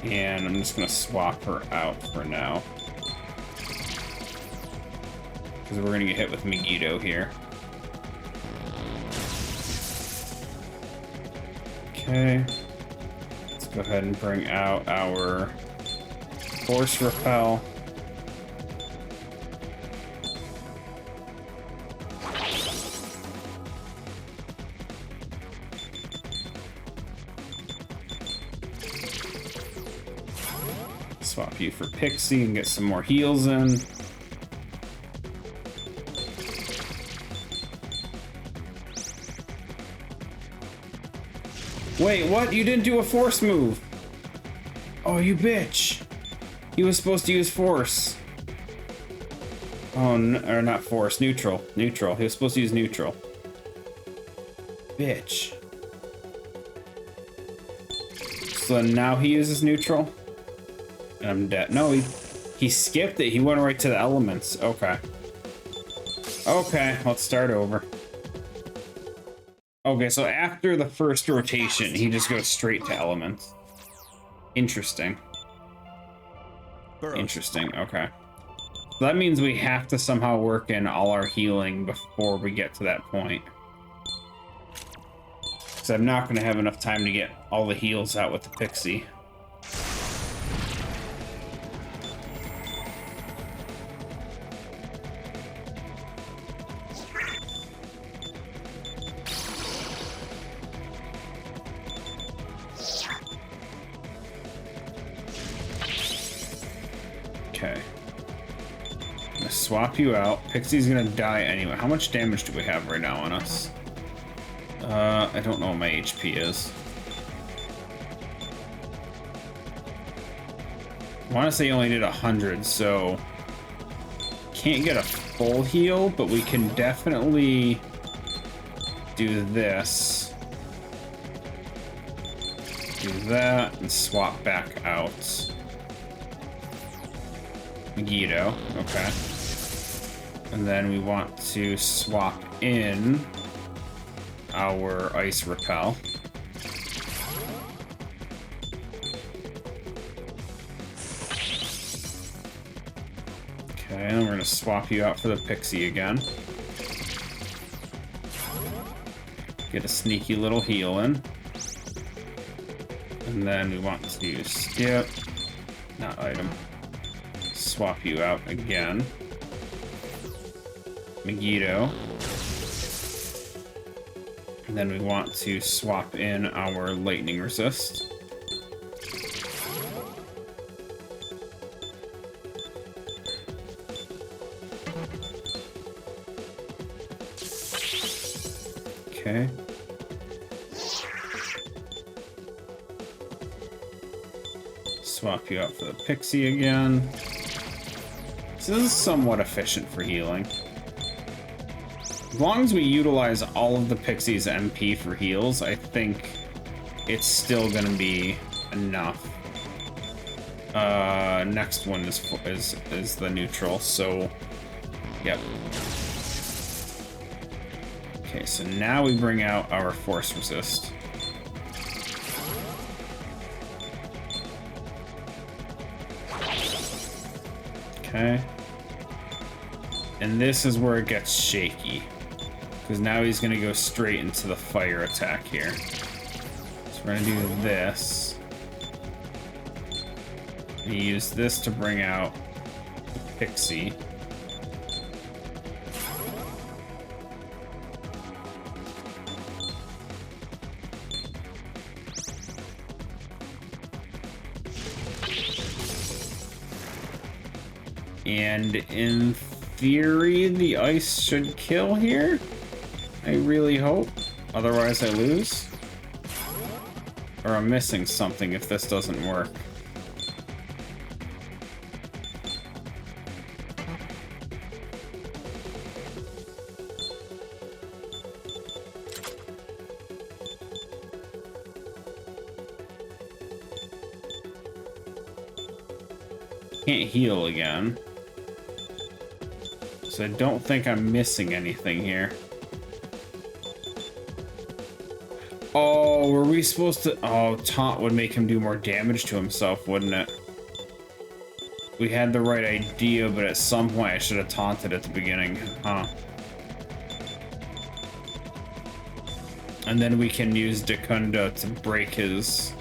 And I'm just gonna swap her out for now. Because we're gonna get hit with Megiddo here. Okay. Let's go ahead and bring out our Force Repel. Swap you for Pixie and get some more heals in. Wait, what? You didn't do a force move. Oh, you bitch. He was supposed to use force. Oh, or not force, neutral. Neutral. He was supposed to use neutral. Bitch. So now he uses neutral? And I'm dead. No, he skipped it. He went right to the elements. Okay. Okay, let's start over. Okay, so after the first rotation, he just goes straight to elements. Interesting. Interesting, okay. So that means we have to somehow work in all our healing before we get to that point. Because I'm not going to have enough time to get all the heals out with the pixie. Okay. I'm gonna swap you out. Pixie's gonna die anyway. How much damage do we have right now on us? I don't know what my HP is. I want to say you only did 100, so can't get a full heal, but we can definitely do this. Do that and swap back out. Megiddo, okay. And then we want to swap in our ice repel. Okay, and we're gonna swap you out for the pixie again. Get a sneaky little heal in. And then we want to skip, not item. Swap you out again. Megiddo. And then we want to swap in our lightning resist. Okay. Swap you out for the pixie again. So this is somewhat efficient for healing. As long as we utilize all of the Pixie's MP for heals, I think it's still gonna be enough. Next one is the neutral, so yep. Okay, so now we bring out our force resist. Okay. And this is where it gets shaky. Because now he's going to go straight into the fire attack here. So we're going to do this. And use this to bring out the pixie. And in theory, the ice should kill here. I really hope. Otherwise, I lose. Or I'm missing something if this doesn't work. Can't heal again. So I don't think I'm missing anything here. Oh, were we supposed to... Oh, taunt would make him do more damage to himself, wouldn't it? We had the right idea, but at some point I should have taunted at the beginning, huh? And then we can use Dekunda to break his...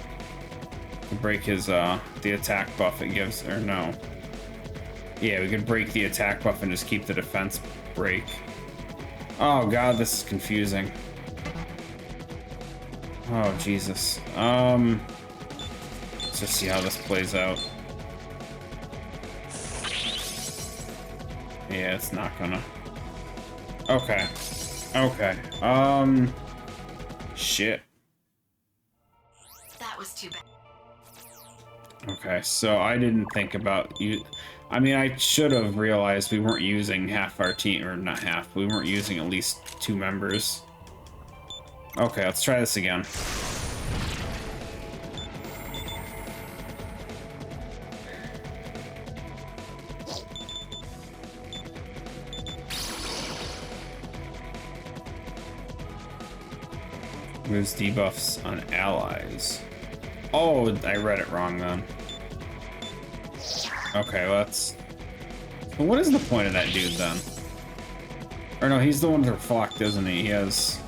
the attack buff it gives, or no. Yeah, we could break the attack buff and just keep the defense break. Oh god, this is confusing. Oh, Jesus. Let's just see how this plays out. Yeah, it's not gonna. Okay. Okay. Shit. That was too bad. Okay, so I didn't think about you. I mean, I should have realized we weren't using half our team, or not half, we weren't using at least 2 members. Okay, let's try this again. Moves debuffs on allies. Oh, I read it wrong then. Okay, let's... But what is the point of that dude then? Or no, he's the one with reflect, isn't he? He has...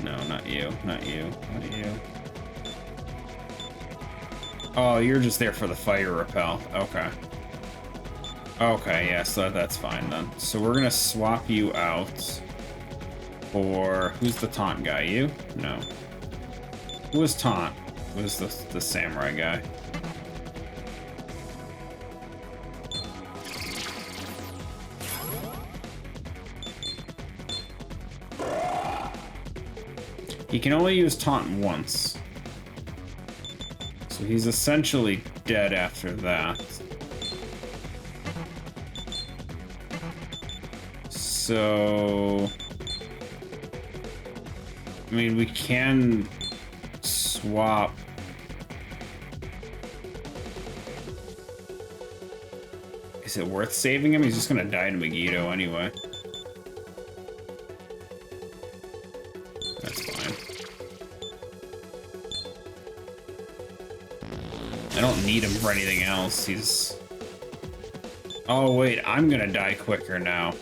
No, not you, not you, not you. Oh, you're just there for the fire repel. Okay. Okay, yeah, so that's fine then. So we're gonna swap you out for... Who's the taunt guy? You? No. Who was taunt? Who was the samurai guy? He can only use taunt once. So he's essentially dead after that. So... I mean, we can swap... Is it worth saving him? He's just gonna die to Megiddo anyway. That's fine. I don't need him for anything else. He's... Oh wait, I'm gonna die quicker now.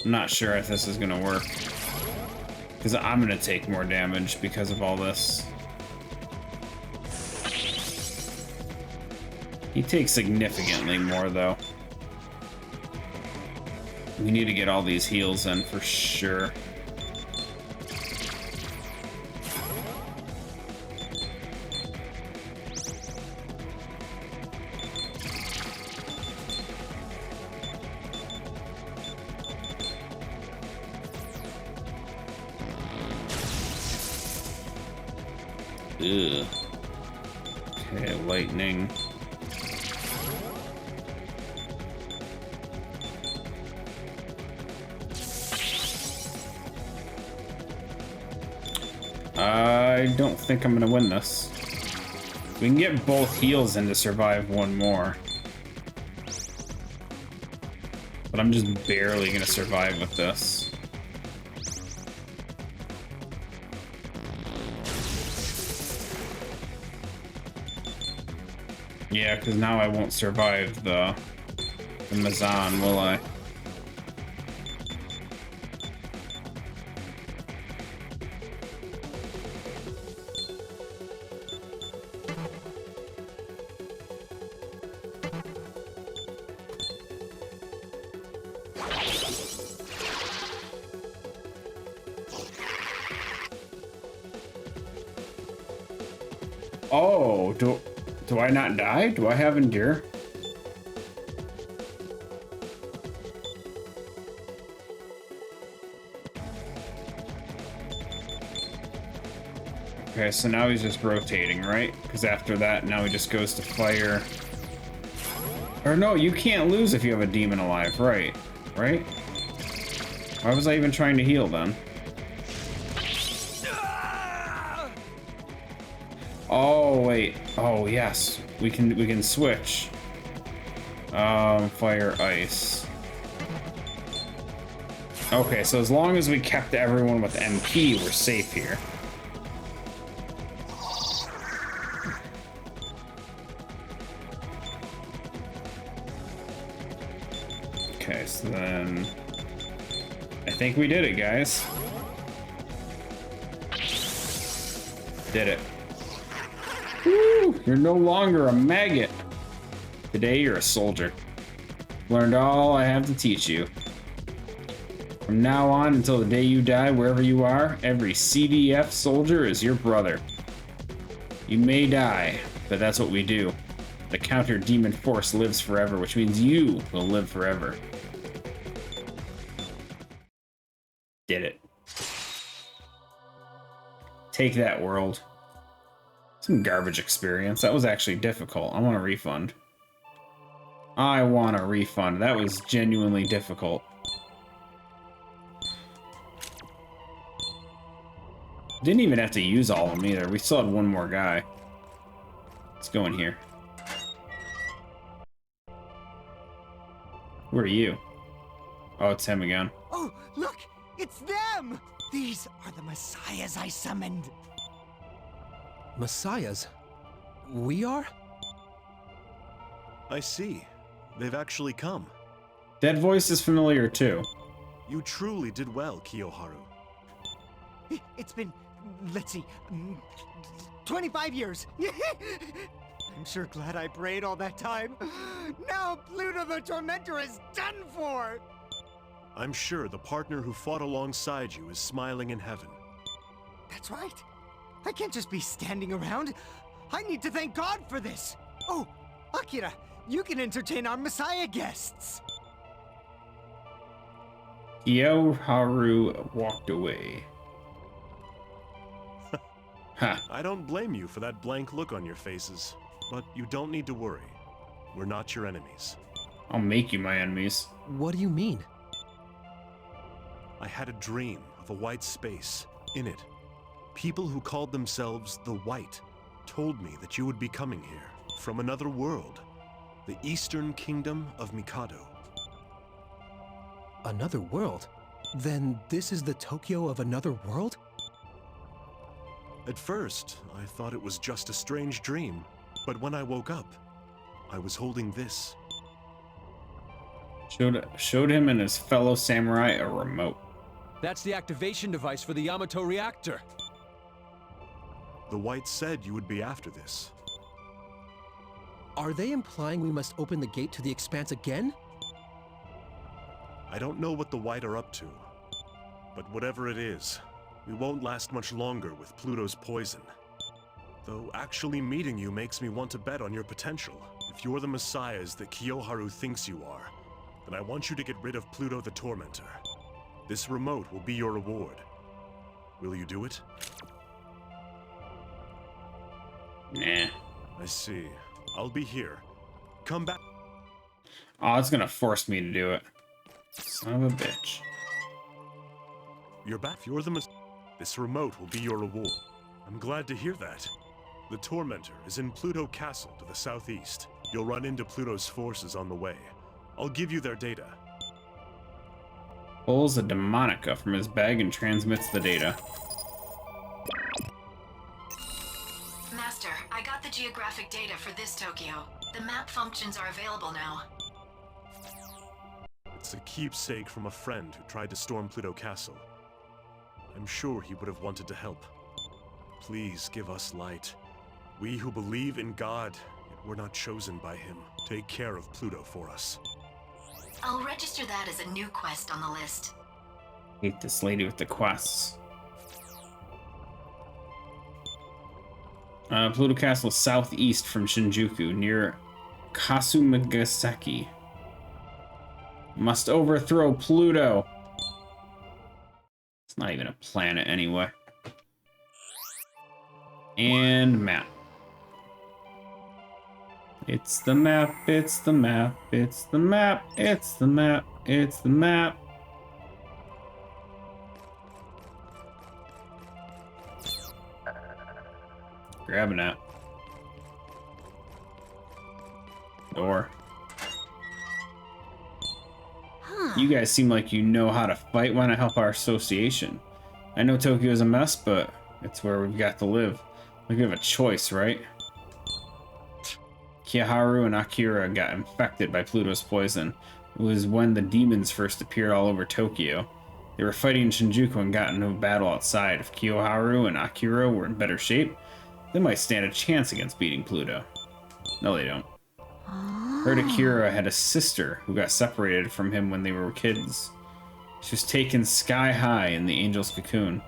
I'm not sure if this is gonna work. Because I'm gonna take more damage because of all this. He takes significantly more though. We need to get all these heals in for sure. Ugh. Okay, lightning. I don't think I'm gonna win this. We can get both heals in to survive one more. But I'm just barely gonna survive with this. Yeah, because now I won't survive the Mazan, will I? Oh, do I not die? Do I have endure? Okay, so now he's just rotating, right? Because after that, now he just goes to fire. Or no, you can't lose if you have a demon alive, right? Right? Why was I even trying to heal then? Oh wait. Oh yes. We can switch. Fire, ice. Okay, so as long as we kept everyone with MP, we're safe here. Okay, so then I think we did it, guys. Did it. Woo! You're no longer a maggot. Today you're a soldier. Learned all I have to teach you. From now on until the day you die, wherever you are, every CDF soldier is your brother. You may die, but that's what we do. The counter demon force lives forever, which means you will live forever. Did it. Take that, world. Some garbage experience. That was actually difficult. I want a refund. I want a refund. That was genuinely difficult. Didn't even have to use all of them either. We still had one more guy. Let's go in here. Who are you? Oh, it's him again. Oh, look! It's them! These are the messiahs I summoned. Messiahs? We are? I see. They've actually come. That voice is familiar too. You truly did well, Kiyoharu. It's been, let's see, 25 years. I'm sure glad I prayed all that time. Now Pluto the Tormentor is done for! I'm sure the partner who fought alongside you is smiling in heaven. That's right. I can't just be standing around. I need to thank God for this. Oh, Akira, you can entertain our Messiah guests. Kiyoharu walked away. Ha. I don't blame you for that blank look on your faces, but you don't need to worry. We're not your enemies. I'll make you my enemies. What do you mean? I had a dream of a white space. In it, people who called themselves the White told me that you would be coming here from another world, the Eastern Kingdom of Mikado. Another world? Then this is the Tokyo of another world? At first, I thought it was just a strange dream, but when I woke up, I was holding this. Showed him and his fellow samurai a remote. That's the activation device for the Yamato reactor. The White said you would be after this. Are they implying we must open the gate to the Expanse again? I don't know what the White are up to, but whatever it is, we won't last much longer with Pluto's poison. Though actually meeting you makes me want to bet on your potential. If you're the messiahs that Kiyoharu thinks you are, then I want you to get rid of Pluto the Tormentor. This remote will be your reward. Will you do it? Nah. I see. I'll be here. Come back. Oh, it's gonna force me to do it. Son of a bitch. You're back. If you're the this remote will be your reward. I'm glad to hear that. The Tormentor is in Pluto Castle to the southeast. You'll run into Pluto's forces on the way. I'll give you their data. Pulls a demonica from his bag and transmits the data. Master, I got the geographic data for this Tokyo. The map functions are available now. It's a keepsake from a friend who tried to storm Pluto Castle. I'm sure he would have wanted to help. Please give us light. We who believe in God, yet we're not chosen by him. Take care of Pluto for us. I'll register that as a new quest on the list. Hate this lady with the quests. Pluto Castle southeast from Shinjuku, near Kasumigaseki. Must overthrow Pluto. It's not even a planet anyway. And map. It's the map, it's the map, it's the map, it's the map, it's the map. Grabbing that. Door. You guys seem like you know how to fight. Why not help our association? I know Tokyo's a mess, but it's where we've got to live. Like we have a choice, right? Kiyoharu and Akira got infected by Pluto's poison. It was when the demons first appeared all over Tokyo. They were fighting in Shinjuku and got into a battle outside. If Kiyoharu and Akira were in better shape, they might stand a chance against beating Pluto. No, they don't. Heard Akira had a sister who got separated from him when they were kids. She was taken sky high in the angel's cocoon.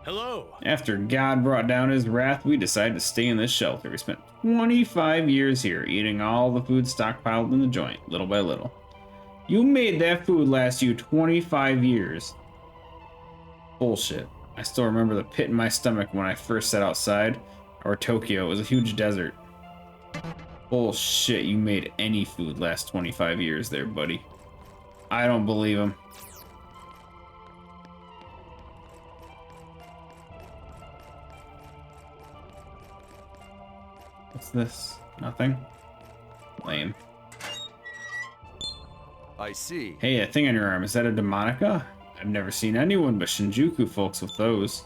Hello. After God brought down his wrath, we decided to stay in this shelter. We spent 25 years here, eating all the food stockpiled in the joint, little by little. You made that food last you 25 years. Bullshit. I still remember the pit in my stomach when I first set outside our Tokyo. It was a huge desert. Bullshit, you made any food last 25 years there, buddy. I don't believe him. What's this? Nothing? Lame. I see. Hey, a thing on your arm. Is that a demonica? I've never seen anyone but Shinjuku folks with those.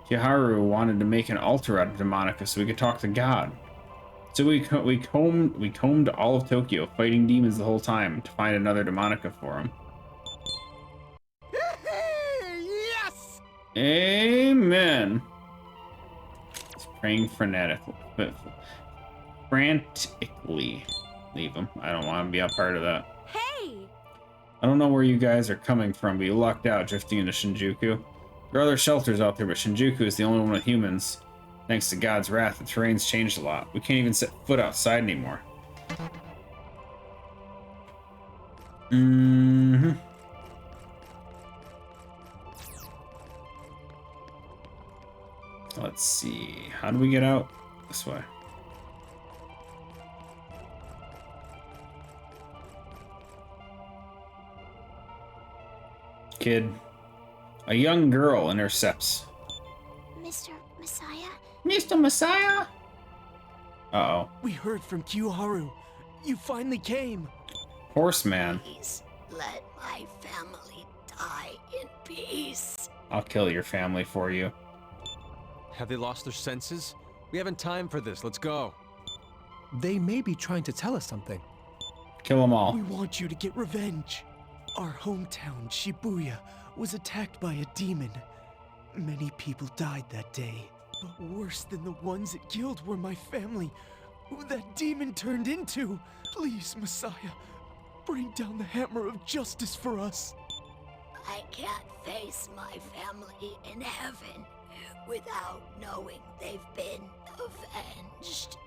Kiharu wanted to make an altar out of demonica so we could talk to God. So we combed all of Tokyo, fighting demons the whole time to find another demonica for him. Yes! Amen. He's praying frantically. Leave him. I don't want to be a part of that. Hey! I don't know where you guys are coming from, but you lucked out drifting into Shinjuku. There are other shelters out there, but Shinjuku is the only one with humans. Thanks to God's wrath, the terrain's changed a lot. We can't even set foot outside anymore. Let's see. How do we get out? This way. Kid. A young girl intercepts. Mr. Messiah? Mr. Messiah? Uh-oh. We heard from Kiyoharu. You finally came. Horseman. Please let my family die in peace. I'll kill your family for you. Have they lost their senses? We haven't time for this. Let's go. They may be trying to tell us something. Kill them all. We want you to get revenge. Our hometown, Shibuya, was attacked by a demon. Many people died that day. But worse than the ones it killed were my family, who that demon turned into. Please, Messiah, bring down the hammer of justice for us. I can't face my family in heaven without knowing they've been avenged.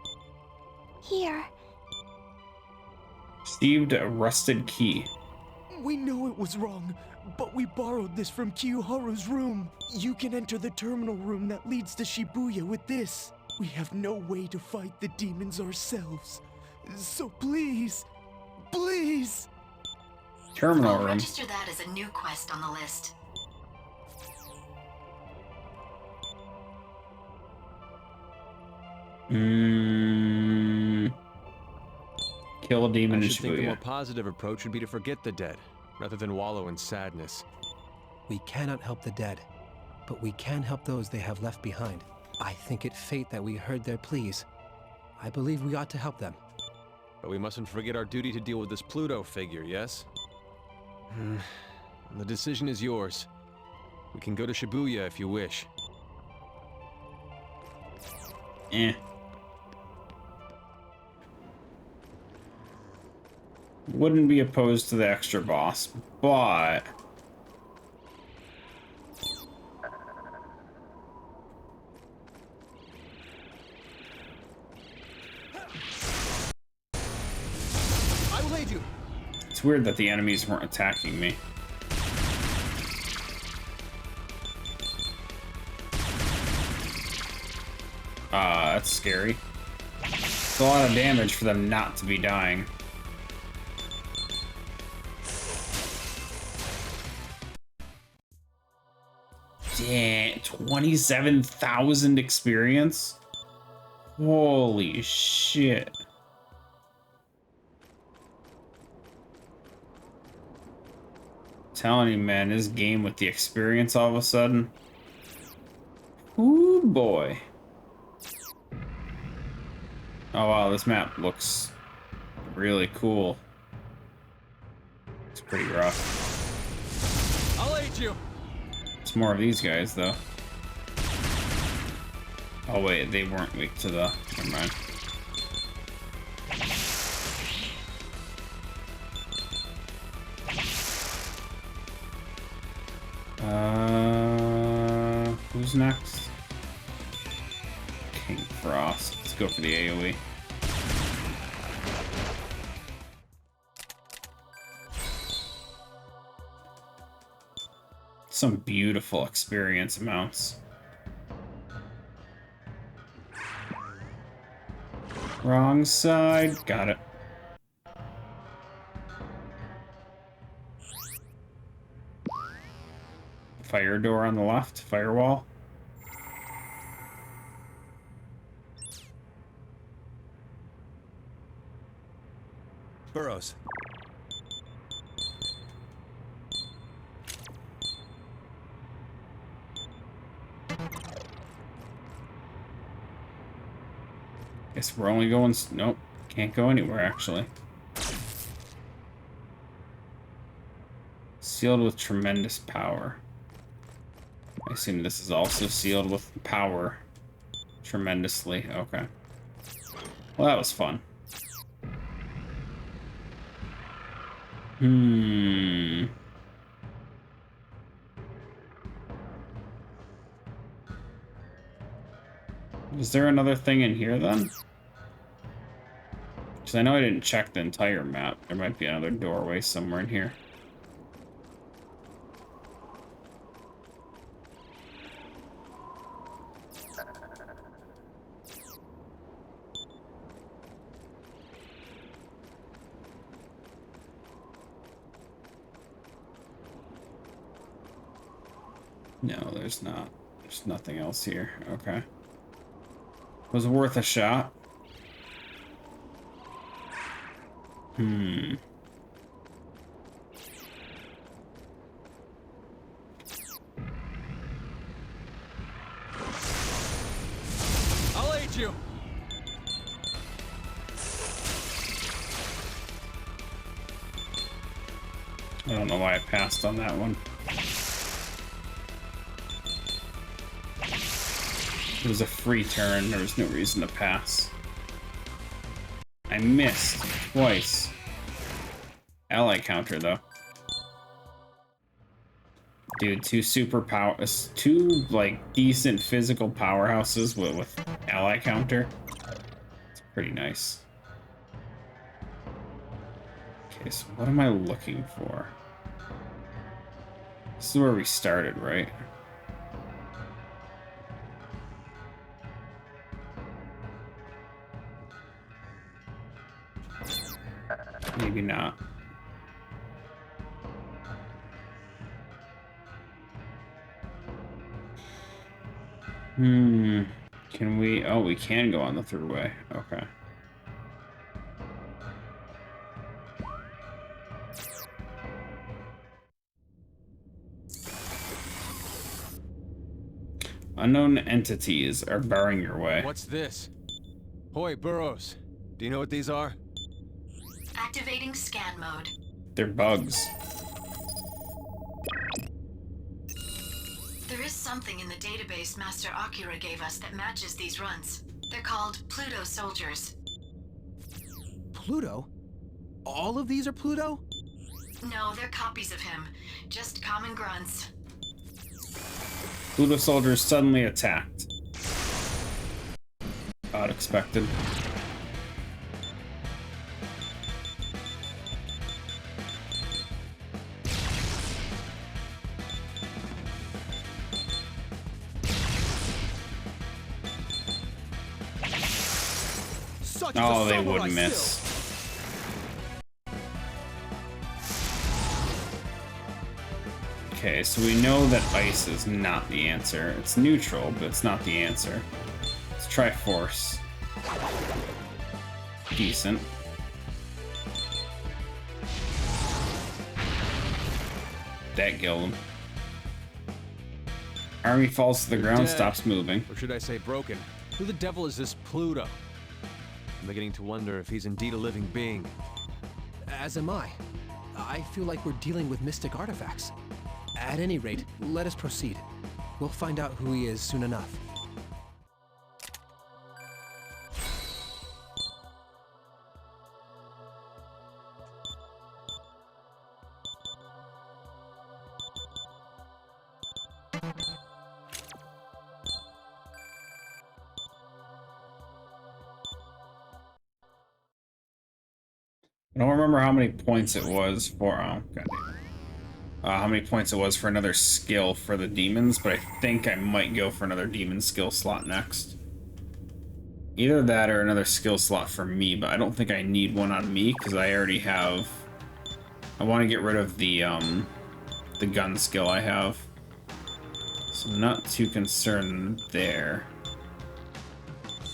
Here. Received a rusted key. We know it was wrong, but we borrowed this from Kiyoharu's room. You can enter the terminal room that leads to Shibuya with this. We have no way to fight the demons ourselves. So please, please. Terminal I'll room. register that as a new quest on the list. Kill a demon I in should think the more Shibuya. positive approach would be to forget the dead, rather than wallow in sadness. We cannot help the dead, but we can help those they have left behind. I think it fate that we heard their pleas. I believe we ought to help them. But we mustn't forget our duty to deal with this Pluto figure, yes? The decision is yours. We can go to Shibuya if you wish. Eh. Wouldn't be opposed to the extra boss, but... I will aid you. It's weird that the enemies weren't attacking me. That's scary. It's a lot of damage for them not to be dying. Damn, 27,000 experience? Holy shit. Telling you, man, this game with the experience all of a sudden. Ooh, boy. Oh, wow, this map looks really cool. It's pretty rough. I'll aid you. It's more of these guys, though. Oh, wait, they weren't weak to the... Never mind. Who's next? King Frost. Let's go for the AoE. Some beautiful experience amounts. Wrong side. Got it. Fire door on the left. Firewall. Burrows. Guess we're only going... Nope. Can't go anywhere, actually. Sealed with tremendous power. I assume this is also sealed with power. Tremendously. Okay. Well, that was fun. Is there another thing in here, then? Because I know I didn't check the entire map. There might be another doorway somewhere in here. No, there's not. There's nothing else here. Okay. Was worth a shot. I'll aid you. I don't know why I passed on that one. It was a free turn. There was no reason to pass. I missed twice. Ally counter, though. Dude, two like decent physical powerhouses with ally counter. It's pretty nice. Okay, so what am I looking for? This is where we started, right? Maybe not. Can we... Oh, we can go on the throughway. Okay. Unknown entities are barring your way. What's this? Hoy, Burrows. Do you know what these are? Activating scan mode. They're bugs. There is something in the database Master Akira gave us that matches these runs. They're called Pluto soldiers. Pluto? All of these are Pluto? No, they're copies of him. Just common grunts. Pluto soldiers suddenly attacked. Not expected. Oh, they would miss. Okay, so we know that ice is not the answer. It's neutral, but it's not the answer. Let's try force. Decent. That killed him. Army falls to the ground, Dead. stops moving. Or should I say broken? Who the devil is this Pluto? I'm beginning to wonder if he's indeed a living being. As am I. I feel like we're dealing with mystic artifacts. At any rate, let us proceed. We'll find out who he is soon enough. I don't remember how many points it was for. Oh, goddamn. how many points it was for another skill for the demons, but I think I might go for another demon skill slot next. Either that or another skill slot for me, but I don't think I need one on me because I already have... I want to get rid of the gun skill I have. So I'm not too concerned there.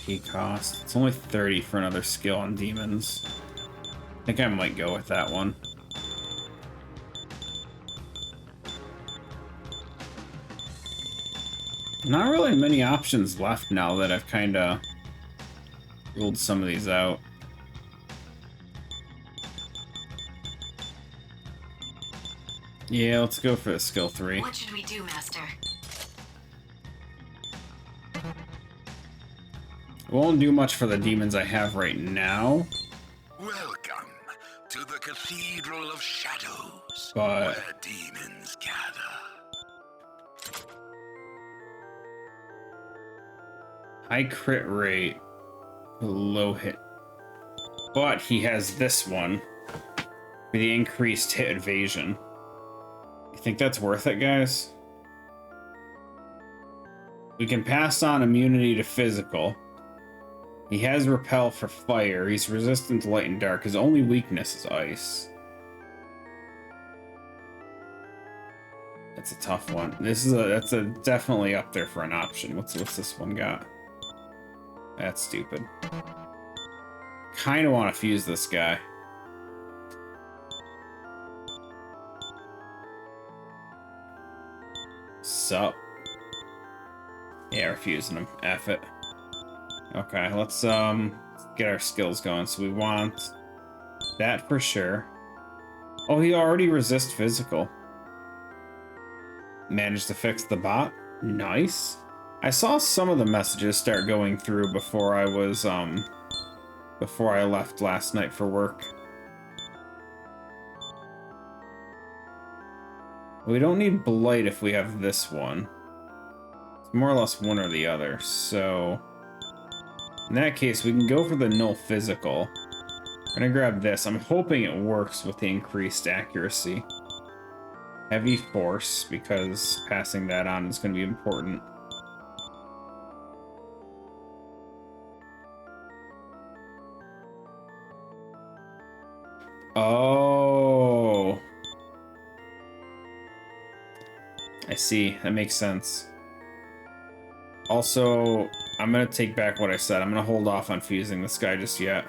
Key cost. It's only 30 for another skill on demons. I think I might go with that one. Not really many options left now that I've kind of ruled some of these out. Yeah, let's go for the skill 3. What should we do, Master? It won't do much for the demons I have right now. Welcome to the Cathedral of Shadows, But where demons gather. high crit rate, low hit. But he has this one for the increased hit evasion. You think that's worth it, guys? We can pass on immunity to physical. He has repel for fire. He's resistant to light and dark. His only weakness is ice. That's a tough one. That's definitely up there for an option. What's this one got? That's stupid. Kind of want to fuse this guy. Sup? Yeah, we're fusing him. F it. Okay, let's get our skills going. So we want that for sure. Oh, he already resists physical. Managed to fix the bot. Nice. I saw some of the messages start going through before I was before I left last night for work. We don't need Blight if we have this one. It's more or less one or the other, so... in that case, we can go for the null physical. I'm gonna grab this. I'm hoping it works with the increased accuracy. Heavy force, because passing that on is gonna be important. Oh... I see. That makes sense. Also, I'm gonna take back what I said. I'm gonna hold off on fusing this guy just yet.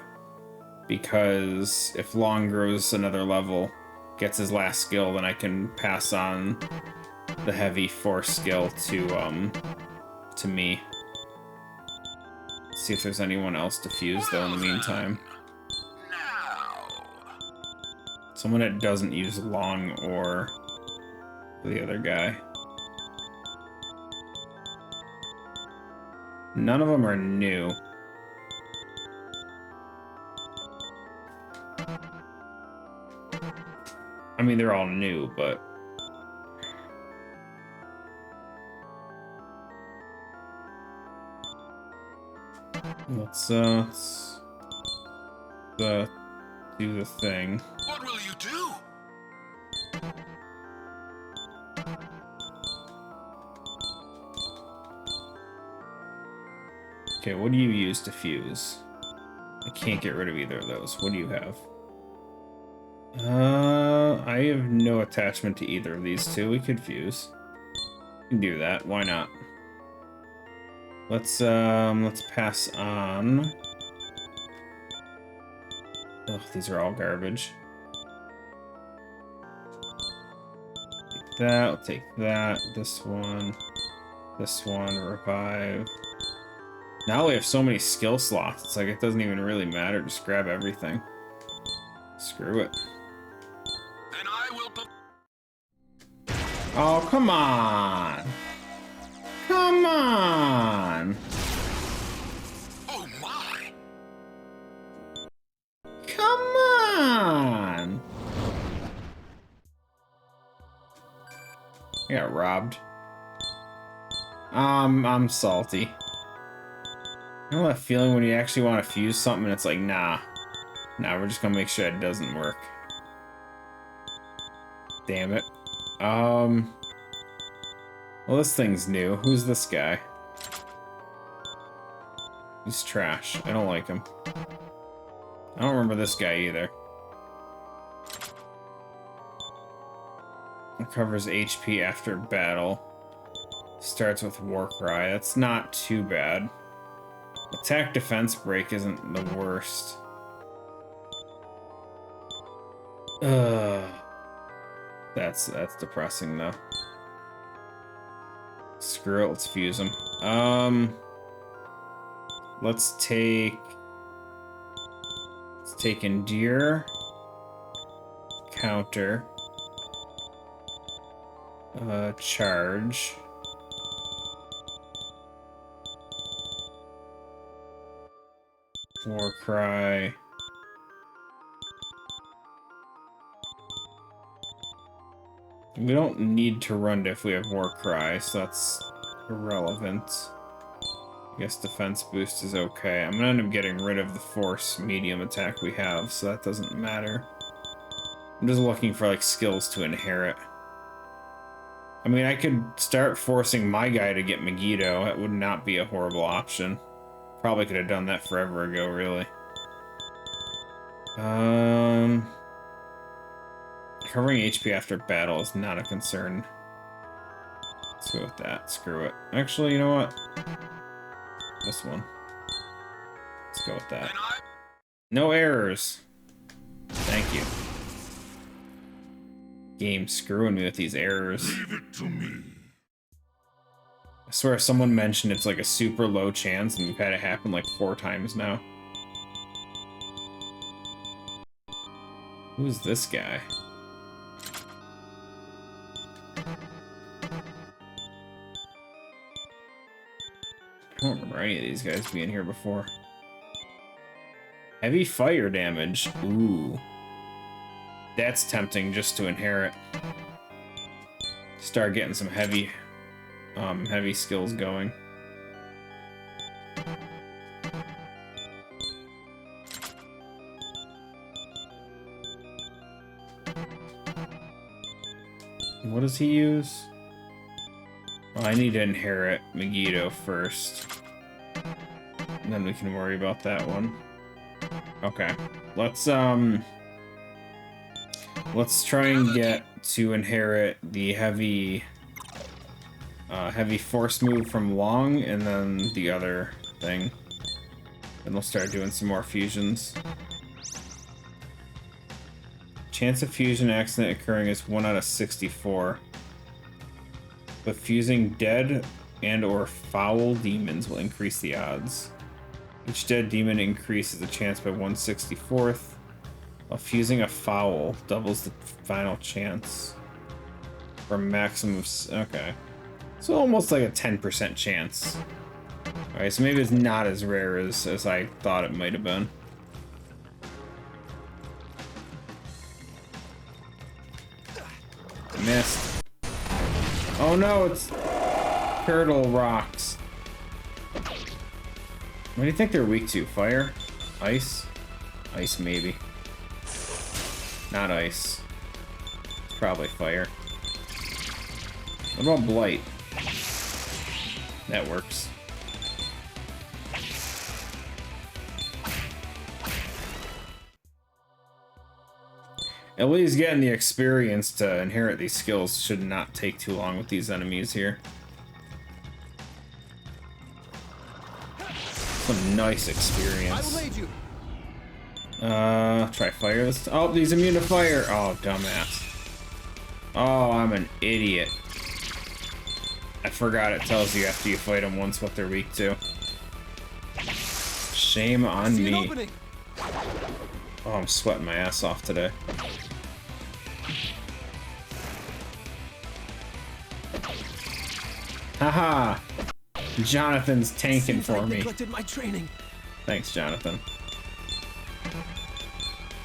Because if Long grows another level, gets his last skill, then I can pass on the heavy force skill to me. See if there's anyone else to fuse though in the meantime. Someone that doesn't use Long or the other guy. None of them are new. I mean, they're all new, but... let's do the thing. What will you do? Okay, what do you use to fuse? I can't get rid of either of those. What do you have? I have no attachment to either of these two. We could fuse. We can do that. Why not? Let's pass on. Ugh, these are all garbage. Take that, I'll take that, this one, revive. Now we have so many skill slots, it's like it doesn't even really matter, just grab everything. Screw it. Then I will... Oh, come on! Come on! Oh my! Come on! I got robbed. I'm salty. You know that feeling when you actually want to fuse something and it's like, nah. Nah, we're just gonna make sure it doesn't work. Damn it. Well, this thing's new. Who's this guy? He's trash. I don't like him. I don't remember this guy either. It covers HP after battle. Starts with War Cry. That's not too bad. Attack defense break isn't the worst. That's depressing though. Screw it, let's fuse them. Let's take Endear. Counter. Charge. War Cry. We don't need to run if we have War Cry, so that's irrelevant. I guess defense boost is okay. I'm gonna end up getting rid of the force medium attack we have, so that doesn't matter. I'm just looking for like skills to inherit. I mean, I could start forcing my guy to get Megiddo. That would not be a horrible option. Probably could have done that forever ago, really. Covering HP after battle is not a concern. Let's go with that. Screw it. Actually, you know what? This one. Let's go with that. No errors. Thank you. Game screwing me with these errors. Leave it to me. I swear someone mentioned it's like a super low chance, and we've had it happen like 4 times now. Who's this guy? I don't remember any of these guys being here before. Heavy fire damage. Ooh. That's tempting just to inherit. Start getting some heavy skills going. What does he use? Well, I need to inherit Megiddo first. And then we can worry about that one. Okay. Let's try and get to inherit the heavy force move from Long, and then the other thing. Then we'll start doing some more fusions. Chance of fusion accident occurring is 1 out of 64. But fusing dead and or foul demons will increase the odds. Each dead demon increases the chance by 1/64th. While fusing a foul doubles the final chance. For maximum okay. So almost like a 10% chance. Alright, so maybe it's not as rare as I thought it might have been. Missed. Oh no, it's turtle rocks. What do you think they're weak to? Fire? Ice? Ice maybe. Not ice. It's probably fire. What about blight? That works. At least getting the experience to inherit these skills should not take too long with these enemies here. Some nice experience. Try fire this. Oh, he's immune to fire. Oh, dumbass. Oh, I'm an idiot. I forgot it tells you after you fight them once what they're weak to. Shame on me. Oh, I'm sweating my ass off today. Haha! Jonathan's tanking for me. My training. Thanks, Jonathan.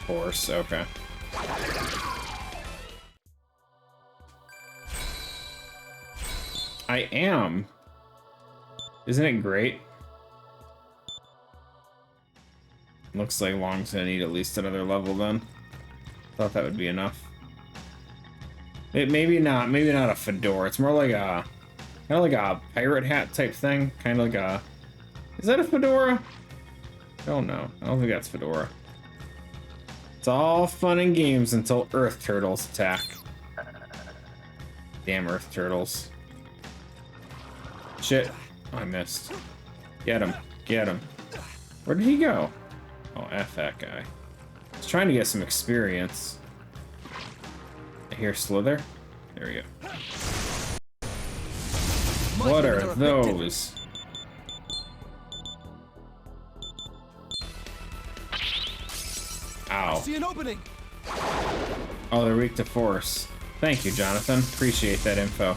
Horse, okay. I am. Isn't it great? Looks like Long's gonna need at least another level then. Thought that would be enough. Maybe not a fedora. It's more like a kind of like a pirate hat type thing. Kind of like a. Is that a fedora? I don't know. I don't think that's fedora. It's all fun and games until Earth turtles attack. Damn Earth turtles. Shit. Oh, I missed. Get him. Get him. Where did he go? Oh, F that guy. He's trying to get some experience. I hear Slither. There we go. What are those? Ow. See an opening. Oh, they're weak to force. Thank you, Jonathan. Appreciate that info.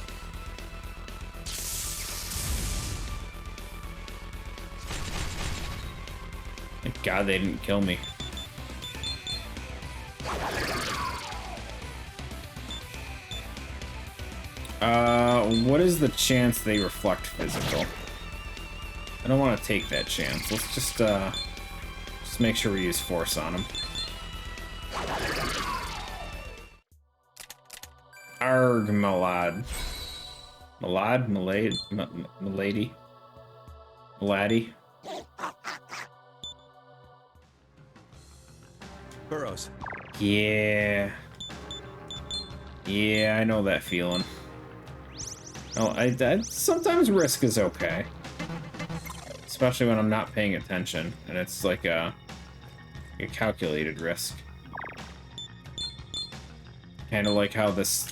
Thank God they didn't kill me. What is the chance they reflect physical? I don't want to take that chance. Let's just make sure we use force on them. Arg, Malad. Malad? Malady? Malady? Burrows. Yeah. Yeah, I know that feeling. Oh, I sometimes risk is okay. Especially when I'm not paying attention, and it's like a calculated risk. Kind of like how this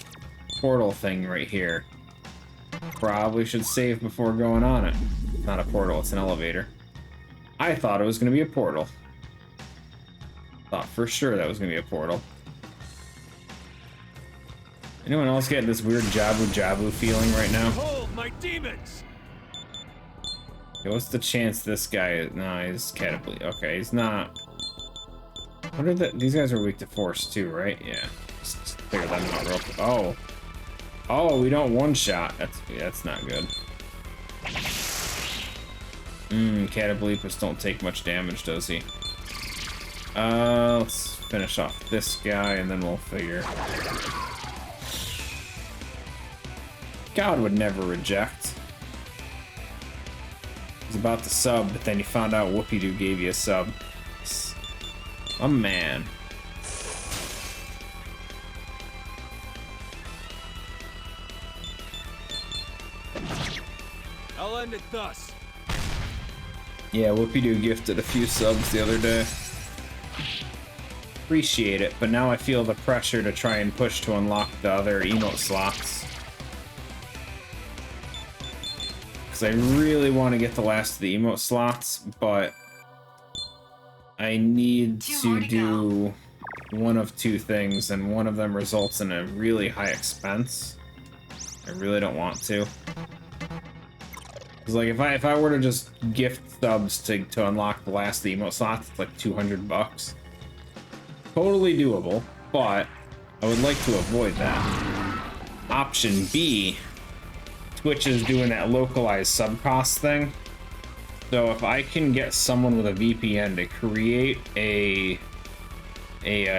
portal thing right here. Probably should save before going on it. It's not a portal, it's an elevator. I thought it was going to be a portal. Thought for sure that was going to be a portal. Anyone else getting this weird Jabu feeling right now? Behold my demons! Okay, what's the chance this guy is? No, he's Catably. Okay, he's not. What are these guys are weak to force too, right? Yeah. Just figure them out real quick. Oh. Oh, we don't one-shot. That's not good. Catablepus don't take much damage, does he? Let's finish off this guy and then we'll figure. God would never reject. He's about to sub, but then you found out Whoopie-Doo gave you a sub. A man. I'll end it thus. Yeah, Whoopie-Doo gifted a few subs the other day. Appreciate it, but now I feel the pressure to try and push to unlock the other emote slots. I really want to get the last of the emote slots, but I need to do one of two things, and one of them results in a really high expense. I really don't want to. Because like if I were to just gift subs to unlock the last of the emote slots, it's like $200. Totally doable, but I would like to avoid that. Option B. Twitch is doing that localized sub cost thing. So if I can get someone with a VPN to create a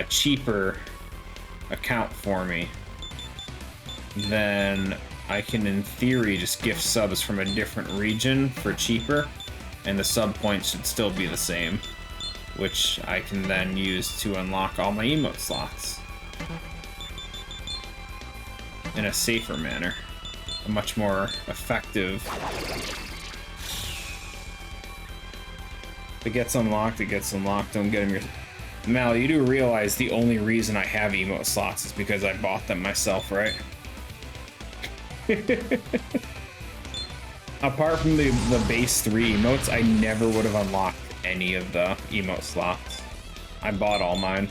cheaper account for me, then I can in theory just gift subs from a different region for cheaper, and the sub points should still be the same, which I can then use to unlock all my emote slots in a safer manner. A much more effective. If it gets unlocked, it gets unlocked. Don't get them your. Mal, you do realize the only reason I have emote slots is because I bought them myself, right? Apart from the base 3 emotes, I never would have unlocked any of the emote slots. I bought all mine.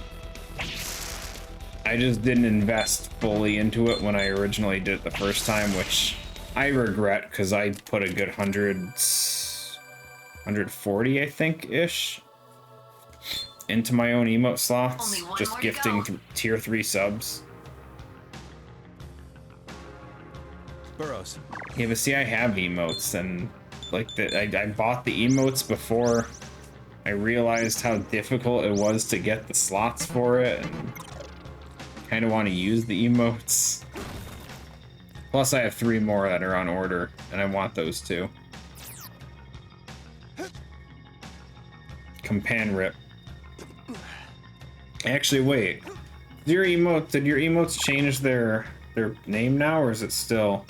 I just didn't invest fully into it when I originally did it the first time, which I regret because I put a good 140, I think, ish, into my own emote slots, just gifting tier 3 subs. Burrows. Yeah, but see, I have emotes, and like I bought the emotes before I realized how difficult it was to get the slots for it, and kind of want to use the emotes. Plus, I have 3 more that are on order, and I want those too. Compan Rip. Actually, wait. Did your emotes change their name now, or is it still?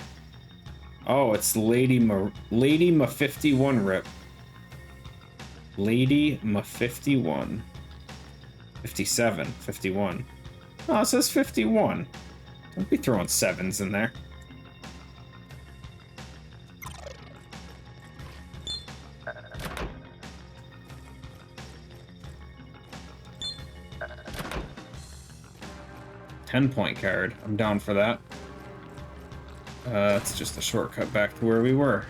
Oh, it's Lady Ma 51 Rip. Lady Ma 51. 57, 51. Oh, it says 51. Don't be throwing 7s in there. $10-point card. I'm down for that. It's just a shortcut back to where we were.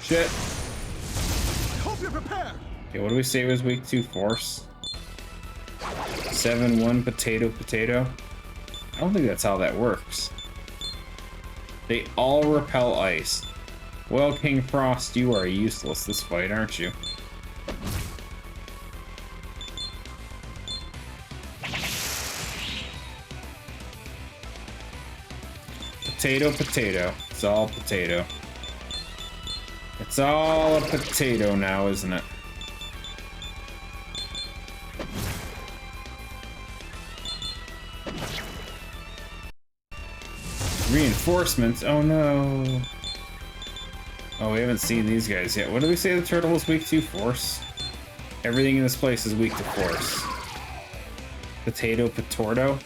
Shit. I hope you're prepared. Okay, what do we say was week 2 force? 7-1 potato. I don't think that's how that works. They all repel ice. Well, King Frost, you are useless this fight, aren't you? Potato. It's all potato. It's all a potato now, isn't it? Reinforcements? Oh no. Oh, we haven't seen these guys yet. What did we say the turtle was weak to? Force? Everything in this place is weak to force. Potato? Potardo?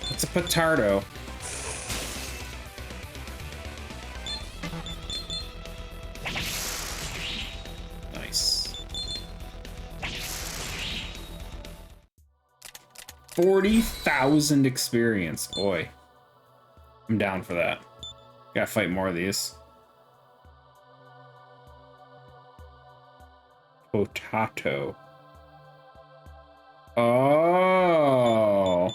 What's a potardo? Nice. 40,000 experience. Boy. I'm down for that. Gotta fight more of these. Potato. Oh.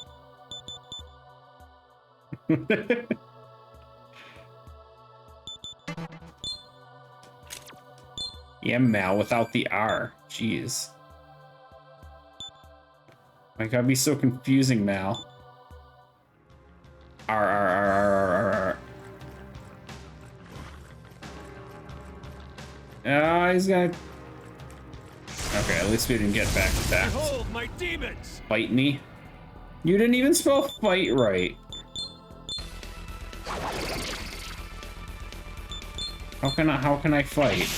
Yeah, Mal, without the R. Jeez. Why gotta be so confusing, Mal? R. Oh, he's gonna... Okay, at least we didn't get back attacked. Behold my demons! Fight me? You didn't even spell fight right. How can I fight?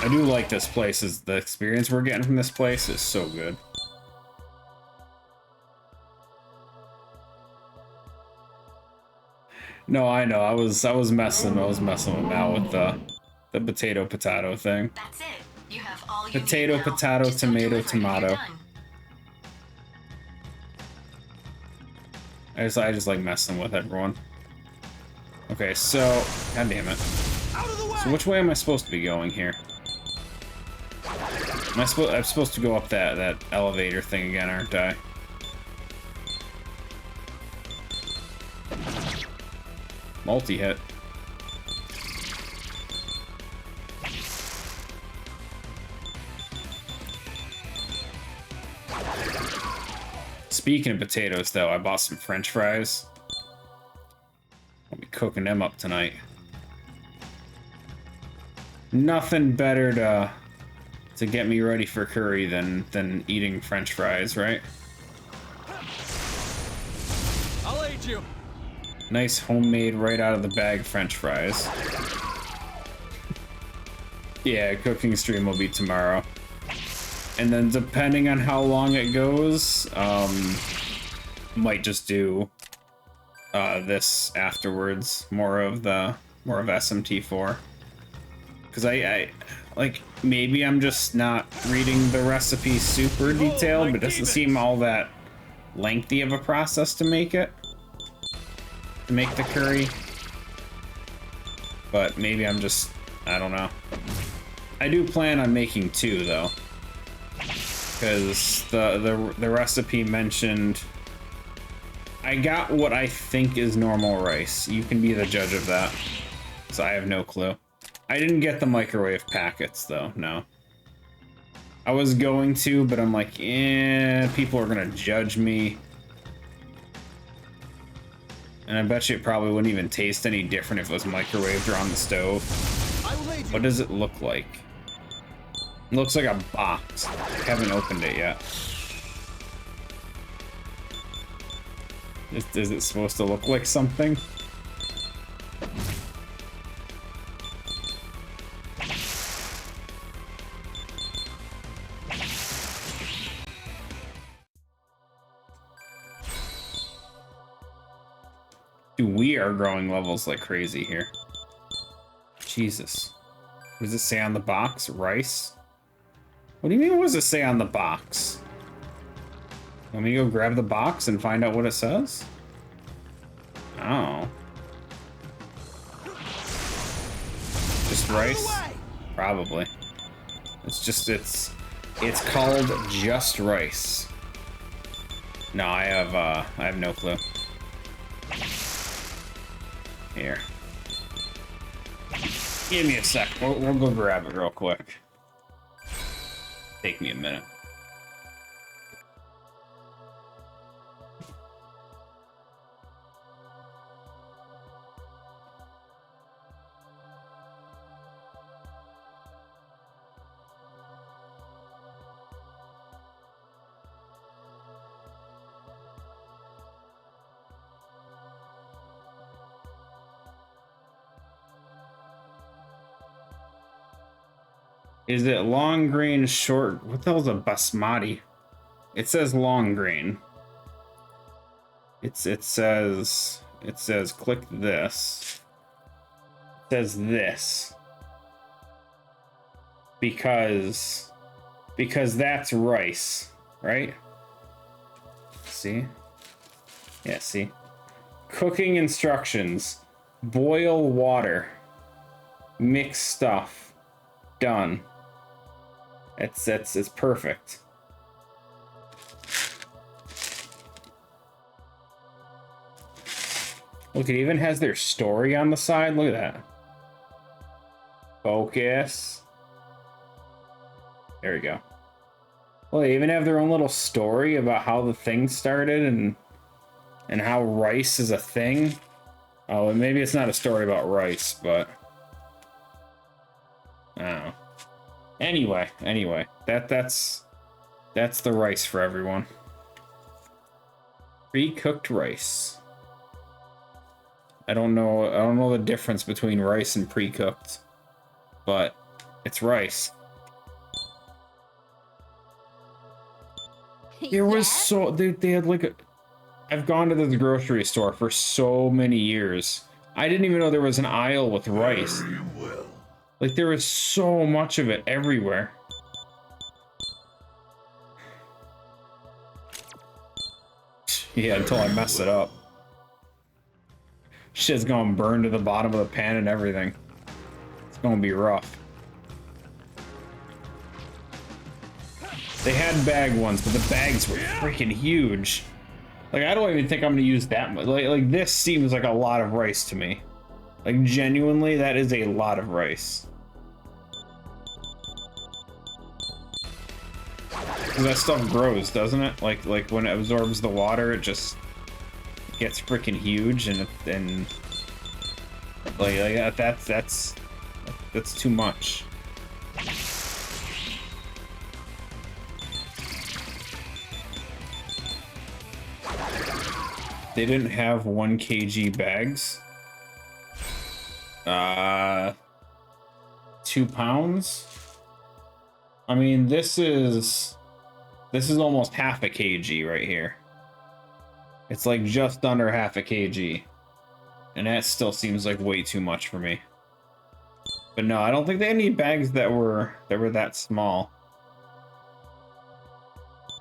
I do like this place. The experience we're getting from this place is so good. No, I know. I was messing with Mal with the potato thing. That's it. You have all you Potato, need now. potato, Just go tomato, deliver and you're tomato. done. I just like messing with everyone. Okay, so god damn it. So which way am I supposed to be going here? I'm supposed to go up that elevator thing again, aren't I? Multi-hit. Speaking of potatoes, though, I bought some French fries. I'll be cooking them up tonight. Nothing better to get me ready for curry than eating French fries, right? I'll aid you. Nice homemade right out of the bag French fries. Yeah, cooking stream will be tomorrow. And then depending on how long it goes, might just do this afterwards, more of SMT4. Because I like, maybe I'm just not reading the recipe super detailed, but it doesn't seem all that lengthy of a process to make it. To make the curry. But maybe I'm just, I don't know. I do plan on making 2 though. Because the recipe mentioned, I got what I think is normal rice. You can be the judge of that. So I have no clue. I didn't get the microwave packets, though, no. I was going to, but I'm like, people are gonna judge me. And I bet you it probably wouldn't even taste any different if it was microwaved or on the stove. What does it look like? It looks like a box. I haven't opened it yet. Is it supposed to look like something? Dude, we are growing levels like crazy here. Jesus. What does it say on the box? Rice? What do you mean, what does it say on the box? Want me to go grab the box and find out what it says? Oh. Just rice? Probably. It's called just rice. No, I have no clue. Here. Give me a sec. We'll go grab it real quick. Take me a minute. Is it long grain, short? What the hell's a basmati? It says long grain. It says click this. It says this. Because that's rice, right? See? Yeah, see? Cooking instructions. Boil water. Mix stuff. Done. It's perfect. Look, it even has their story on the side. Look at that. Focus. There we go. Well, they even have their own little story about how the thing started and how rice is a thing. Oh, and maybe it's not a story about rice, but I don't know. Anyway, that's the rice for everyone. Pre-cooked rice. I don't know the difference between rice and pre-cooked, but it's rice. There was they had like I've gone to this grocery store for so many years. I didn't even know there was an aisle with rice. Like, there was so much of it everywhere. Yeah, until I messed it up. Shit's gonna burn to the bottom of the pan and everything. It's gonna be rough. They had bag ones, but the bags were freaking huge. Like, I don't even think I'm gonna use that much. Like this seems like a lot of rice to me. Like, genuinely, that is a lot of rice. That stuff grows, doesn't it? Like when it absorbs the water, it just gets freaking huge, and like that's too much. They didn't have 1 kg bags. 2 pounds. I mean, this is almost half a kg right here. It's like just under half a kg. And that still seems like way too much for me. But no, I don't think they had any bags that were that small.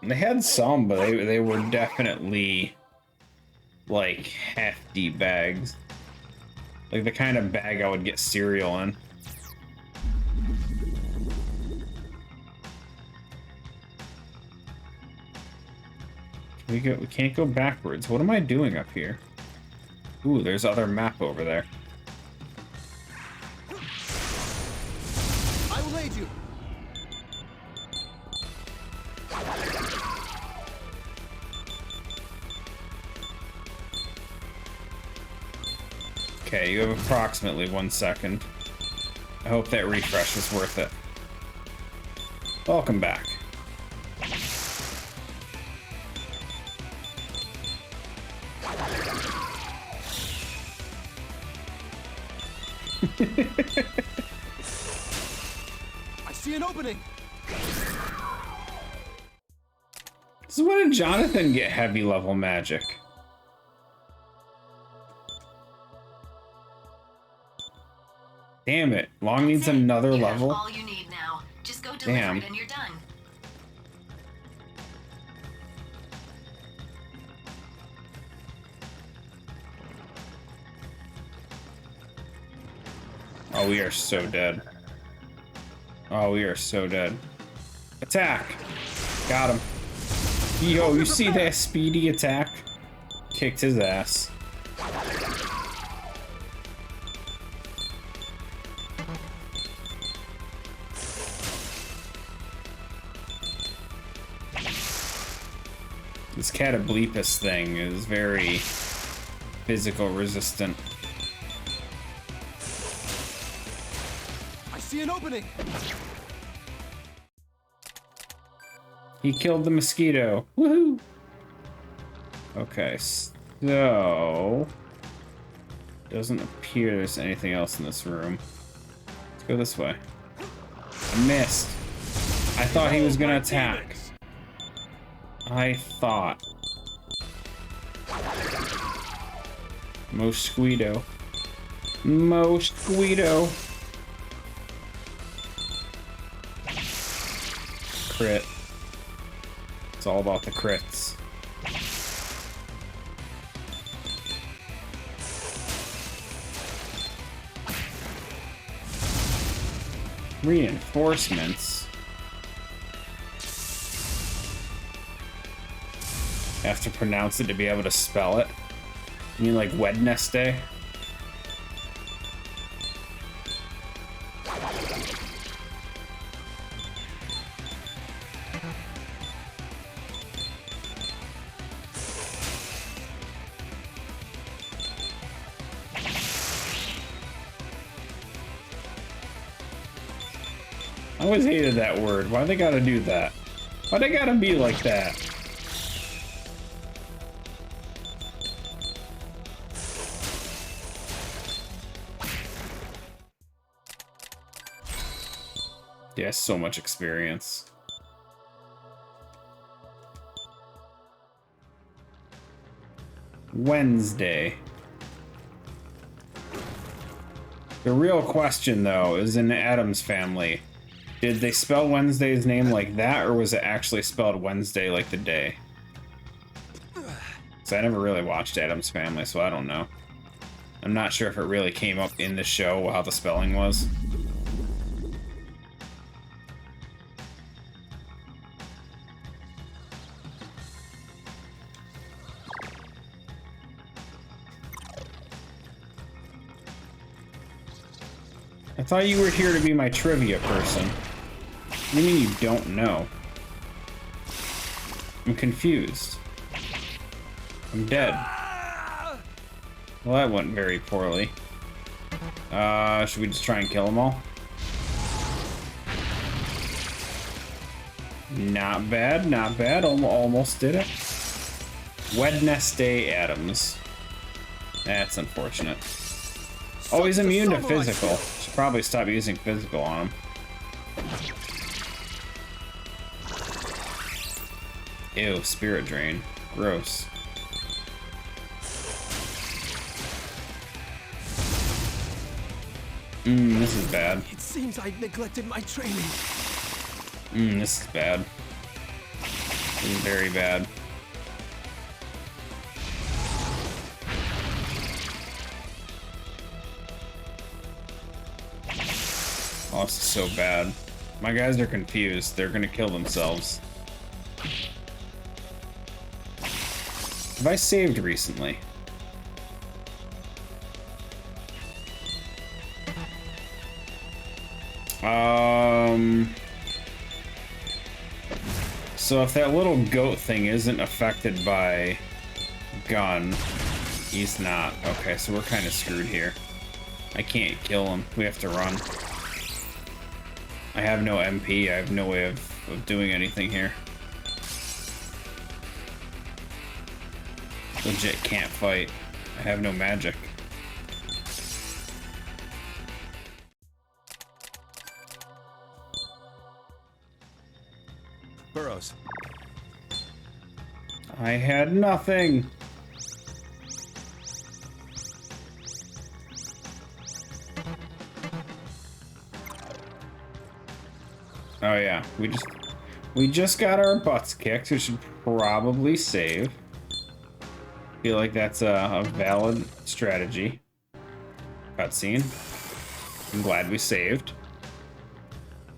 And they had some, but they were definitely like hefty bags. Like the kind of bag I would get cereal in. We can't go backwards. What am I doing up here? Ooh, there's other map over there. Okay, you have approximately 1 second. I hope that refresh was worth it. Welcome back. I see an opening. So when did Jonathan get heavy level magic? Damn it. Long needs another level? All you need now. Just go deliver Damn. it and you're done. Oh, we are so dead. Oh, we are so dead. Attack! Got him. Yo, you see that speedy attack? Kicked his ass. This Catablepus thing is very physical resistant. I see an opening. He killed the mosquito. Woohoo! Okay, so doesn't appear there's anything else in this room. Let's go this way. I missed. I thought he was gonna attack. I thought. Mosquito. Mosquito. Crit. It's all about the crits. Reinforcements. I have to pronounce it to be able to spell it. You mean like Wednesday? I always hated that word. Why they gotta do that? Why they gotta be like that? Yeah, so much experience. Wednesday. The real question, though, is in the Addams family. Did they spell Wednesday's name like that, or was it actually spelled Wednesday like the day? So I never really watched Addams Family, so I don't know. I'm not sure if it really came up in the show how the spelling was. I thought you were here to be my trivia person. What do you mean you don't know? I'm confused. I'm dead. Well, that went very poorly. Should we just try and kill them all? Not bad, not bad. Almost did it. Wednesday Addams. That's unfortunate. Oh, he's immune to physical. Should probably stop using physical on him. Ew, spirit drain. Gross. This is bad. It seems I neglected my training. This is bad. This is very bad. Oh, this is so bad. My guys are confused. They're gonna kill themselves. Have I saved recently? So if that little goat thing isn't affected by gun, he's not. Okay, so we're kind of screwed here. I can't kill him. We have to run. I have no MP. I have no way of doing anything here. Legit can't fight. I have no magic. Burrows. I had nothing. Oh yeah, we just got our butts kicked. We should probably save. Feel like that's a valid strategy. Cutscene. I'm glad we saved.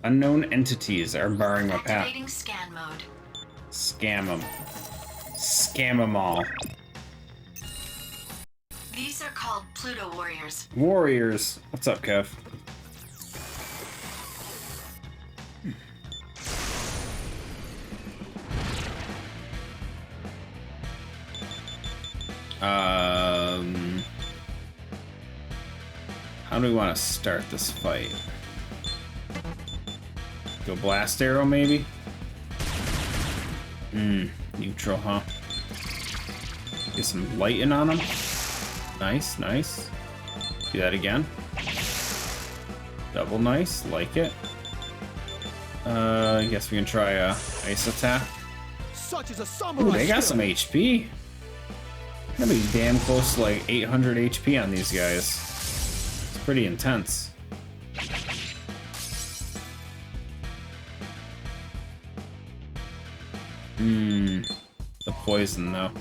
Unknown entities are barring my path. Activating scan mode. Scam them. Scam them all. These are called Pluto Warriors. Warriors. What's up, Kev? How do we want to start this fight? Go blast arrow, maybe? Neutral, huh? Get some lighting on him. Nice, nice. Do that again. Double nice, like it. I guess we can try a ice attack. Such is a Ooh, they got some HP. Gonna be damn close to like 800 HP on these guys. It's pretty intense. The poison though.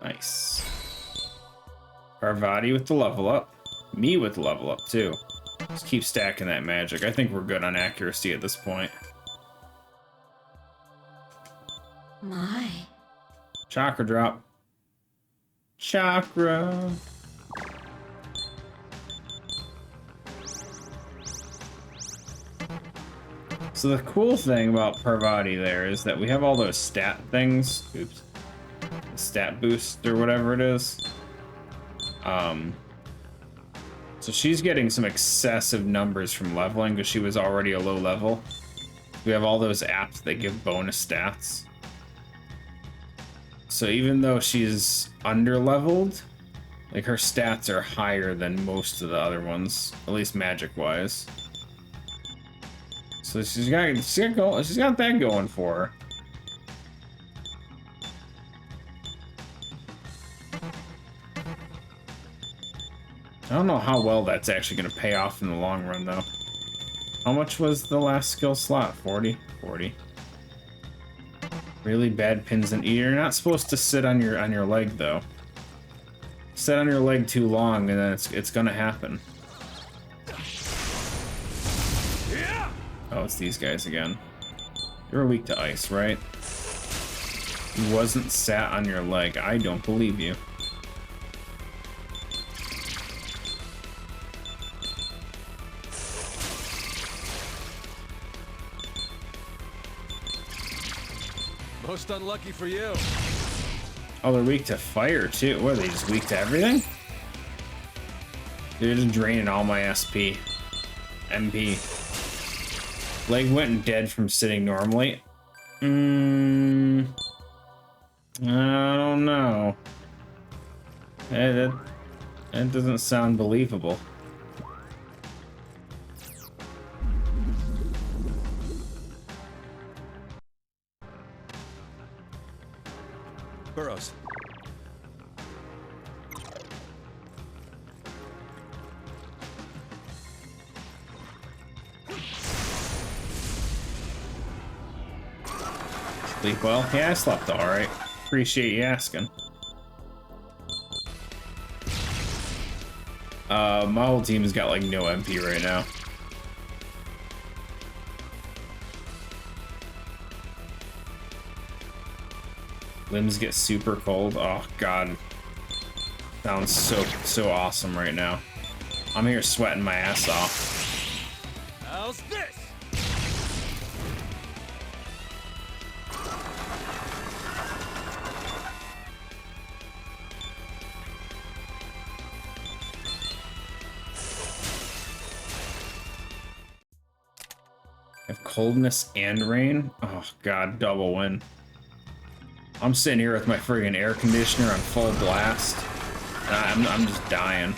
Nice. Parvati with the level up. Me with the level up too. Just keep stacking that magic. I think we're good on accuracy at this point. My. Chakra drop. Chakra. So the cool thing about Parvati there is that we have all those stat things. Oops. The stat boost or whatever it is. So she's getting some excessive numbers from leveling because she was already a low level. We have all those apps that give bonus stats. So even though she's under-leveled, like her stats are higher than most of the other ones, at least magic-wise. So she's got that going for her. I don't know how well that's actually going to pay off in the long run, though. How much was the last skill slot? 40? 40. Really bad pins and you're not supposed to sit on your leg, though. Sit on your leg too long, and then it's going to happen. Oh, it's these guys again. You're weak to ice, right? You wasn't sat on your leg. I don't believe you. Most unlucky for you. Oh, they're weak to fire, too. What, are they just weak to everything? They're just draining all my SP. MP. Leg went dead from sitting normally. I don't know. That doesn't sound believable. Burrows. Sleep well? Yeah, I slept alright. Appreciate you asking. My whole team has got like no MP right now. Limbs get super cold. Oh god. Sounds so awesome right now. I'm here sweating my ass off. How's this? Have coldness and rain? Oh god, double win. I'm sitting here with my friggin' air conditioner on full blast. I'm just dying.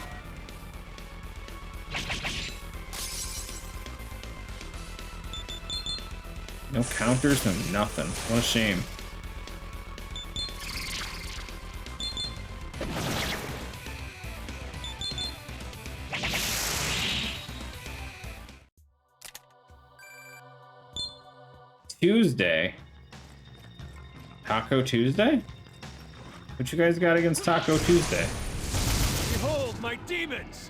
No counters, no nothing. What a shame. Tuesday. Taco Tuesday? What you guys got against Taco Tuesday? Behold my demons!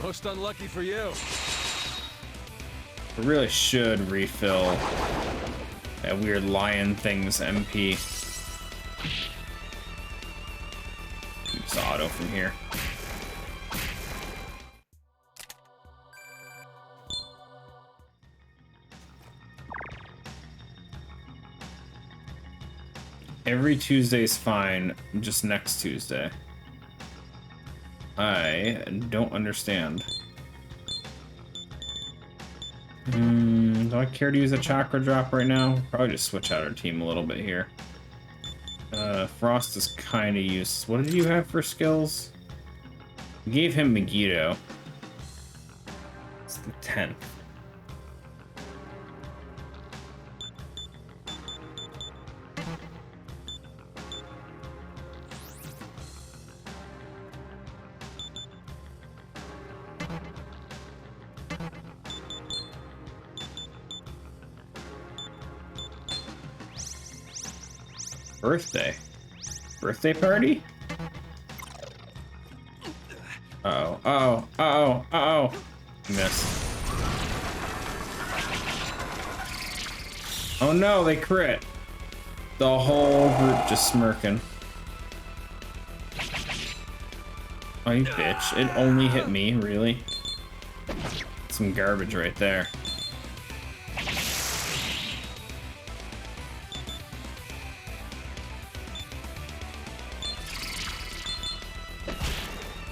Most unlucky for you. I really should refill that weird lion thing's MP. Use auto from here. Every Tuesday's fine, just next Tuesday. I don't understand. Do I care to use a chakra drop right now? Probably just switch out our team a little bit here. Frost is kind of useless. What did you have for skills? We gave him Megiddo. It's the 10th. Birthday party? Uh-oh. Missed. Oh no, they crit. The whole group just smirking. Oh, you bitch. It only hit me, really? Some garbage right there.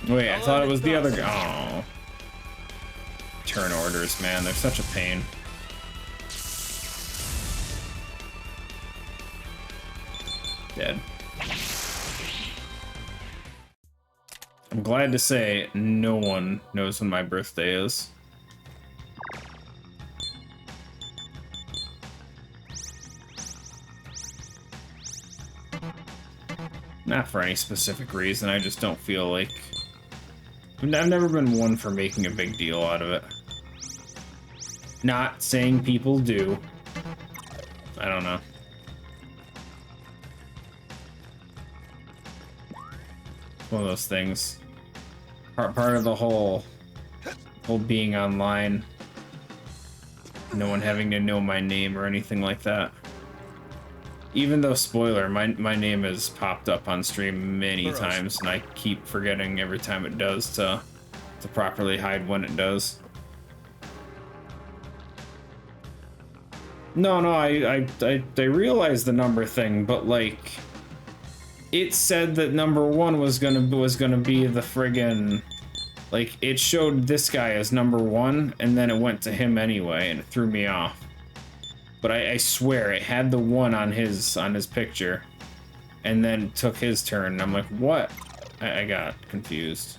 Wait, I thought it was the other guy. Oh. Turn orders, man. They're such a pain. Dead. I'm glad to say no one knows when my birthday is. Not for any specific reason, I just don't feel like... I've never been one for making a big deal out of it. Not saying people do. I don't know. One of those things. Part of the whole being online. No one having to know my name or anything like that. Even though, spoiler, my name has popped up on stream many times, and I keep forgetting every time it does to properly hide when it does. No, I realized the number thing, but like, it said that number 1 was gonna be the friggin', like, it showed this guy as number 1, and then it went to him anyway, and it threw me off. But I swear it had the 1 on his picture, and then took his turn. And I'm like, what? I got confused.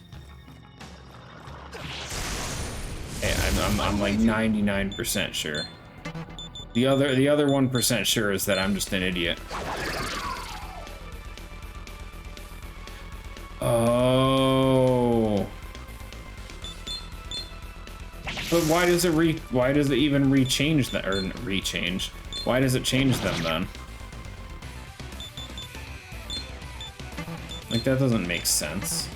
Hey, I'm like 99% sure. The other 1% sure is that I'm just an idiot. Oh. But why does it even rechange that, or rechange? Why does it change them then? Like, that doesn't make sense.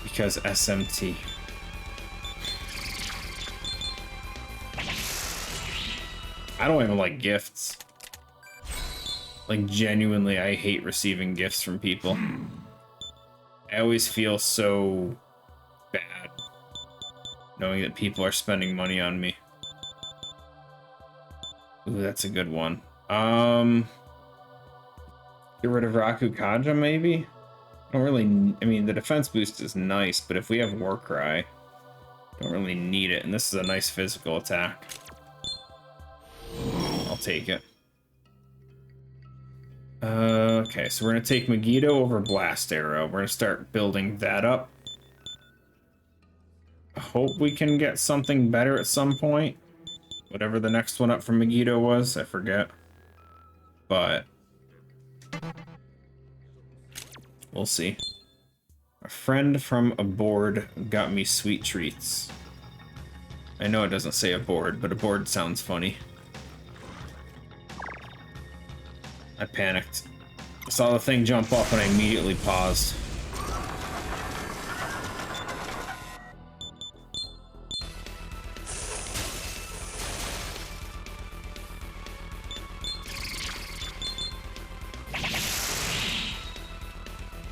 Because SMT. I don't even like gifts. Like, genuinely, I hate receiving gifts from people. I always feel so bad knowing that people are spending money on me. Ooh, that's a good one. Get rid of Raku Kaja, maybe? I don't really... I mean, the defense boost is nice, but if we have Warcry, don't really need it. And this is a nice physical attack. I'll take it. Okay, so we're going to take Megiddo over Blast Arrow. We're going to start building that up. I hope we can get something better at some point. Whatever the next one up from Megiddo was, I forget. But we'll see. A friend from aboard got me sweet treats. I know it doesn't say aboard, but aboard sounds funny. I panicked. I saw the thing jump up and I immediately paused.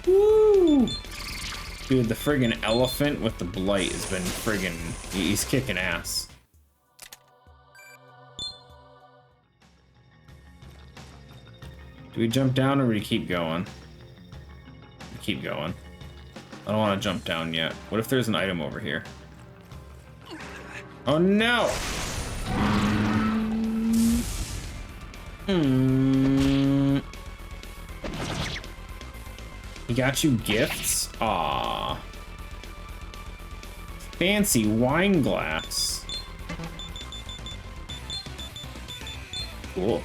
Woo! Dude, the friggin' elephant with the blight has been friggin'... He's kicking ass. Do we jump down or do we keep going? We keep going. I don't want to jump down yet. What if there's an item over here? Oh no! He got you gifts? Aww. Fancy wine glass. Cool.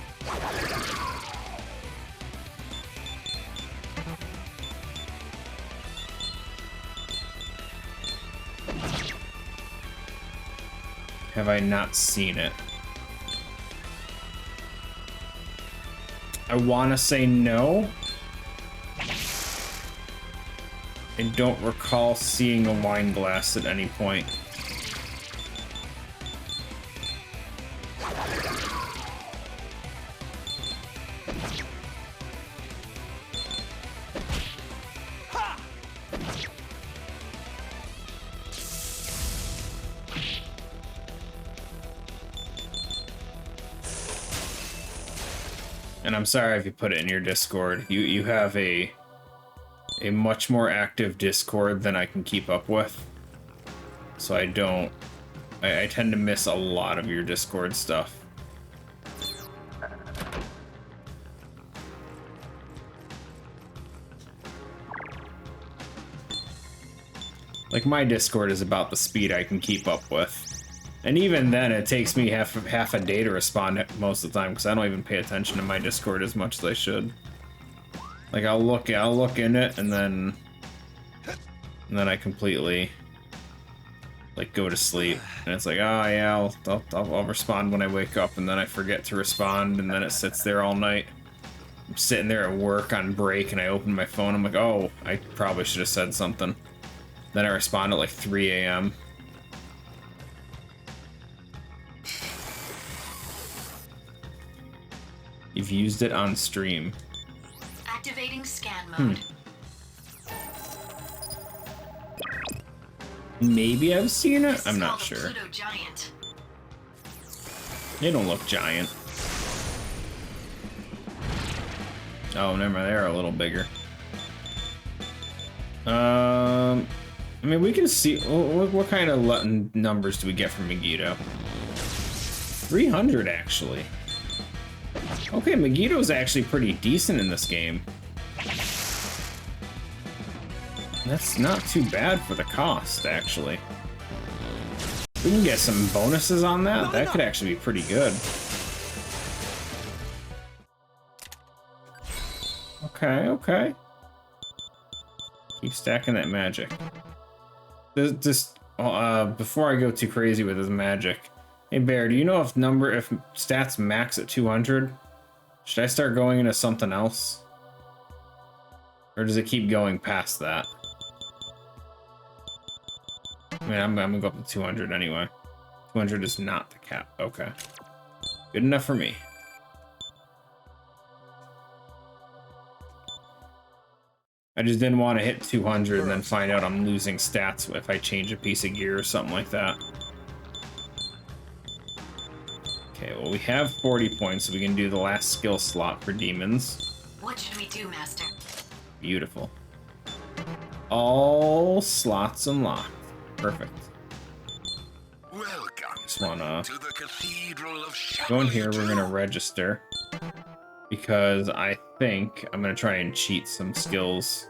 Have I not seen it? I want to say no. I don't recall seeing a wine glass at any point. And I'm sorry if you put it in your Discord. You have a much more active Discord than I can keep up with. So I tend to miss a lot of your Discord stuff. Like, my Discord is about the speed I can keep up with. And even then, it takes me half a day to respond most of the time, because I don't even pay attention to my Discord as much as I should. Like, I'll look in it, and then I completely, like, go to sleep. And it's like, oh yeah, I'll respond when I wake up, and then I forget to respond, and then it sits there all night. I'm sitting there at work on break, and I open my phone, I'm like, oh, I probably should have said something. Then I respond at like 3 a.m. You've used it on stream. Activating scan mode. Maybe I've seen it? I'm not sure. Pluto giant. They don't look giant. Oh, never mind. They're a little bigger. I mean, we can see... What kind of numbers do we get from Megiddo? 300, actually. Okay, Megiddo's actually pretty decent in this game. That's not too bad for the cost, actually. We can get some bonuses on that. That could actually be pretty good. Okay, okay. Keep stacking that magic. Before I go too crazy with his magic, hey Bear, do you know if stats max at 200? Should I start going into something else? Or does it keep going past that? I mean, I'm gonna go up to 200 anyway. 200 is not the cap. Okay. Good enough for me. I just didn't want to hit 200 and then find out I'm losing stats if I change a piece of gear or something like that. Okay, well we have 40 points, so we can do the last skill slot for demons. What should we do, Master? Beautiful. All slots unlocked. Perfect. Welcome Just wanna to the Cathedral of go in here, we're gonna register. Because I think I'm gonna try and cheat some skills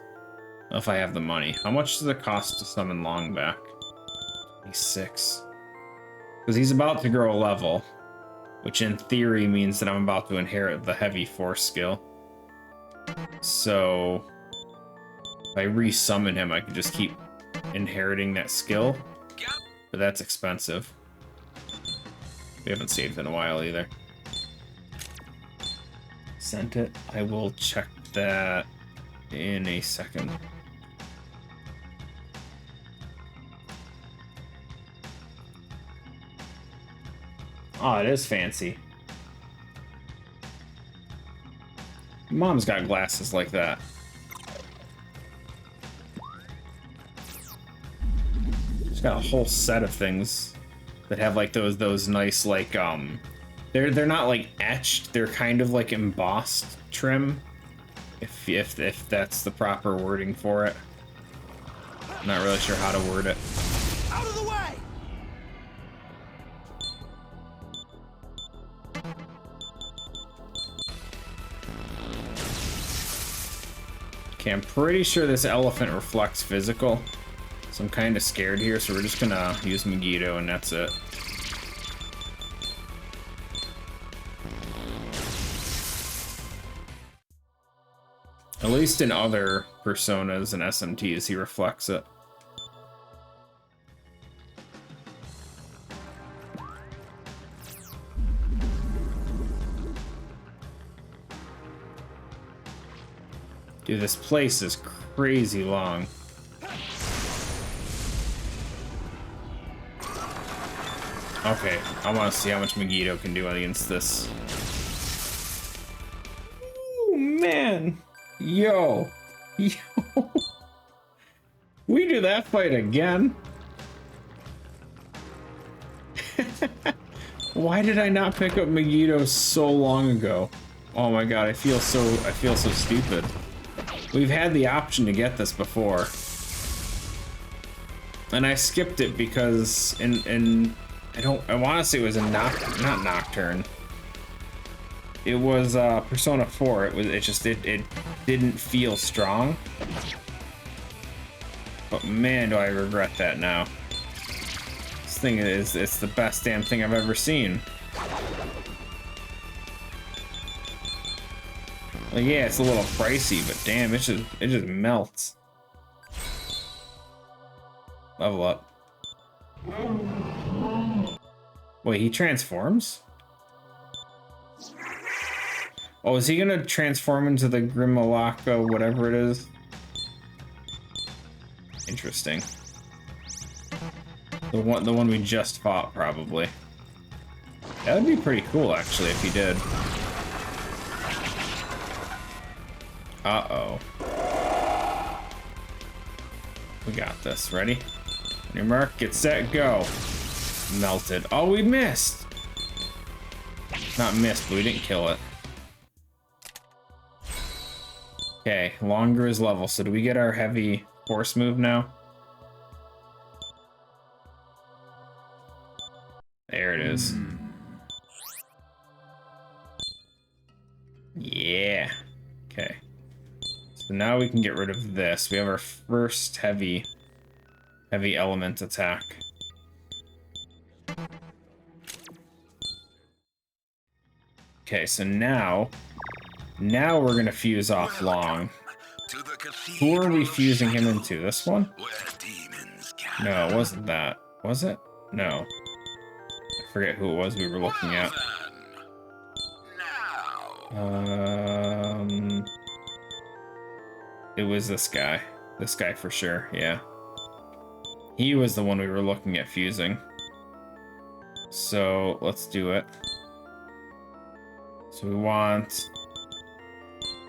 if I have the money. How much does it cost to summon Longback? 26. Because he's about to grow a level, which in theory means that I'm about to inherit the heavy force skill. So if I resummon him, I could just keep inheriting that skill. But that's expensive. We haven't saved in a while either. Sent it. I will check that in a second. Oh, it is fancy. Mom's got glasses like that. She's got a whole set of things that have like those nice like they're not like etched, they're kind of like embossed trim, if that's the proper wording for it. I'm not really sure how to word it. Out of the way! Okay, I'm pretty sure this elephant reflects physical, so I'm kind of scared here, so we're just gonna use Megiddo and that's it. At least in other personas and SMTs, he reflects it. Dude, this place is crazy long. Okay, I want to see how much Megiddo can do against this. Oh, man. Yo. We do that fight again? Why did I not pick up Megiddo so long ago? Oh my god, I feel so stupid. We've had the option to get this before. And I skipped it because I want to say it was not Nocturne. It was Persona 4. It didn't feel strong. But man, do I regret that now. This thing it's the best damn thing I've ever seen. Like, yeah, it's a little pricey, but damn, it just melts. Level up. Wait, he transforms? Oh, is he gonna transform into the Grimmalaka, whatever it is? Interesting. The one we just fought, probably. That would be pretty cool, actually, if he did. Uh-oh. We got this. Ready? On your mark, get set, go. Melted. Oh, we missed! Not missed, but we didn't kill it. Okay, longer is level. So do we get our heavy force move now? There it is. Yeah. Okay. So now we can get rid of this. We have our first heavy element attack. Okay, so now we're gonna fuse off long. To the Who are we Cathedral of fusing him Shadow, into? This one? where demons gather. No, it wasn't that. Was it? No. I forget who it was we were looking at. It was this guy. This guy for sure, yeah. He was the one we were looking at fusing. So, let's do it. So we want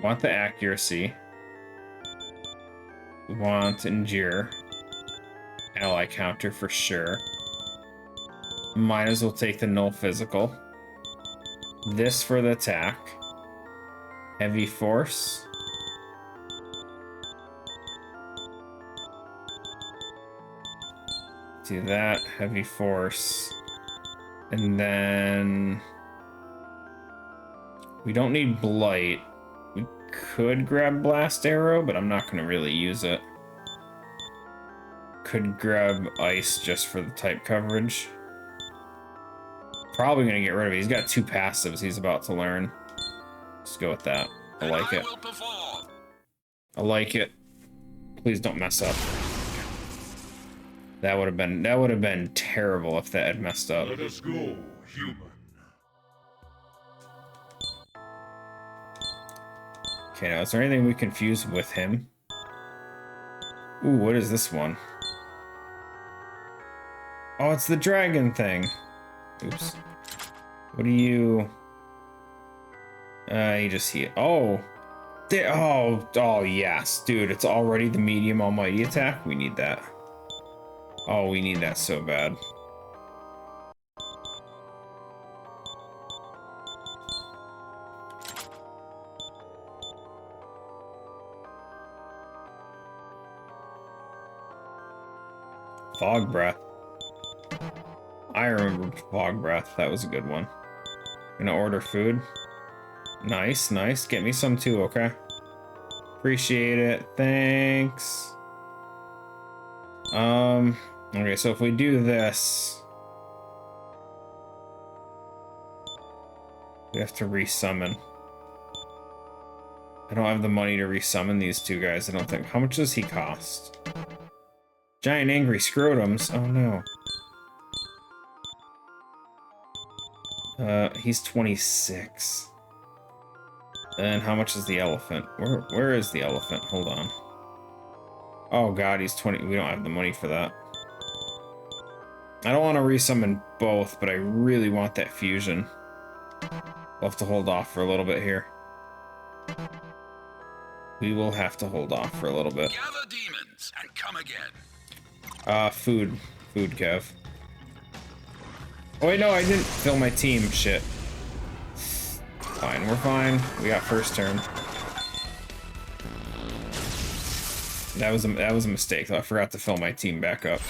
the accuracy. We want endure. Ally counter for sure. Might as well take the null physical. This for the attack. Heavy force. Do that, heavy force. And then we don't need blight. We could grab blast arrow, but I'm not going to really use it. Could grab ice just for the type coverage. Probably going to get rid of it. He's got 2 passives he's about to learn. Let's go with that. I like it. I like it. Please don't mess up. That would have been terrible if that had messed up. Let us go, human. Okay, now is there anything we can fuse with him? Ooh, what is this one? Oh, it's the dragon thing. Oops. What do you... he just heal. Oh. Oh, yes. Dude, it's already the medium almighty attack. We need that. Oh, we need that so bad. Fog breath. I remember fog breath. That was a good one. Gonna order food. Nice, nice. Get me some too, okay? Appreciate it. Thanks. Okay, so if we do this, we have to resummon. I don't have the money to resummon these 2 guys, I don't think. How much does he cost? Giant angry scrotums. Oh no. He's 26. And how much is the elephant? Where is the elephant? Hold on. Oh god, he's 20. We don't have the money for that. I don't want to resummon both, but I really want that fusion. We'll have to hold off for a little bit here. We will have to hold off for a little bit. Gather demons and come again. Food. Food, Kev. Oh wait, no, I didn't fill my team. Shit. Fine, we're fine. We got first turn. That was a mistake, though. I forgot to fill my team back up.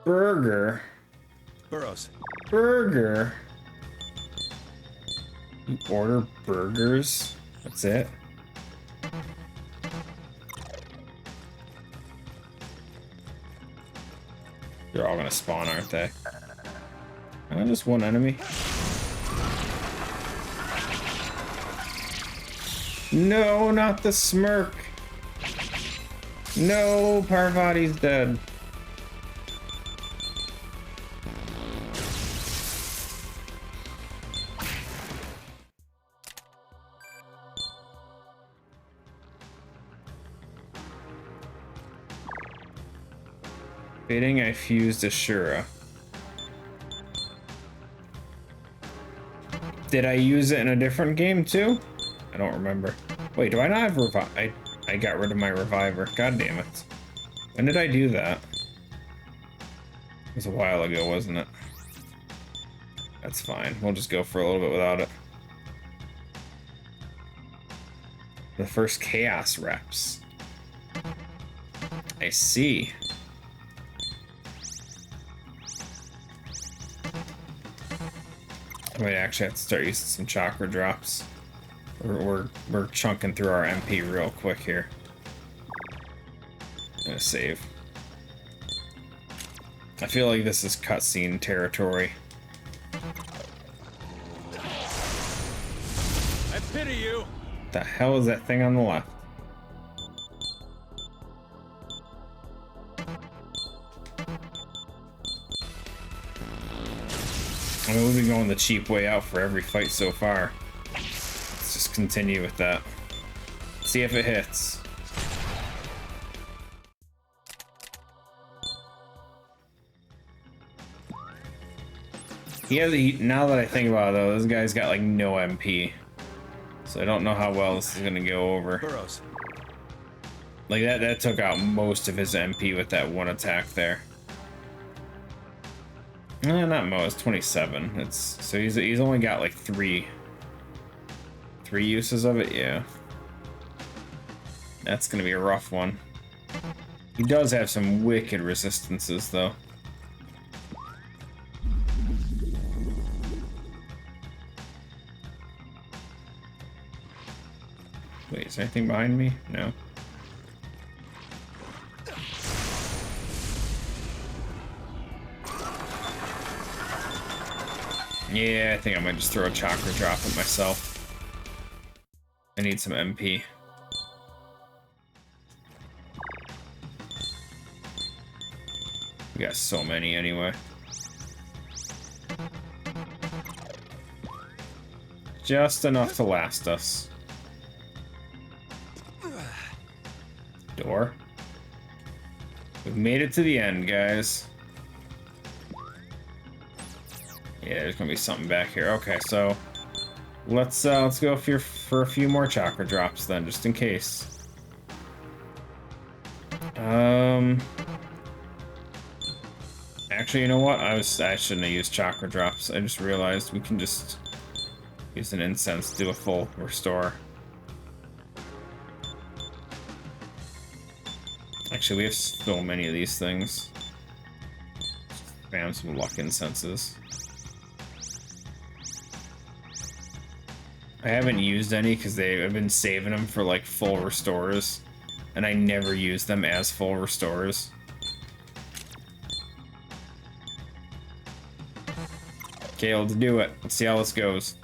Burger. Burrows. Burger. You order burgers? That's it? They're all gonna spawn, aren't they? Just one enemy. No, not the smirk. No, Parvati's dead. Fitting I fused Ashura. Did I use it in a different game too? I don't remember. Wait, do I not have revive? I got rid of my reviver. God damn it. When did I do that? It was a while ago, wasn't it? That's fine. We'll just go for a little bit without it. The first chaos reps. I see. I might actually have to start using some chakra drops. We're chunking through our MP real quick here. I'm gonna save. I feel like this is cutscene territory. I I pity you. The hell is that thing on the left? I mean, we've been going the cheap way out for every fight so far. Let's just continue with that. See if it hits. Now that I think about it, though, this guy's got like no MP. So I don't know how well this is gonna go over. Burrows. Like that took out most of his MP with that one attack there. Not most, 27. So he's only got like three uses of it, yeah. That's gonna be a rough one. He does have some wicked resistances though. Wait, is there anything behind me? No. Yeah, I think I might just throw a chakra drop at myself. I need some MP. We got so many anyway. Just enough to last us. Door. We've made it to the end, guys. Yeah, there's gonna be something back here. Okay, so let's go for a few more chakra drops then, just in case. Actually, you know what? I shouldn't have used chakra drops. I just realized we can just use an incense to do a full restore. Actually, we have so many of these things. Spam some luck incenses. I haven't used any because I've been saving them for like full restores, and I never use them as full restores. Okay, let's do it. Let's see how this goes.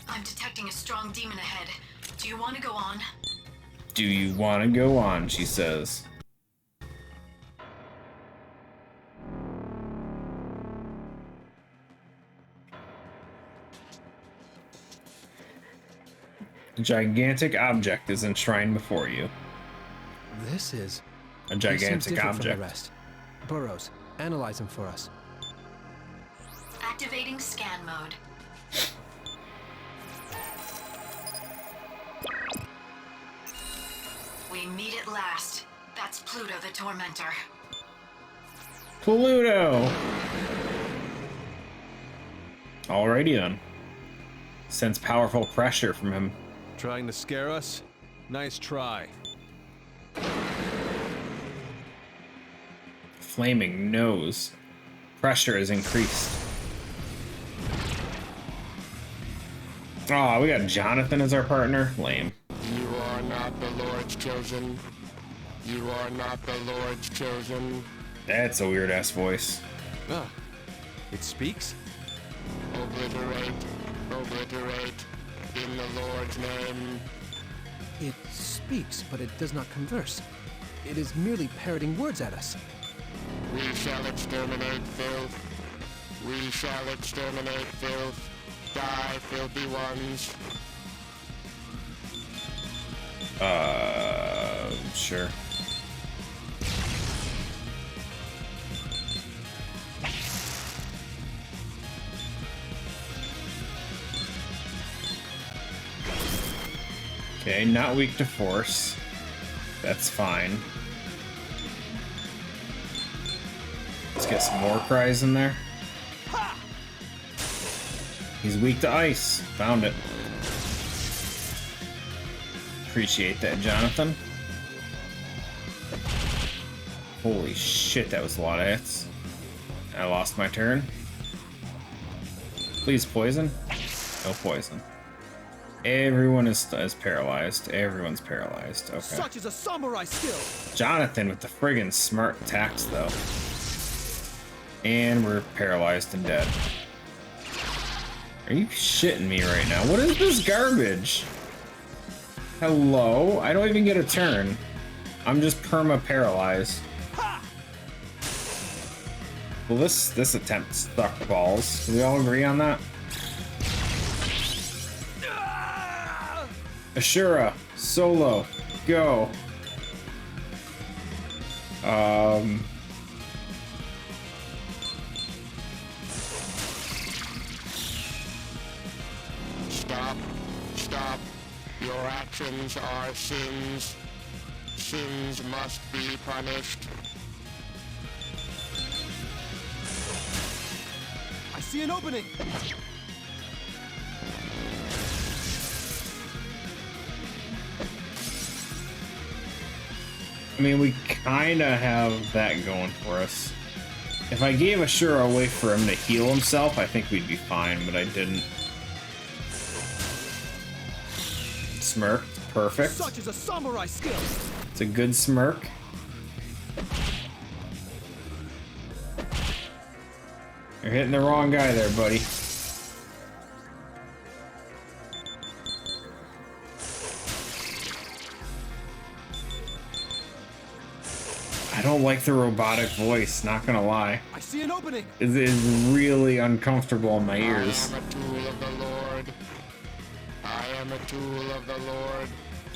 I'm detecting a strong demon ahead. Do you want to go on? Do you want to go on? She says. A gigantic object is enshrined before you. This is a gigantic object. From the rest. Burrows, analyze him for us. Activating scan mode. We meet at last. That's Pluto the Tormentor. Pluto! Alrighty then. Sense powerful pressure from him. Trying to scare us? Nice try. Flaming nose. Pressure is increased. Oh, we got Jonathan as our partner? Lame. You are not the Lord's chosen. You are not the Lord's chosen. That's a weird ass voice. Ah, it speaks? Obliterate. Obliterate. In the Lord's name. It speaks, but it does not converse. It is merely parroting words at us. We shall exterminate filth. We shall exterminate filth. Die, filthy ones. Sure. Okay, not weak to force. That's fine. Let's get some more cries in there. He's weak to ice. Found it. Appreciate that, Jonathan. Holy shit, that was a lot of hits. I lost my turn. Please poison. No poison. Everyone is paralyzed. Everyone's paralyzed. Okay. Such is a samurai skill. Jonathan with the friggin' smart attacks, though. And we're paralyzed and dead. Are you shitting me right now? What is this garbage? Hello? I don't even get a turn. I'm just perma-paralyzed. Well, this attempt stuck balls. Do we all agree on that? Ashura, solo, go. Stop. Your actions are sins. Sins must be punished. I see an opening! I mean, we kinda have that going for us. If I gave Ashura a way for him to heal himself, I think we'd be fine, but I didn't. Smirk, perfect. Such is a samurai skill. It's a good smirk. You're hitting the wrong guy there, buddy. I don't like the robotic voice, not gonna lie. I see an opening. It is really uncomfortable in my ears. I am a tool of the Lord. I am a tool of the Lord.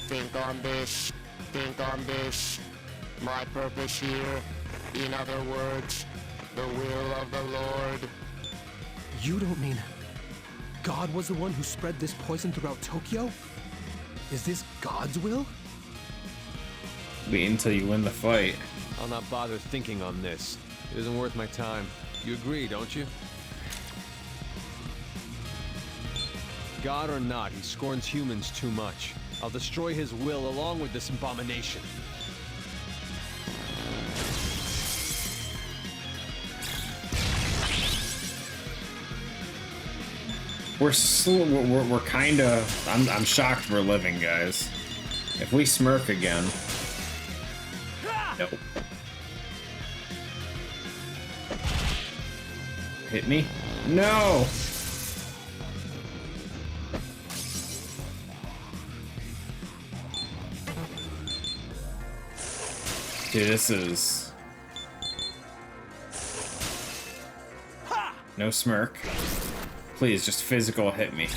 Think on this. Think on this. My purpose here. In other words, the will of the Lord. You don't mean God was the one who spread this poison throughout Tokyo? Is this God's will? Wait until you win the fight. I'll not bother thinking on this. It isn't worth my time. You agree, don't you? God or not, he scorns humans too much. I'll destroy his will along with this abomination. We're kind of. I'm shocked we're living, guys. If we smirk again. Nope. Hit me? No! Dude, this is... No smirk. Please, just physical hit me.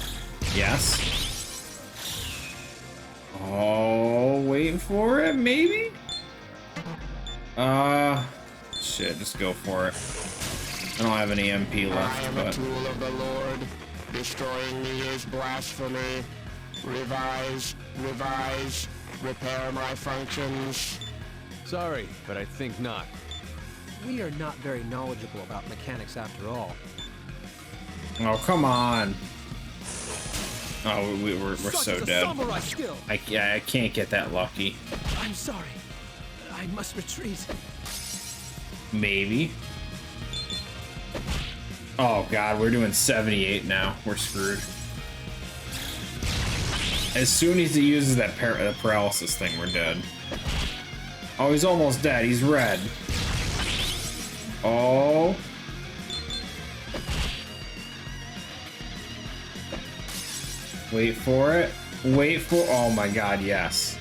Yes? Oh, waiting for it, maybe? Shit, just go for it. I don't have any MP left, I am but... a tool of the Lord. Destroying me is blasphemy. Revise, repair my functions. Sorry, but I think not. We are not very knowledgeable about mechanics after all. Oh, come on. Oh, we're so dead. I can't get that lucky. I'm sorry. I must retreat. Maybe. Oh god, we're doing 78 now. We're screwed. As soon as he uses that paralysis thing, we're dead. Oh, he's almost dead. He's red. Oh. Wait for it. Wait for... Oh my god, yes.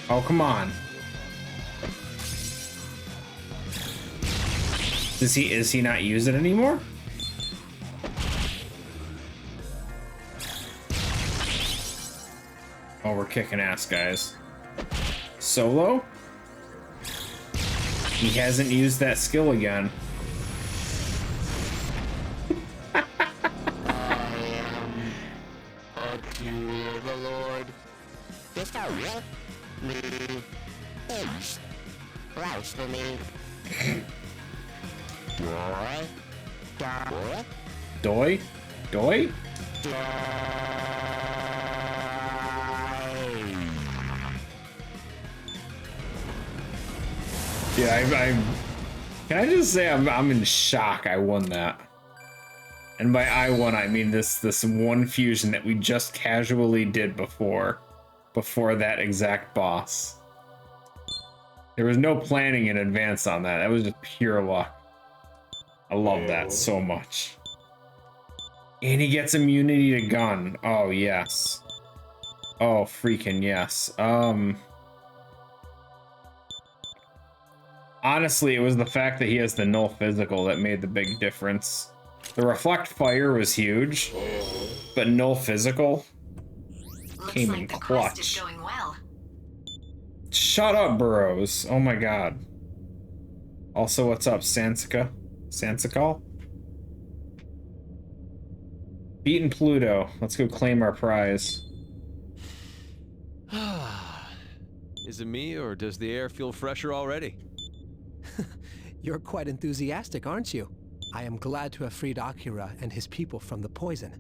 Oh, come on. Is he not use it anymore? Oh, we're kicking ass, guys. Solo? He hasn't used that skill again. I am a tool of the Lord. This guy with me is blasphemy. Doi? Doi? Yeah, can I just say I'm in shock I won that. And by I won, I mean this one fusion that we just casually did before that exact boss. There was no planning in advance on that. That was just pure luck. I love that so much. And he gets immunity to gun. Oh, yes. Oh, freaking yes. Honestly, it was the fact that he has the null physical that made the big difference. The reflect fire was huge, but null physical came in clutch. Shut up, Burrows. Oh my god. Also, what's up, Sansica? Sansical? Beaten Pluto. Let's go claim our prize. Is it me, or does the air feel fresher already? You're quite enthusiastic, aren't you? I am glad to have freed Akira and his people from the poison.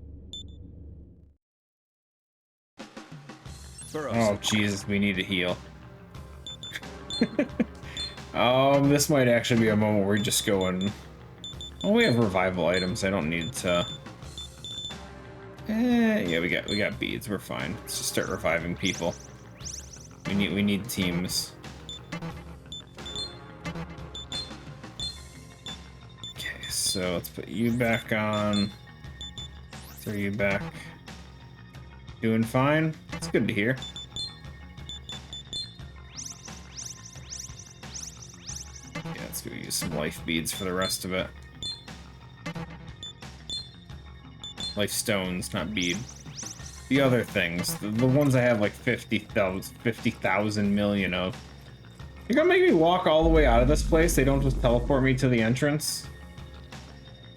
Burrows. Oh, Jesus, we need to heal. This might actually be a moment where we just go and... Oh, we have revival items. I don't need to... Yeah, we got beads. We're fine. Let's just start reviving people. We need teams. Okay, so let's put you back on. Throw you back. Doing fine. It's good to hear. Yeah, let's go use some life beads for the rest of it. Life stones, not bead. The other things, the ones I have like 50,000 million of. You're gonna make me walk all the way out of this place? They don't just teleport me to the entrance?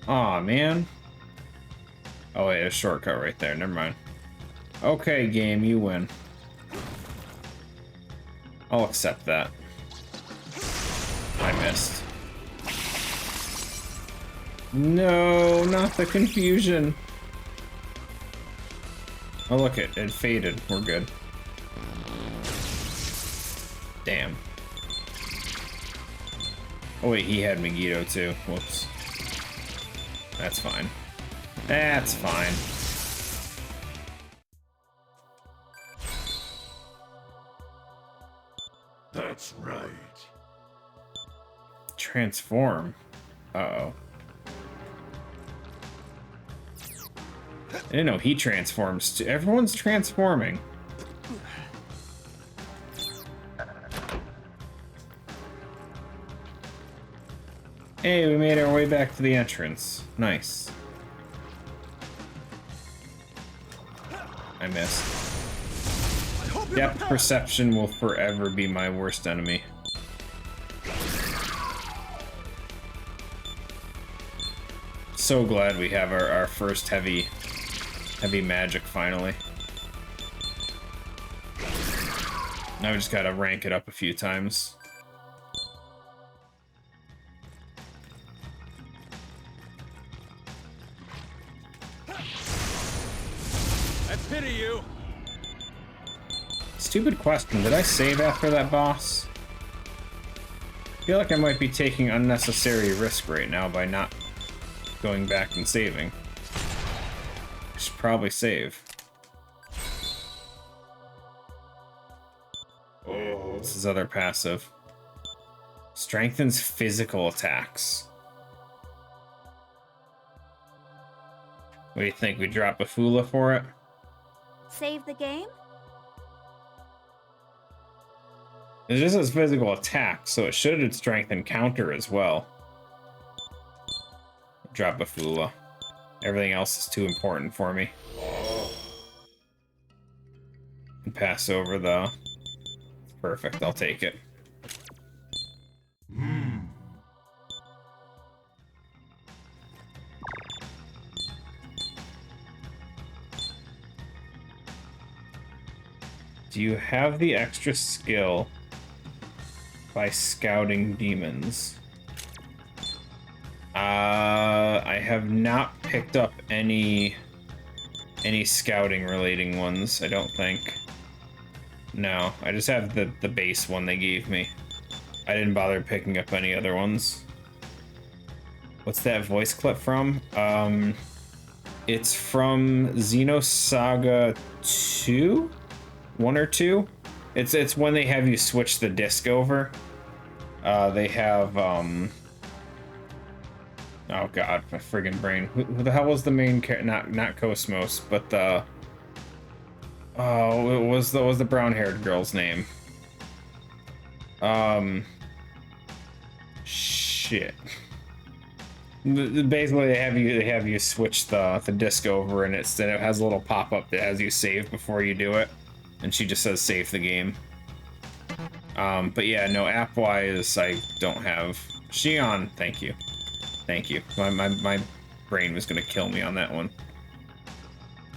Aw, man. Oh wait, a shortcut right there, never mind. Okay, game, you win. I'll accept that. I missed. No, not the confusion. Oh look, it faded. We're good. Damn. Oh wait, he had Megiddo too. Whoops. That's fine. That's fine. That's right. Transform. Uh-oh. I didn't know he transforms too. Everyone's transforming. Hey, we made our way back to the entrance. Nice. I missed. Depth perception will forever be my worst enemy. So glad we have our first heavy magic finally. Now we just gotta rank it up a few times. I pity you. Stupid question, did I save after that boss? I feel like I might be taking unnecessary risk right now by not going back and saving. I should probably save. This is other passive. Strengthens physical attacks. What do you think? We drop Bafula for it? Save the game? It just says physical attack, so it should strengthen counter as well. Drop Bafula. Everything else is too important for me. And pass over the... Perfect, I'll take it. Do you have the extra skill by scouting demons? I have not picked up any scouting relating ones, I don't think. No, I just have the base one they gave me. I didn't bother picking up any other ones. What's that voice clip from? It's from Xenosaga 2? 1 or 2? It's when they have you switch the disc over. They have Oh god, my friggin' brain. Who the hell was the main character? Not Cosmos, but the... Oh, what was the brown-haired girl's name? Shit. Basically, they have you switch the disc over, and it has a little pop-up that has you save before you do it, and she just says save the game. But yeah, no, app-wise, I don't have... Shion, thank you. Thank you. My brain was gonna kill me on that one.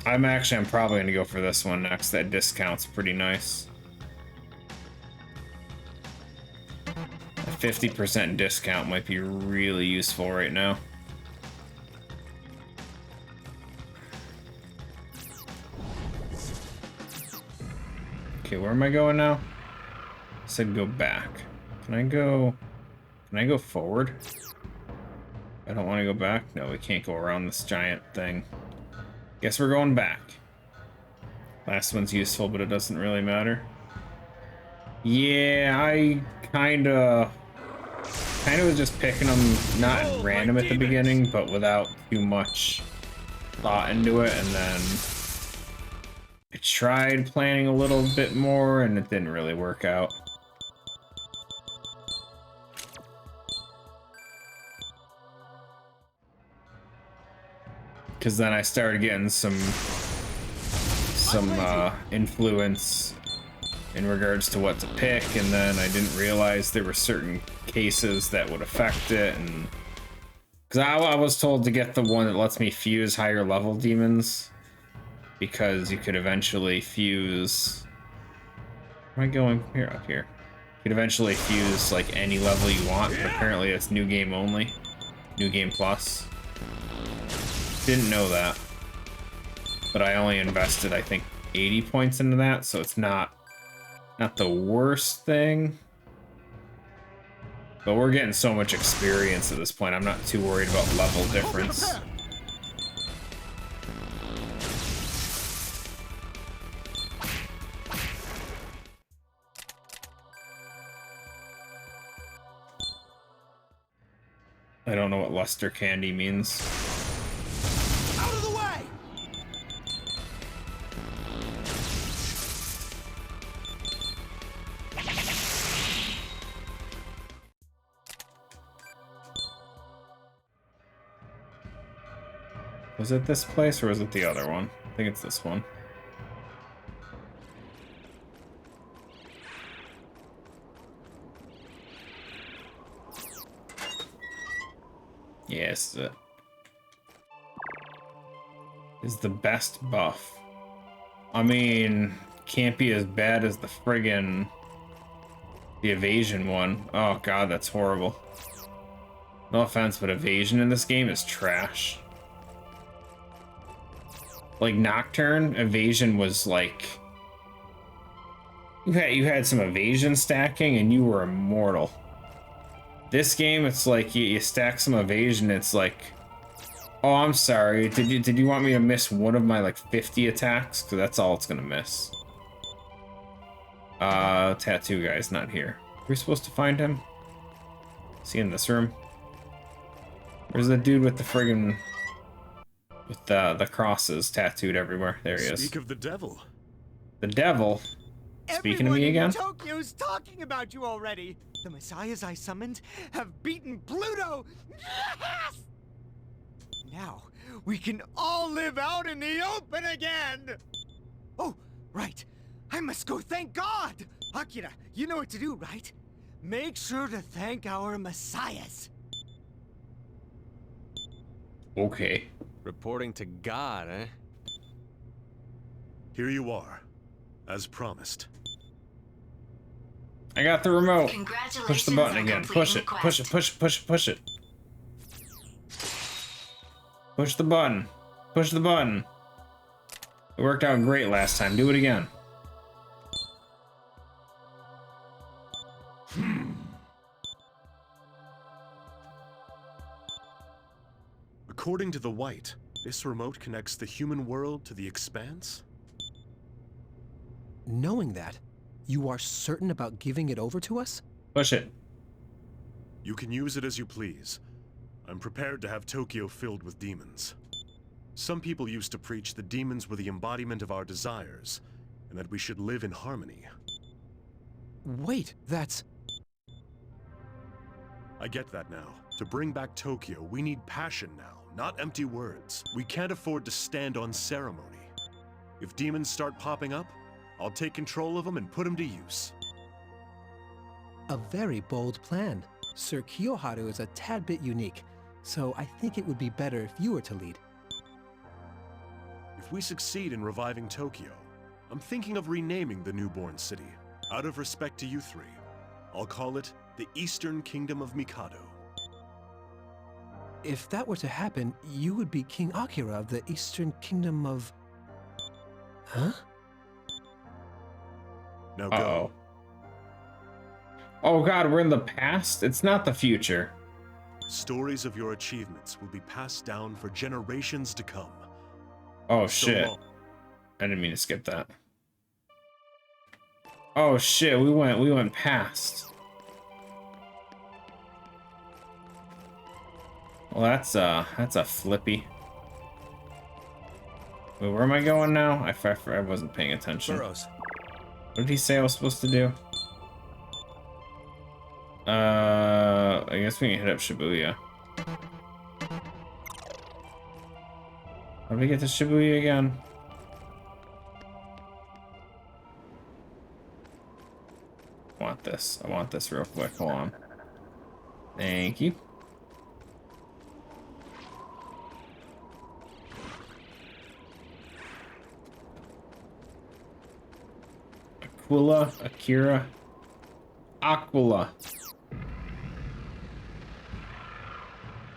I'm probably gonna go for this one next. That discount's pretty nice. A 50% discount might be really useful right now. Okay, where am I going now? I said go back. Can I go forward? I don't want to go back. No, we can't go around this giant thing. Guess we're going back. Last one's useful, but it doesn't really matter. Yeah, I kinda was just picking them not at random at the beginning, but without too much thought into it, and then I tried planning a little bit more, and it didn't really work out. Because then I started getting some influence in regards to what to pick, and then I didn't realize there were certain cases that would affect it, and because I was told to get the one that lets me fuse higher level demons, because you could eventually fuse... Where am I going? Here, up here. You could eventually fuse like any level you want, but apparently it's new game only. New game plus. Didn't know that. But I only invested, I think, 80 points into that, so it's not the worst thing. But we're getting so much experience at this point, I'm not too worried about level difference. I don't know what luster candy means. Out of the way! Was it this place or was it the other one? I think it's this one. Yes, is the best buff. I mean, can't be as bad as the friggin' the evasion one. Oh god, that's horrible. No offense, but evasion in this game is trash. Like Nocturne, evasion was like you had some evasion stacking and you were immortal. This game, it's like you stack some evasion, it's like, oh, I'm sorry, did you want me to miss one of my like 50 attacks? Because that's all it's gonna miss. Tattoo guy's not here. Are we supposed to find him? Is he in this room? Where's the dude with the friggin' with the crosses tattooed everywhere? There he is. Speak of the devil. The devil? Speaking to me again? Tokyo's talking about you already. The messiahs I summoned have beaten Pluto. Yes! Now we can all live out in the open again. Oh, right. I must go thank God. Akira, you know what to do, right? Make sure to thank our messiahs. Okay. Reporting to God, eh? Here you are, as promised. I got the remote. Congratulations. Push the button again. Push it. Push it. Push it. Push it. Push it. Push the button. Push the button. It worked out great last time. Do it again. According to the White, this remote connects the human world to the expanse? Knowing that, you are certain about giving it over to us? Push it. You can use it as you please. I'm prepared to have Tokyo filled with demons. Some people used to preach that demons were the embodiment of our desires, and that we should live in harmony. Wait, that's... I get that now. To bring back Tokyo, we need passion now, not empty words. We can't afford to stand on ceremony. If demons start popping up, I'll take control of them and put them to use. A very bold plan. Sir Kiyoharu is a tad bit unique, so I think it would be better if you were to lead. If we succeed in reviving Tokyo, I'm thinking of renaming the newborn city. Out of respect to you three, I'll call it the Eastern Kingdom of Mikado. If that were to happen, you would be King Akira of the Eastern Kingdom of... Huh? Now go. Oh god, we're in the past? It's not the future. Stories of your achievements will be passed down for generations to come. Oh So shit. long. I didn't mean to skip that. Oh shit, we went past. Well, that's a flippy. Wait, where am I going now? I wasn't paying attention. Burrows. What did he say I was supposed to do? I guess we can hit up Shibuya. How do we get to Shibuya again? I want this real quick. Hold on. Thank you. Akira. Aquila.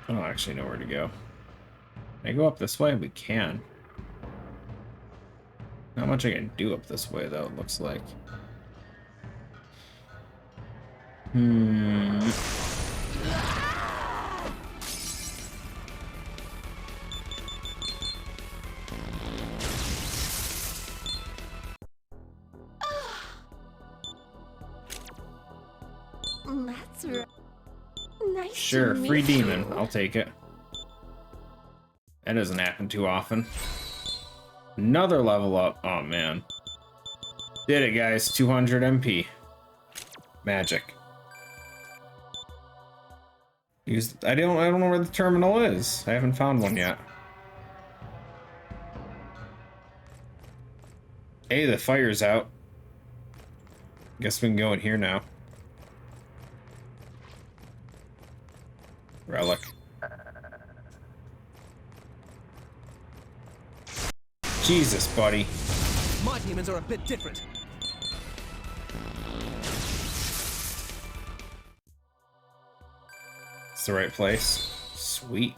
I don't actually know where to go. Can I go up this way? We can. Not much I can do up this way, though, it looks like. That's right. Nice Sure, to meet free you. demon. I'll take it. That doesn't happen too often. Another level up. Oh, man. Did it, guys. 200 MP. Magic. I don't know where the terminal is. I haven't found one yet. Hey, the fire's out. Guess we can go in here now. Relic. Jesus, buddy. My demons are a bit different. It's the right place. Sweet.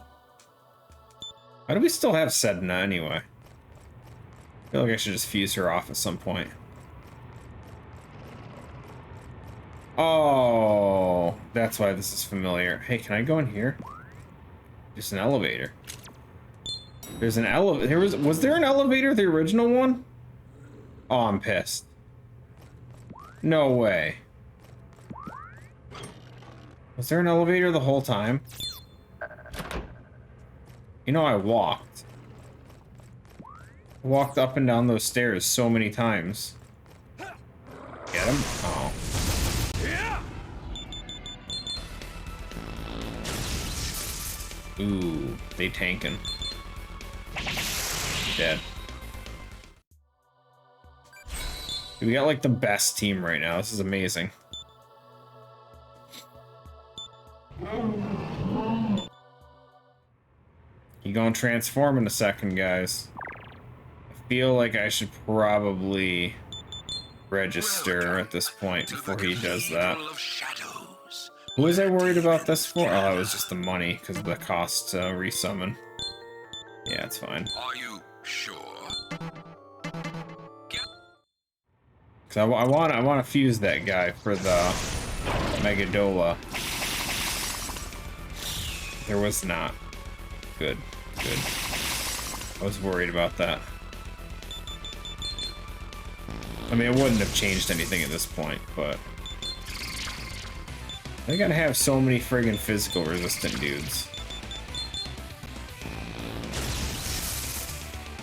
Why do we still have Sedna anyway? I feel like I should just fuse her off at some point. Oh, that's why this is familiar. Hey, can I go in here? Just an elevator. There's an elevator. Was there an elevator, the original one? Oh, I'm pissed. No way. Was there an elevator the whole time? You know, I walked. Walked up and down those stairs so many times. Get him? Oh. Ooh, they tanking. Dead. We got like the best team right now. This is amazing. You gonna transform in a second, guys. I feel like I should probably register at this point before he does that. Who was I worried about this for? Oh, it was just the money because of the cost to resummon. Yeah, it's fine. Are you sure? Cause I want to fuse that guy for the Megadola. There was not. Good. I was worried about that. I mean, it wouldn't have changed anything at this point, but they gotta have so many friggin' physical resistant dudes.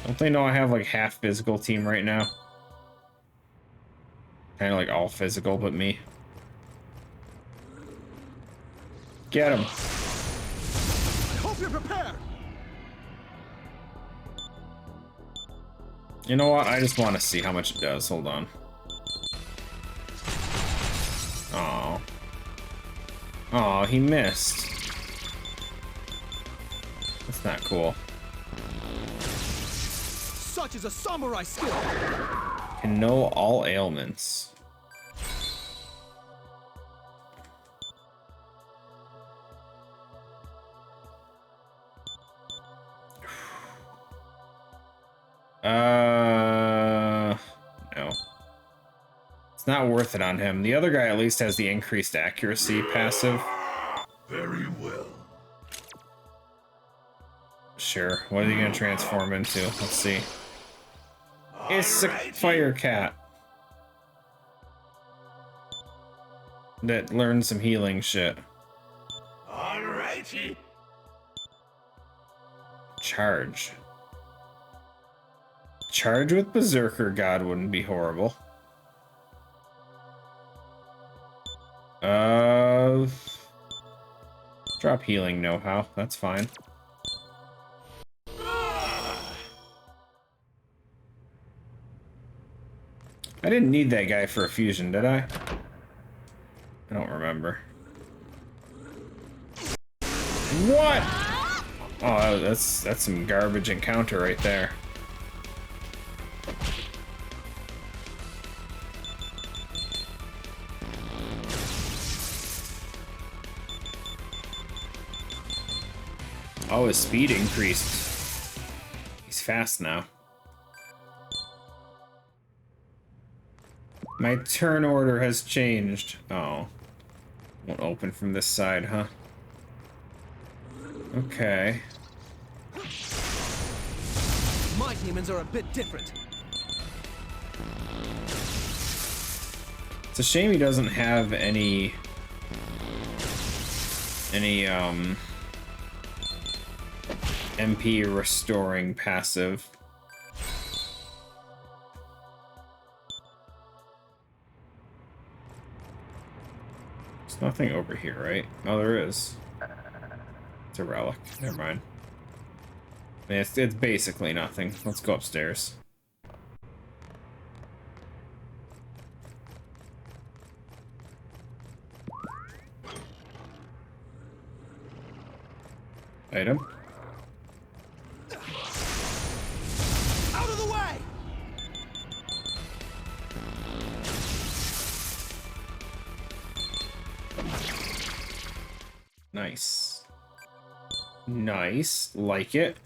Don't they know I have like half physical team right now? Kind of like all physical but me. Get him. I hope you're prepared. You know what? I just want to see how much it does. Hold on. Oh. Oh, he missed. That's not cool. Such is a samurai skill. Can know all ailments. No. It's not worth it on him. The other guy at least has the increased accuracy passive. Very well. Sure. What are you gonna transform into? Let's see. It's a fire cat. That learned some healing shit. Alrighty. Charge. Charge with Berserker God wouldn't be horrible. Drop healing know-how. That's fine. I didn't need that guy for a fusion, did I? I don't remember. What? Oh, that's some garbage encounter right there. Oh, his speed increased. He's fast now. My turn order has changed. Oh. Won't open from this side, huh? Okay. My demons are a bit different. It's a shame he doesn't have any MP restoring passive. There's nothing over here, right? Oh, there is. It's a relic. Never mind. It's basically nothing. Let's go upstairs. Item. Out of the way! Nice. Nice. Like it.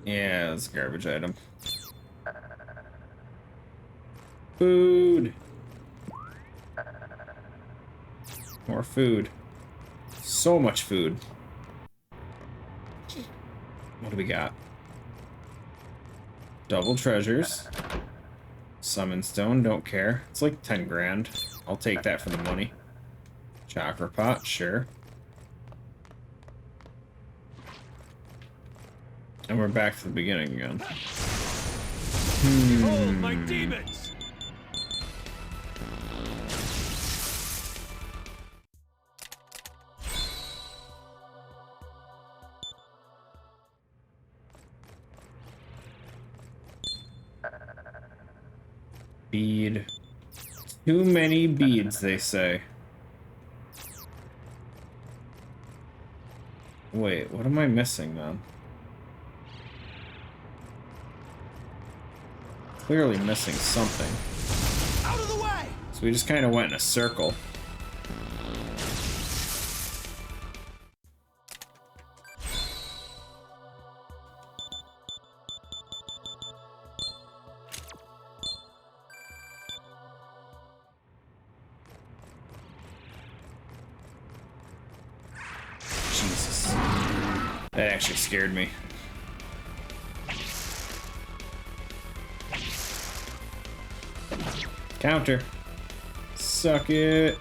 Yeah, it's a garbage item. Food. More food. So much food. What do we got? Double treasures. Summon stone, don't care. It's like 10 grand. I'll take that for the money. Chakra pot, sure. And we're back to the beginning again. Behold my demons! Bead. Too many beads, they say. Wait, what am I missing then? Clearly missing something. Out of the way! So we just kind of went in a circle. Jesus. That actually scared me. Counter. Suck it.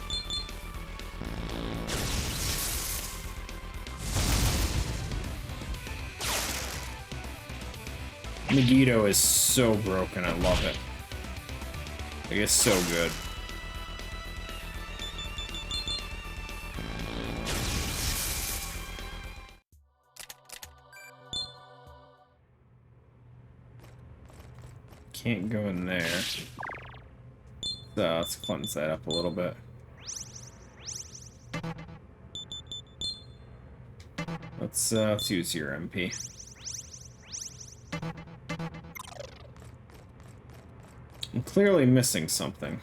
Megiddo is so broken, I love it. Like, it's so good. Can't go in there. So let's cleanse that up a little bit. Let's use your MP. I'm clearly missing something.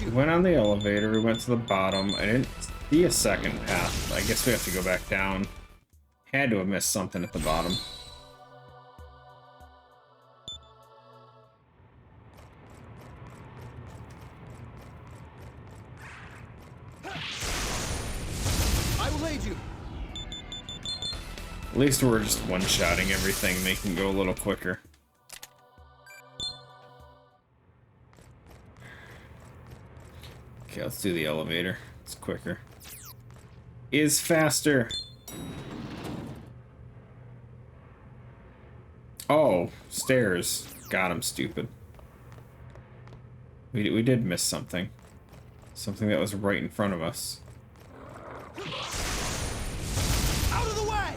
We went on the elevator, we went to the bottom. I didn't see a second path. I guess we have to go back down. Had to have missed something at the bottom. I will aid you. At least we're just one-shotting everything, making it go a little quicker. Okay, let's do the elevator. It's quicker. Is faster. Oh, stairs. Got him, stupid. We did miss something. Something that was right in front of us. Out of the way!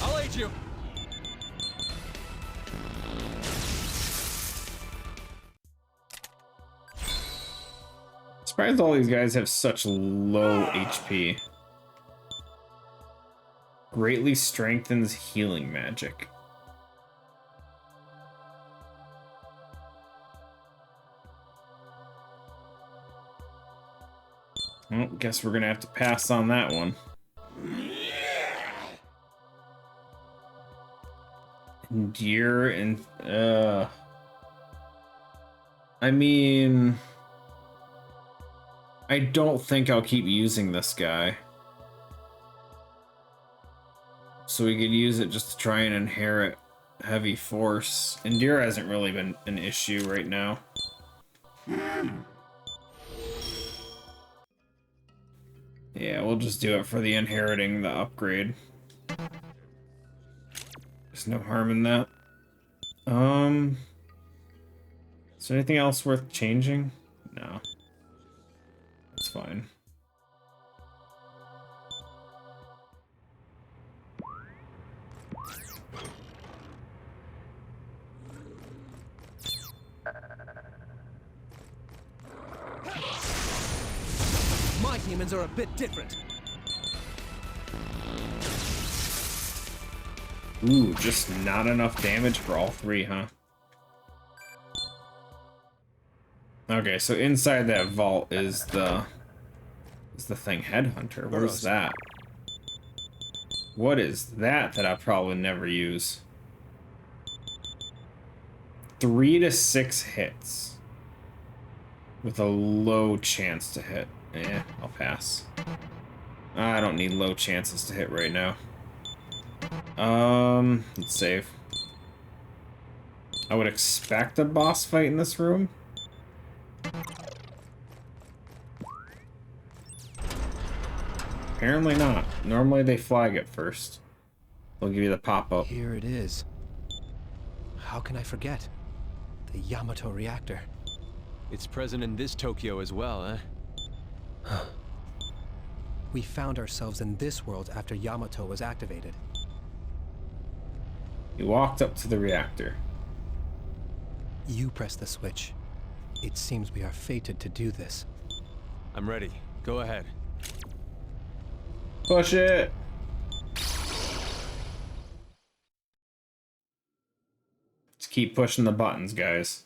I'll aid you. Surprised all these guys have such low HP. Greatly strengthens healing magic. Well, guess we're gonna have to pass on that one. Endure and I mean, I don't think I'll keep using this guy. So we could use it just to try and inherit heavy force. Endure hasn't really been an issue right now. Yeah, we'll just do it for the inheriting the upgrade. There's no harm in that. Is there anything else worth changing? No. That's fine. My demons are a bit different. Ooh, just not enough damage for all three, huh? Okay, so inside that vault is the thing Headhunter. What is that? What is that I probably never use? 3 to 6 hits with a low chance to hit. Eh, I'll pass. I don't need low chances to hit right now. Let's save. I would expect a boss fight in this room. Apparently not. Normally they flag it first. They'll give you the pop-up. Here it is. How can I forget? The Yamato reactor. It's present in this Tokyo as well, eh? We found ourselves in this world after Yamato was activated. You walked up to the reactor. You pressed the switch. It seems we are fated to do this. I'm ready. Go ahead. Push it! Just keep pushing the buttons, guys.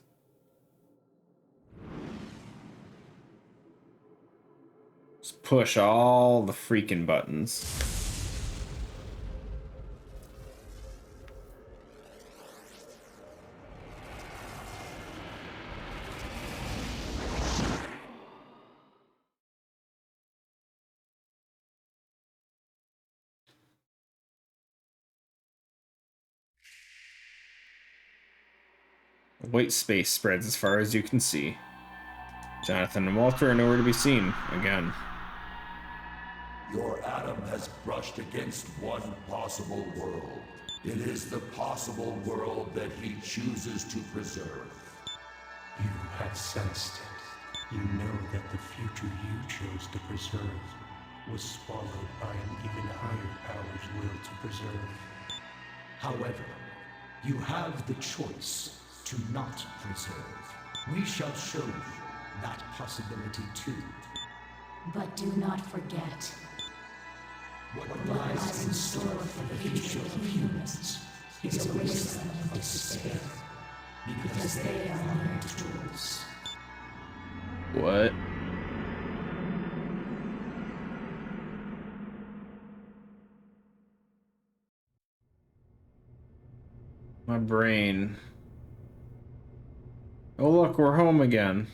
Just push all the freaking buttons. White space spreads as far as you can see. Jonathan and Walter are nowhere to be seen again. Your atom has brushed against one possible world. It is the possible world that he chooses to preserve. You have sensed it. You know that the future you chose to preserve was swallowed by an even higher power's will to preserve. However, you have the choice to not preserve. We shall show you that possibility too. But do not forget. What lies in store for the future of humans is a wasteland of despair, because they are mere tools. What? My brain. Oh look, we're home again.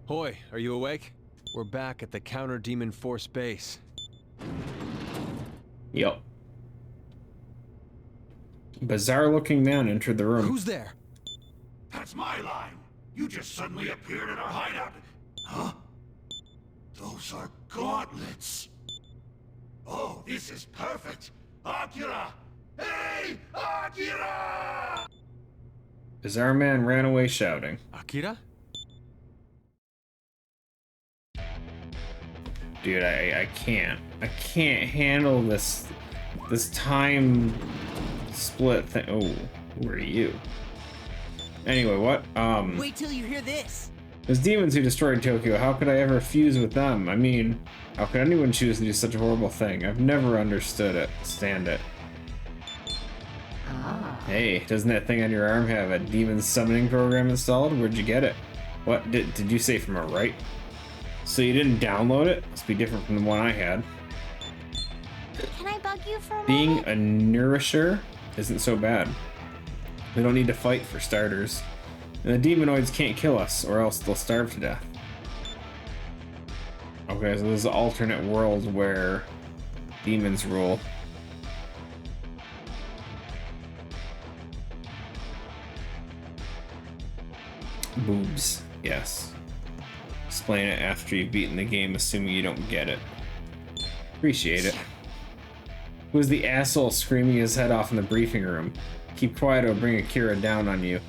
Hoy, are you awake? We're back at the Counter-Demon Force base. Yep. Bizarre-looking man entered the room. Who's there? That's my line. You just suddenly appeared in our hideout. Huh? Those are gauntlets. Oh, this is perfect. Akira! Hey, Akira! Bizarre man ran away shouting. Akira? Dude, I can't. I can't handle this time split thing. Oh, who are you? Anyway, what? Wait till you hear this. Those demons who destroyed Tokyo, how could I ever fuse with them? I mean, how could anyone choose to do such a horrible thing? I've never understood it. Stand it. Hey, doesn't that thing on your arm have a demon summoning program installed? Where'd you get it? What, did you say from a right? So you didn't download it? Must be different from the one I had. Can I bug you for a Being moment? a nourisher isn't so bad. We don't need to fight for starters. And the demonoids can't kill us, or else they'll starve to death. Okay, so this is an alternate world where demons rule. Boobs, yes. Explain it after you've beaten the game, assuming you don't get it. Appreciate it. Who's the asshole screaming his head off in the briefing room? Keep quiet or bring Akira down on you.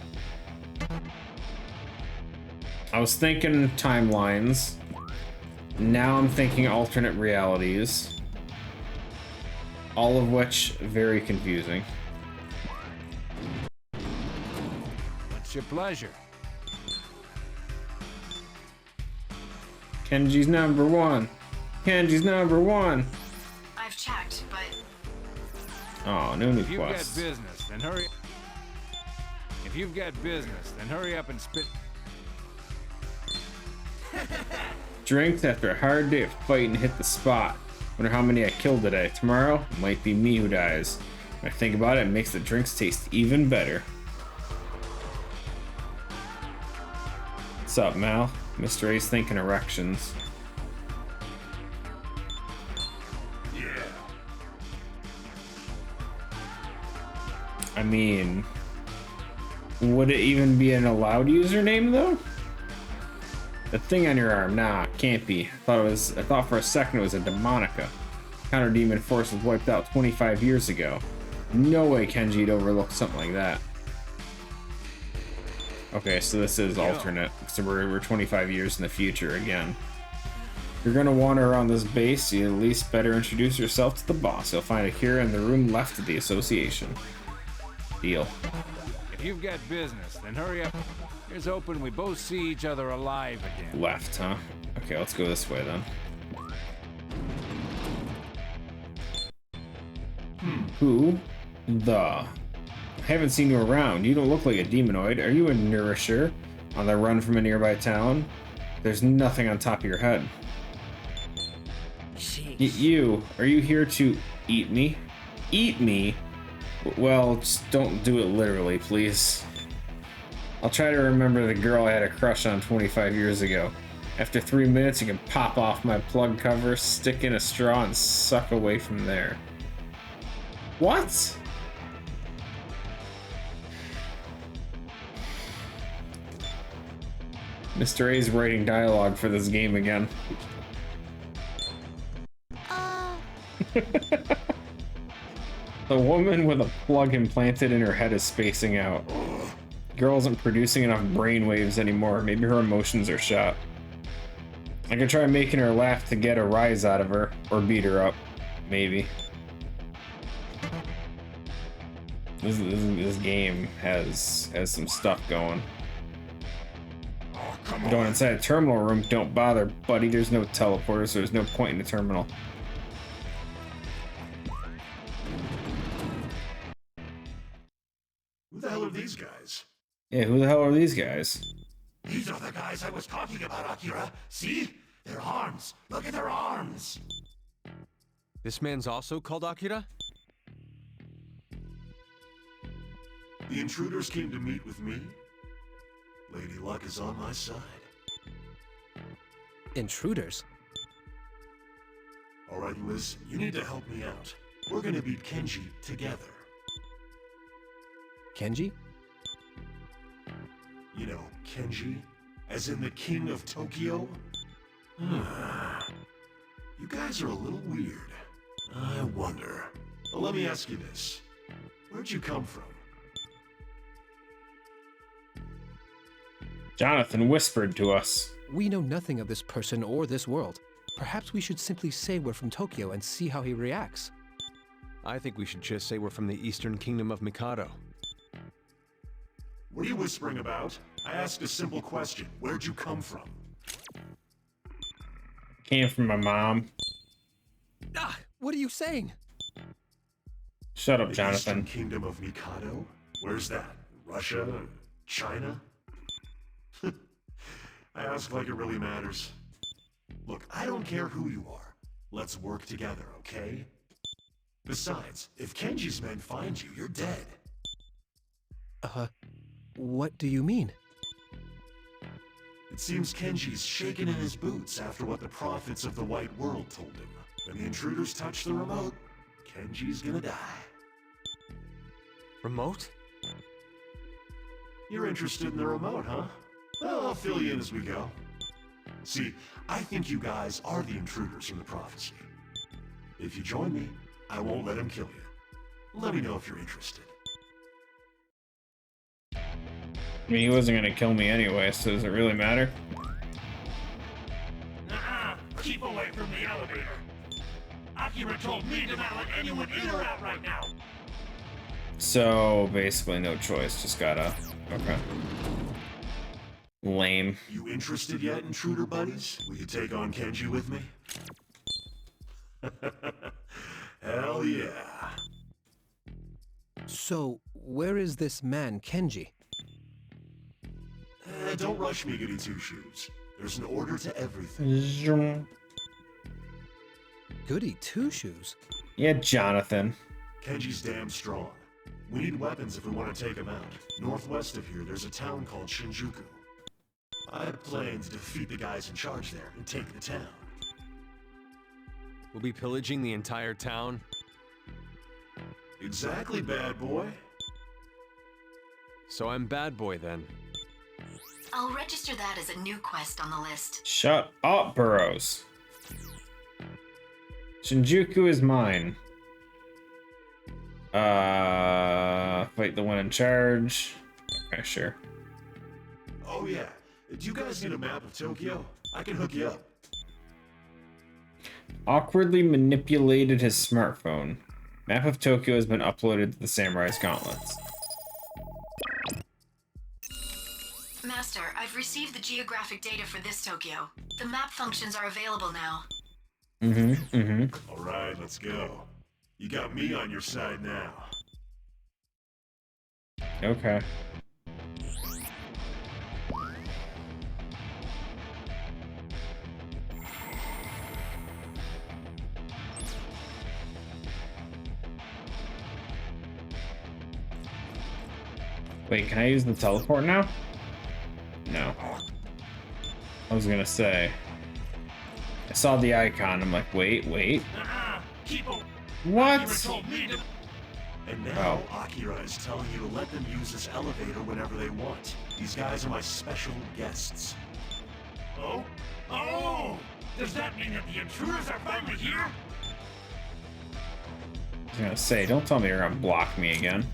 I was thinking timelines. Now I'm thinking alternate realities. All of which very confusing. What's your pleasure? Kenji's number one. Kenji's number one. I've checked, but Oh, no new If you've got quests. business, then hurry. If you've got business, then hurry up and spit. Drinks after a hard day of fighting hit the spot. Wonder how many I killed today. Tomorrow, it might be me who dies. When I think about it, it makes the drinks taste even better. What's up, Mal? Mr. Ace thinking erections. Yeah. I mean, would it even be an allowed username though? The thing on your arm, nah, can't be. I thought for a second it was a demonica. Counter Demon Force was wiped out 25 years ago. No way Kenji'd overlook something like that. Okay, so this is alternate. So we're 25 years in the future again. If you're gonna wander around this base, you at least better introduce yourself to the boss. You'll find Akira in the room left of the association. Deal. If you've got business, then hurry up. Here's hoping we both see each other alive again. Left, huh? Okay, let's go this way then. Who the? I haven't seen you around. You don't look like a demonoid. Are you a nourisher on the run from a nearby town? There's nothing on top of your head. You, are you here to eat me? Eat me? Well, just don't do it literally, please. I'll try to remember the girl I had a crush on 25 years ago. After 3 minutes, you can pop off my plug cover, stick in a straw, and suck away from there. What? Mr. A's writing dialogue for this game again. The woman with a plug implanted in her head is spacing out. Girl isn't producing enough brain waves anymore. Maybe her emotions are shot. I could try making her laugh to get a rise out of her, or beat her up. Maybe. This game has some stuff going. Going inside a terminal room, don't bother, buddy. There's no teleporter, so there's no point in the terminal. Who the hell are these guys? Yeah, who the hell are these guys? These are the guys I was talking about, Akira. See? Their arms. Look at their arms. This man's also called Akira? The intruders came to meet with me. Lady Luck is on my side. Intruders? Alright, listen, you need to help me out. We're gonna beat Kenji together. Kenji? You know, Kenji? As in the King of Tokyo? You guys are a little weird. I wonder. Well, let me ask you this. Where'd you come from? Jonathan whispered to us. We know nothing of this person or this world. Perhaps we should simply say we're from Tokyo and see how he reacts. I think we should just say we're from the Eastern Kingdom of Mikado. What are you whispering about? I asked a simple question. Where'd you come from? Came from my mom. Ah, what are you saying? Shut up, The Jonathan. Eastern Kingdom of Mikado? Where's that? Russia? China? I ask like it really matters. Look, I don't care who you are. Let's work together, okay? Besides, if Kenji's men find you, you're dead. What do you mean? It seems Kenji's shaken in his boots after what the prophets of the White World told him. When the intruders touch the remote, Kenji's gonna die. Remote? You're interested in the remote, huh? Well, I'll fill you in as we go. See, I think you guys are the intruders from the prophecy. If you join me, I won't let him kill you. Let me know if you're interested. I mean, he wasn't gonna kill me anyway, so does it really matter? Keep away from the elevator. Akira told me to not let anyone in or out right now. So, basically no choice, just gotta... Okay. Lame. You interested yet, intruder buddies? Will you take on Kenji with me? Hell yeah. So, where is this man, Kenji? Don't rush me, Goody Two-Shoes. There's an order to everything. Goody Two-Shoes? Yeah, Jonathan. Kenji's damn strong. We need weapons if we want to take him out. Northwest of here, there's a town called Shinjuku. I plan to defeat the guys in charge there and take the town. We'll be pillaging the entire town? Exactly, bad boy. So I'm bad boy then. I'll register that as a new quest on the list. Shut up, Burrows. Shinjuku is mine. Fight the one in charge. Okay, sure. Oh yeah. Do you guys need a map of Tokyo? I can hook you up. Awkwardly manipulated his smartphone. Map of Tokyo has been uploaded to the Samurai's Gauntlets. Master, I've received the geographic data for this Tokyo. The map functions are available now. Alright, let's go. You got me on your side now. Okay. Wait, can I use the teleport now? No. I was gonna say. I saw the icon, I'm like, wait. What? And now Akira is telling you to let them use this elevator whenever they want. These guys are my special guests. Oh? Oh! Does that mean that the intruders are finally here? I was gonna say, don't tell me you're gonna block me again.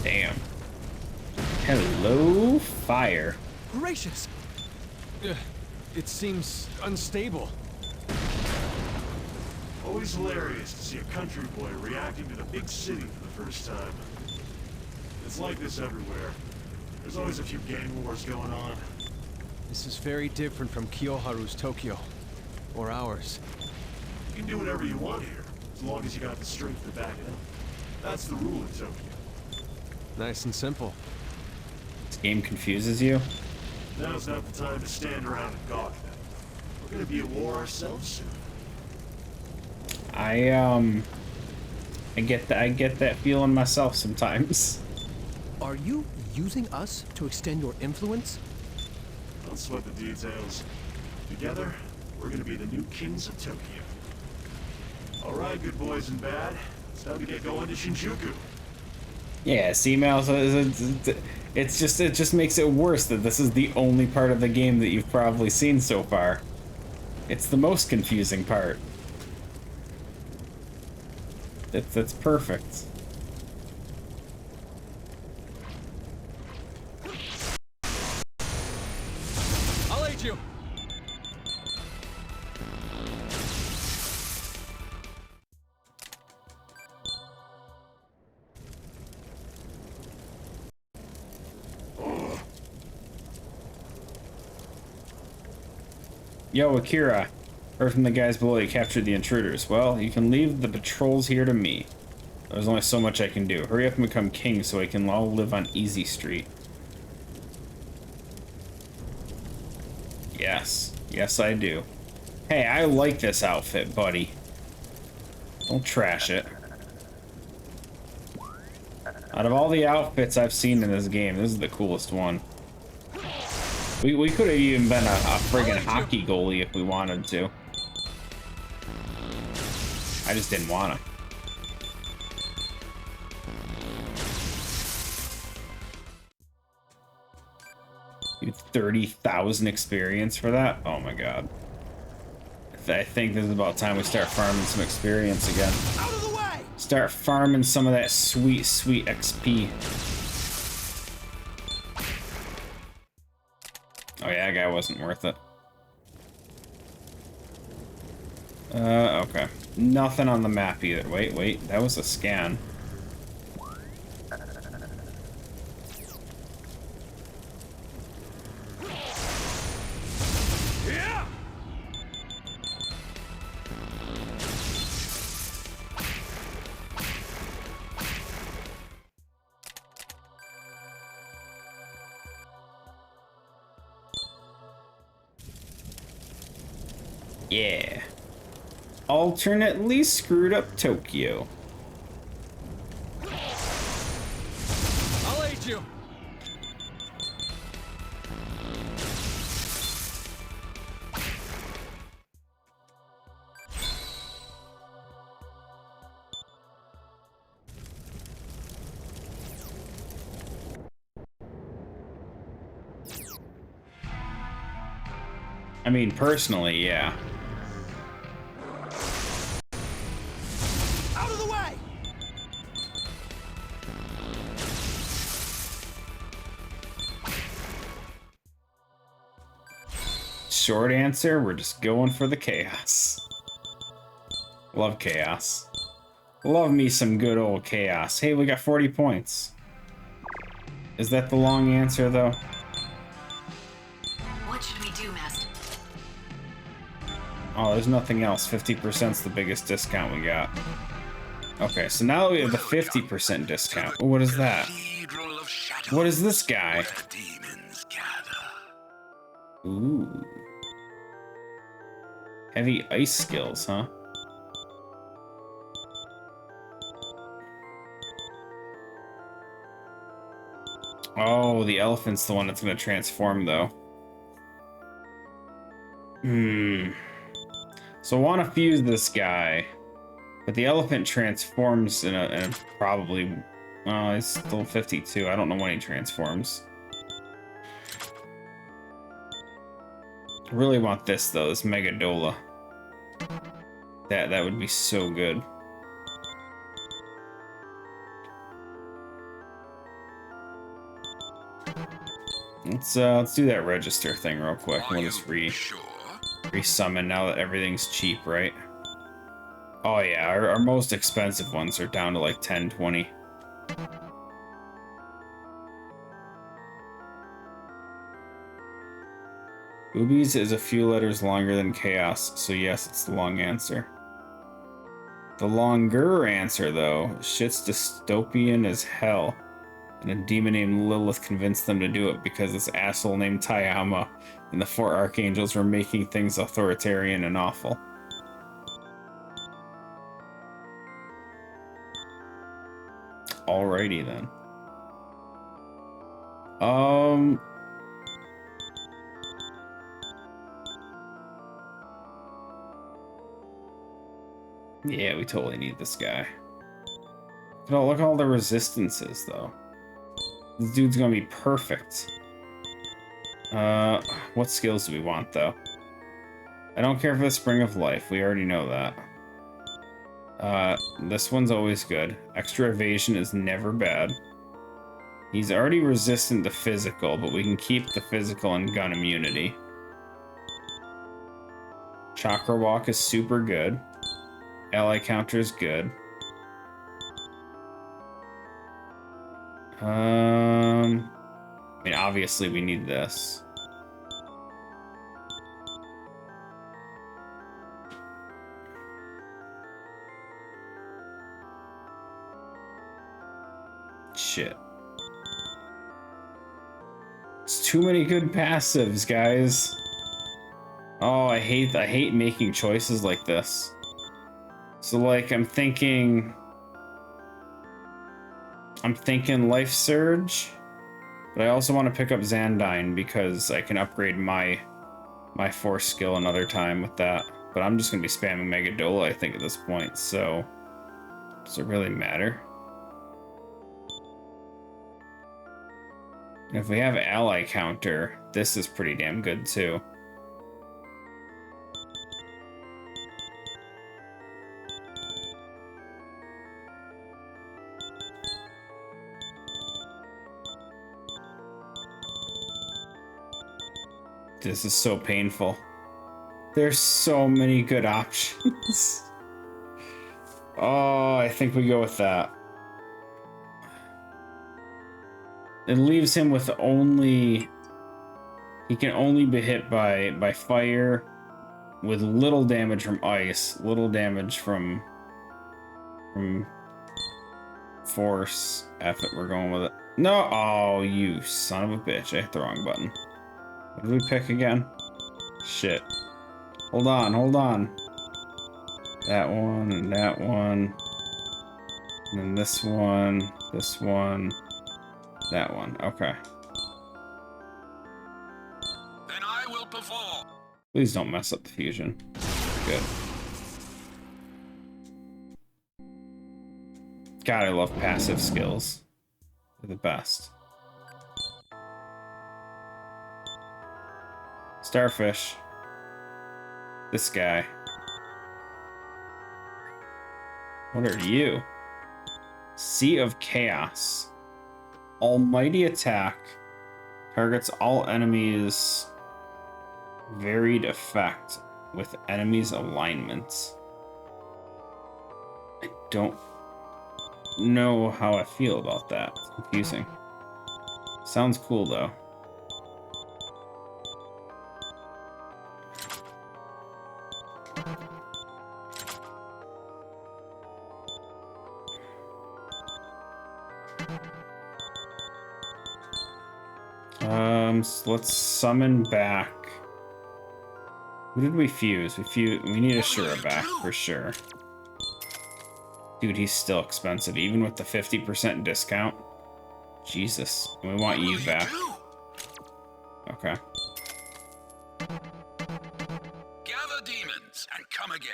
Damn. Hello, fire. Gracious! It seems unstable. Always hilarious to see a country boy reacting to the big city for the first time. It's like this everywhere. There's always a few gang wars going on. This is very different from Kiyoharu's Tokyo. Or ours. You can do whatever you want here, as long as you got the strength to back it up. That's the rule in Tokyo. Nice and simple. This game confuses you? Now's not the time to stand around and gawk at it. We're gonna be at war ourselves soon. I get that feeling myself sometimes. Are you using us to extend your influence? Don't sweat the details. Together, we're gonna be the new kings of Tokyo. Alright, good boys and bad. It's time to get going to Shinjuku. Yeah, see, Mal, it just makes it worse that this is the only part of the game that you've probably seen so far. It's the most confusing part. That's perfect. I'll aid you. Yo, Akira. Heard from the guys below you captured the intruders. Well, you can leave the patrols here to me. There's only so much I can do. Hurry up and become king so we can all live on Easy Street. Yes. Yes, I do. Hey, I like this outfit, buddy. Don't trash it. Out of all the outfits I've seen in this game, this is the coolest one. We could have even been a friggin' hockey goalie if we wanted to. I just didn't wanna. You 30,000 experience for that? Oh my god. I think this is about time we start farming some experience again. Out of the way! Start farming some of that sweet, sweet XP. Oh yeah, that guy wasn't worth it. Okay. Nothing on the map either. Wait, that was a scan. Yeah! Yeah. Alternately screwed up Tokyo. I'll aid you. I mean, personally, yeah. Out of the way! Short answer, we're just going for the chaos. Love chaos. Love me some good old chaos. Hey, we got 40 points. Is that the long answer, though? What should we do, Master? Oh, there's nothing else. 50%'s the biggest discount we got. Okay, so now we have the 50% discount. What is that? What is this guy? Ooh. Heavy ice skills, huh? Oh, the elephant's the one that's going to transform, though. So I want to fuse this guy, but the elephant transforms in a probably... Oh, he's still 52. I don't know when he transforms. I really want this, though, this Megadola. That would be so good. Let's do that register thing real quick. We'll just resummon now that everything's cheap, right? Oh yeah, our most expensive ones are down to like 10, 20. Boobies is a few letters longer than chaos, so yes, it's the long answer. The longer answer, though, shit's dystopian as hell. And a demon named Lilith convinced them to do it because this asshole named Tayama and the 4 archangels were making things authoritarian and awful. Alrighty then. Yeah, we totally need this guy. Look at all the resistances, though. This dude's gonna be perfect. What skills do we want, though? I don't care for the Spring of Life. We already know that. This one's always good. Extra evasion is never bad. He's already resistant to physical, but we can keep the physical and gun immunity. Chakra Walk is super good. Ally counter is good. I mean, obviously we need this. Shit. It's too many good passives, guys. Oh, I hate making choices like this. So like I'm thinking Life Surge, but I also want to pick up Xandine because I can upgrade my Force skill another time with that. But I'm just gonna be spamming Megadola, I think, at this point, so does it really matter? And if we have ally counter, this is pretty damn good too. This is so painful. There's so many good options. Oh, I think we go with that. It leaves him with only... He can only be hit by fire with little damage from ice, little damage from force. F it, we're going with it. No! Oh, you son of a bitch. I hit the wrong button. What did we pick again? Shit. Hold on, hold on. That one, and that one. And then this one, that one. Okay. Then I will perform. Please don't mess up the fusion. Good. God, I love passive skills. They're the best. Starfish. This guy. What are you? Sea of Chaos. Almighty attack. Targets all enemies. Varied effect with enemies' alignments. I don't know how I feel about that. It's confusing. Sounds cool though. So let's summon back. Who did we fuse? We need a Shura back for sure. Dude, he's still expensive, even with the 50% discount. Jesus. We want you back. Okay. Gather demons and come again.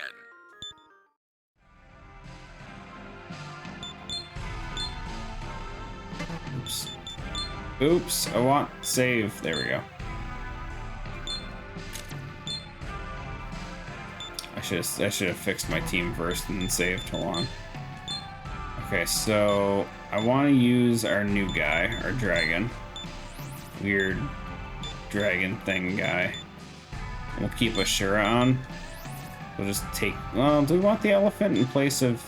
Oops. Oops. I want save. There we go. I should have fixed my team first and then saved. Hold on. Okay, so I want to use our new guy, our dragon. Weird dragon thing guy. We'll keep Ashura on. We'll just take... Well, do we want the elephant in place of...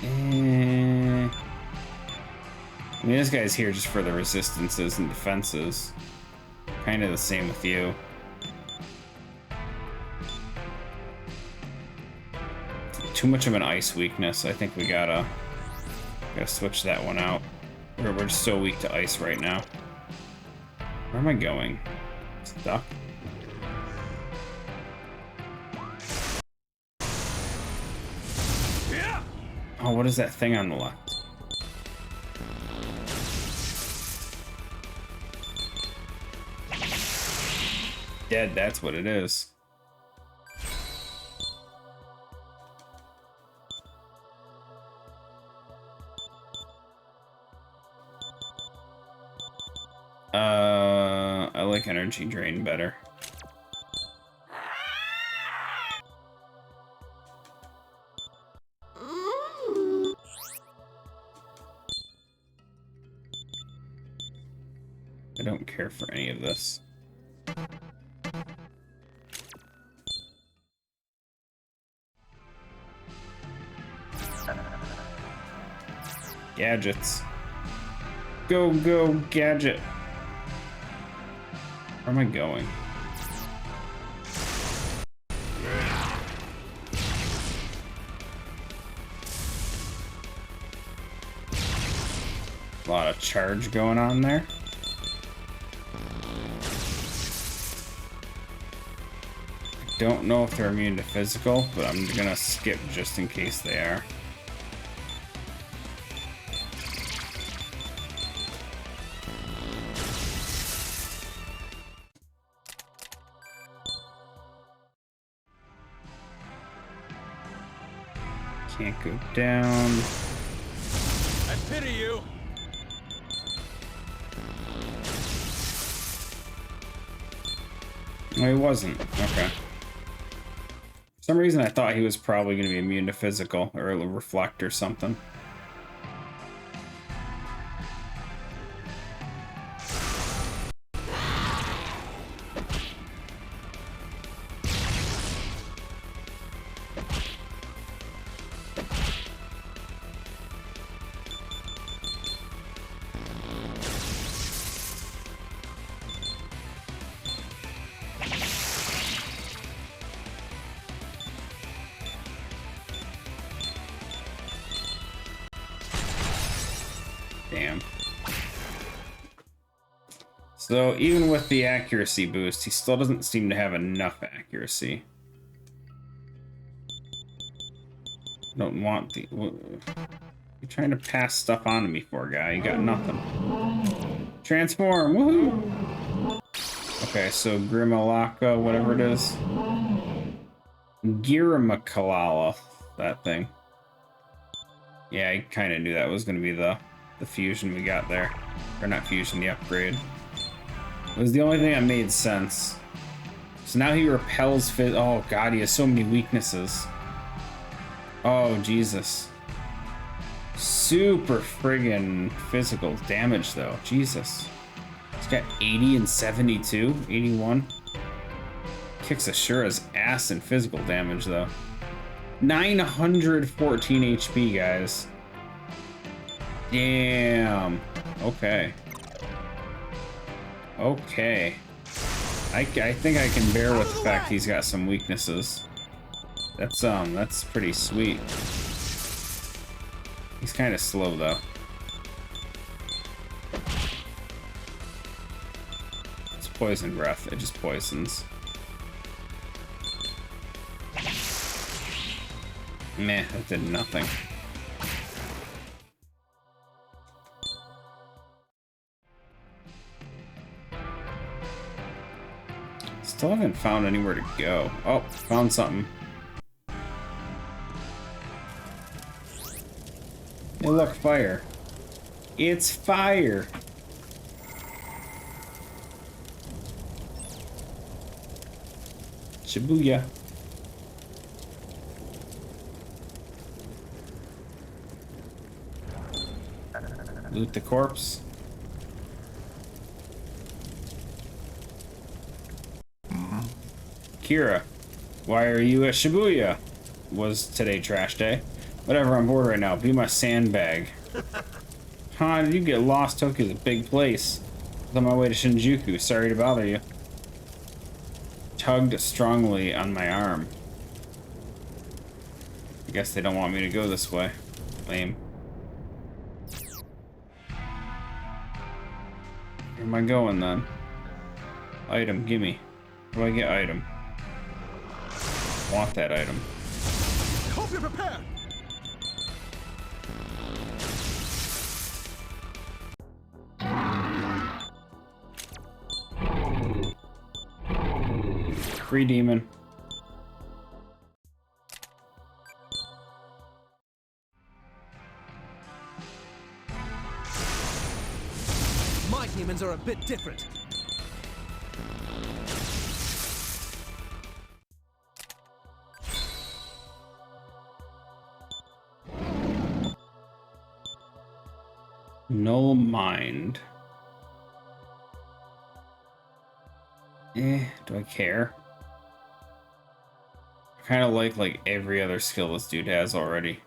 I mean, this guy's here just for the resistances and defenses. Kind of the same with you. Too much of an ice weakness. I think we gotta switch that one out. We're just so weak to ice right now. Where am I going? Stuck. Oh, what is that thing on the left? Dead, that's what it is. I like energy drain better. I don't care for any of this. Gadgets. Go, go, gadget. Where am I going? A lot of charge going on there. I don't know if they're immune to physical, but I'm gonna skip just in case they are. Can't go down. I pity you. No, he wasn't. Okay. For some reason, I thought he was probably going to be immune to physical or reflect or something. Damn. So even with the accuracy boost, he still doesn't seem to have enough accuracy. Don't want the... You're trying to pass stuff on to me for, guy. You got nothing. Transform! Woohoo! Okay, so Grimalaka, whatever it is. Giramakalala, that thing. Yeah, I kind of knew that was going to be the fusion we got there. Or not fusion, the upgrade. It was the only thing that made sense. So now he repels oh god, he has so many weaknesses. Oh, Jesus. Super friggin' physical damage, though. Jesus. He's got 80 and 72, 81. Kicks Ashura's ass in physical damage, though. 914 HP, guys. Damn. Okay. Okay. I think I can bear with the fact he's got some weaknesses. That's pretty sweet. He's kind of slow, though. It's poison breath. It just poisons. Meh, that did nothing. Still haven't found anywhere to go. Oh, found something. Hey, look, fire. It's fire. Shibuya. Loot the corpse. Kira, why are you at Shibuya? Was today trash day? Whatever, I'm bored right now. Be my sandbag. Huh, did you get lost? Tokyo's a big place. I was on my way to Shinjuku. Sorry to bother you. Tugged strongly on my arm. I guess they don't want me to go this way. Lame. Where am I going then? Item, gimme. How do I get item? Want that item. Hope you're prepared. Free demon. My demons are a bit different. Null mind. Do I care? I kind of like every other skill this dude has already.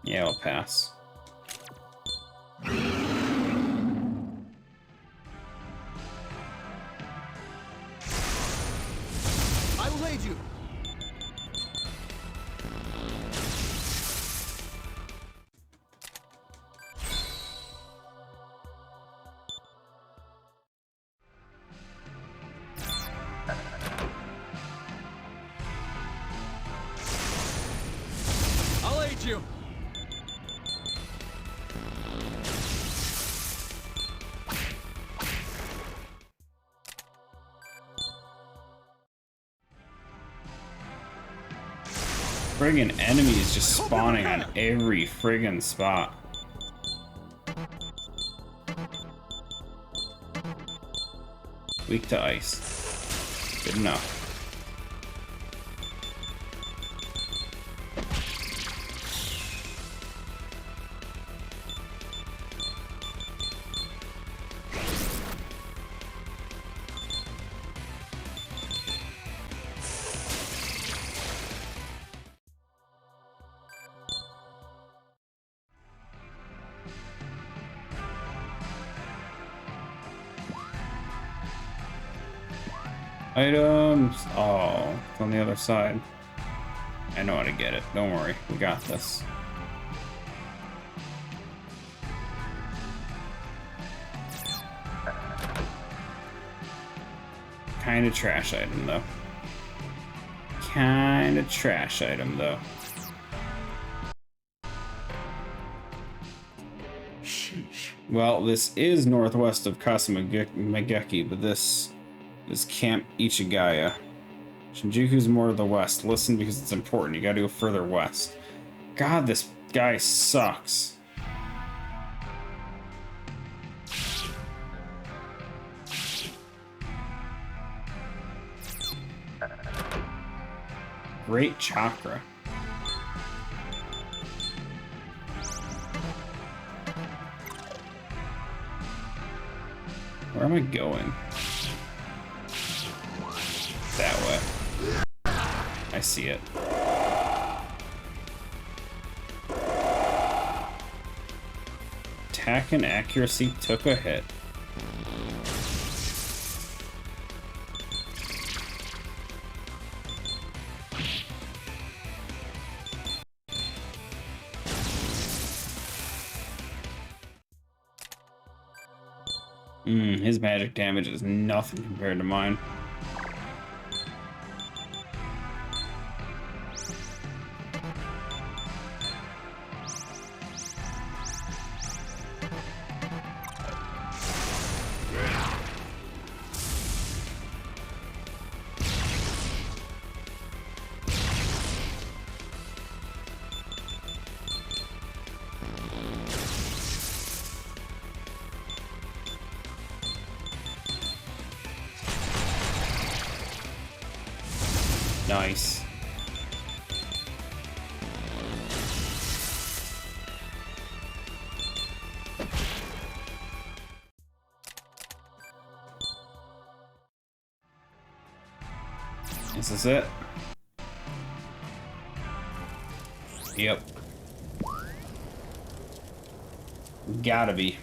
Yeah, I'll pass. I will aid you. I'll aid you. Friggin' enemies just spawning on every friggin' spot. Weak to ice. Good enough. Items. Oh, it's on the other side. I know how to get it. Don't worry. We got this. Kind of trash item, though. Kind of trash item, though. Well, this is northwest of Kasamageki, but this is Camp Ichigaya. Shinjuku's more to the west. Listen, because it's important. You gotta go further west. God, this guy sucks. Great chakra. Where am I going? That way. I see it. Attack and accuracy took a hit. His magic damage is nothing compared to mine. Nice. This is it. Yep. Gotta be.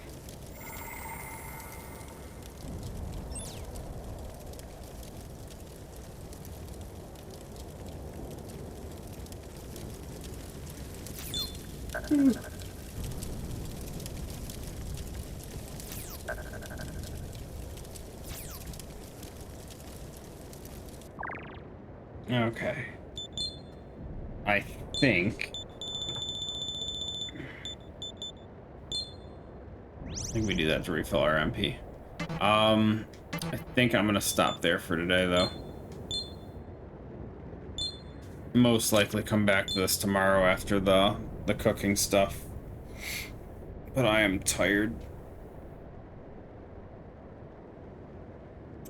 Okay. I think we do that to refill our MP. I think I'm gonna stop there for today, though. Most likely come back to this tomorrow after the cooking stuff. But I am tired.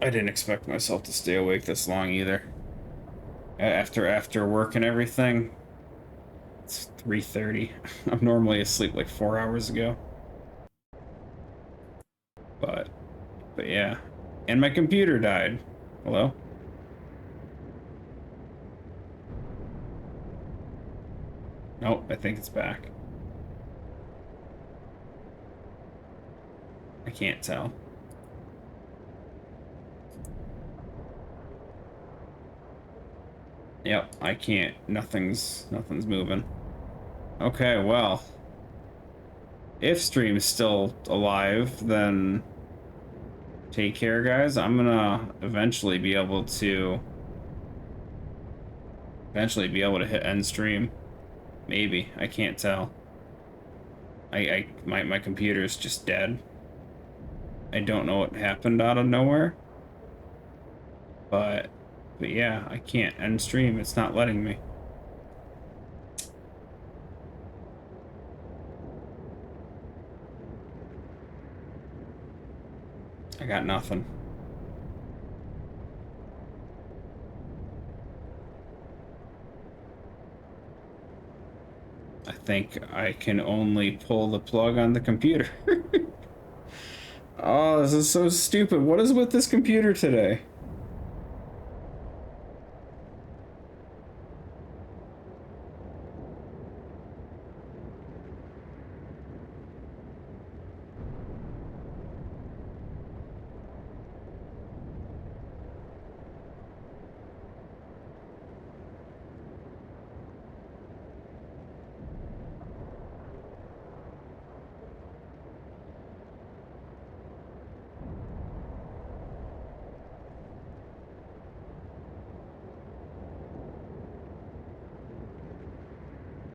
I didn't expect myself to stay awake this long either. After work and everything. It's 3:30. I'm normally asleep like 4 hours ago. But yeah. And my computer died. Hello? Nope, I think it's back. I can't tell. Yep, I can't. Nothing's moving. Okay, well. If stream's still alive, then take care, guys. I'm gonna eventually be able to hit end stream. Maybe. I can't tell. My computer's just dead. I don't know what happened out of nowhere. But yeah, I can't end stream. It's not letting me. I got nothing. I think I can only pull the plug on the computer. Oh, this is so stupid. What is with this computer today?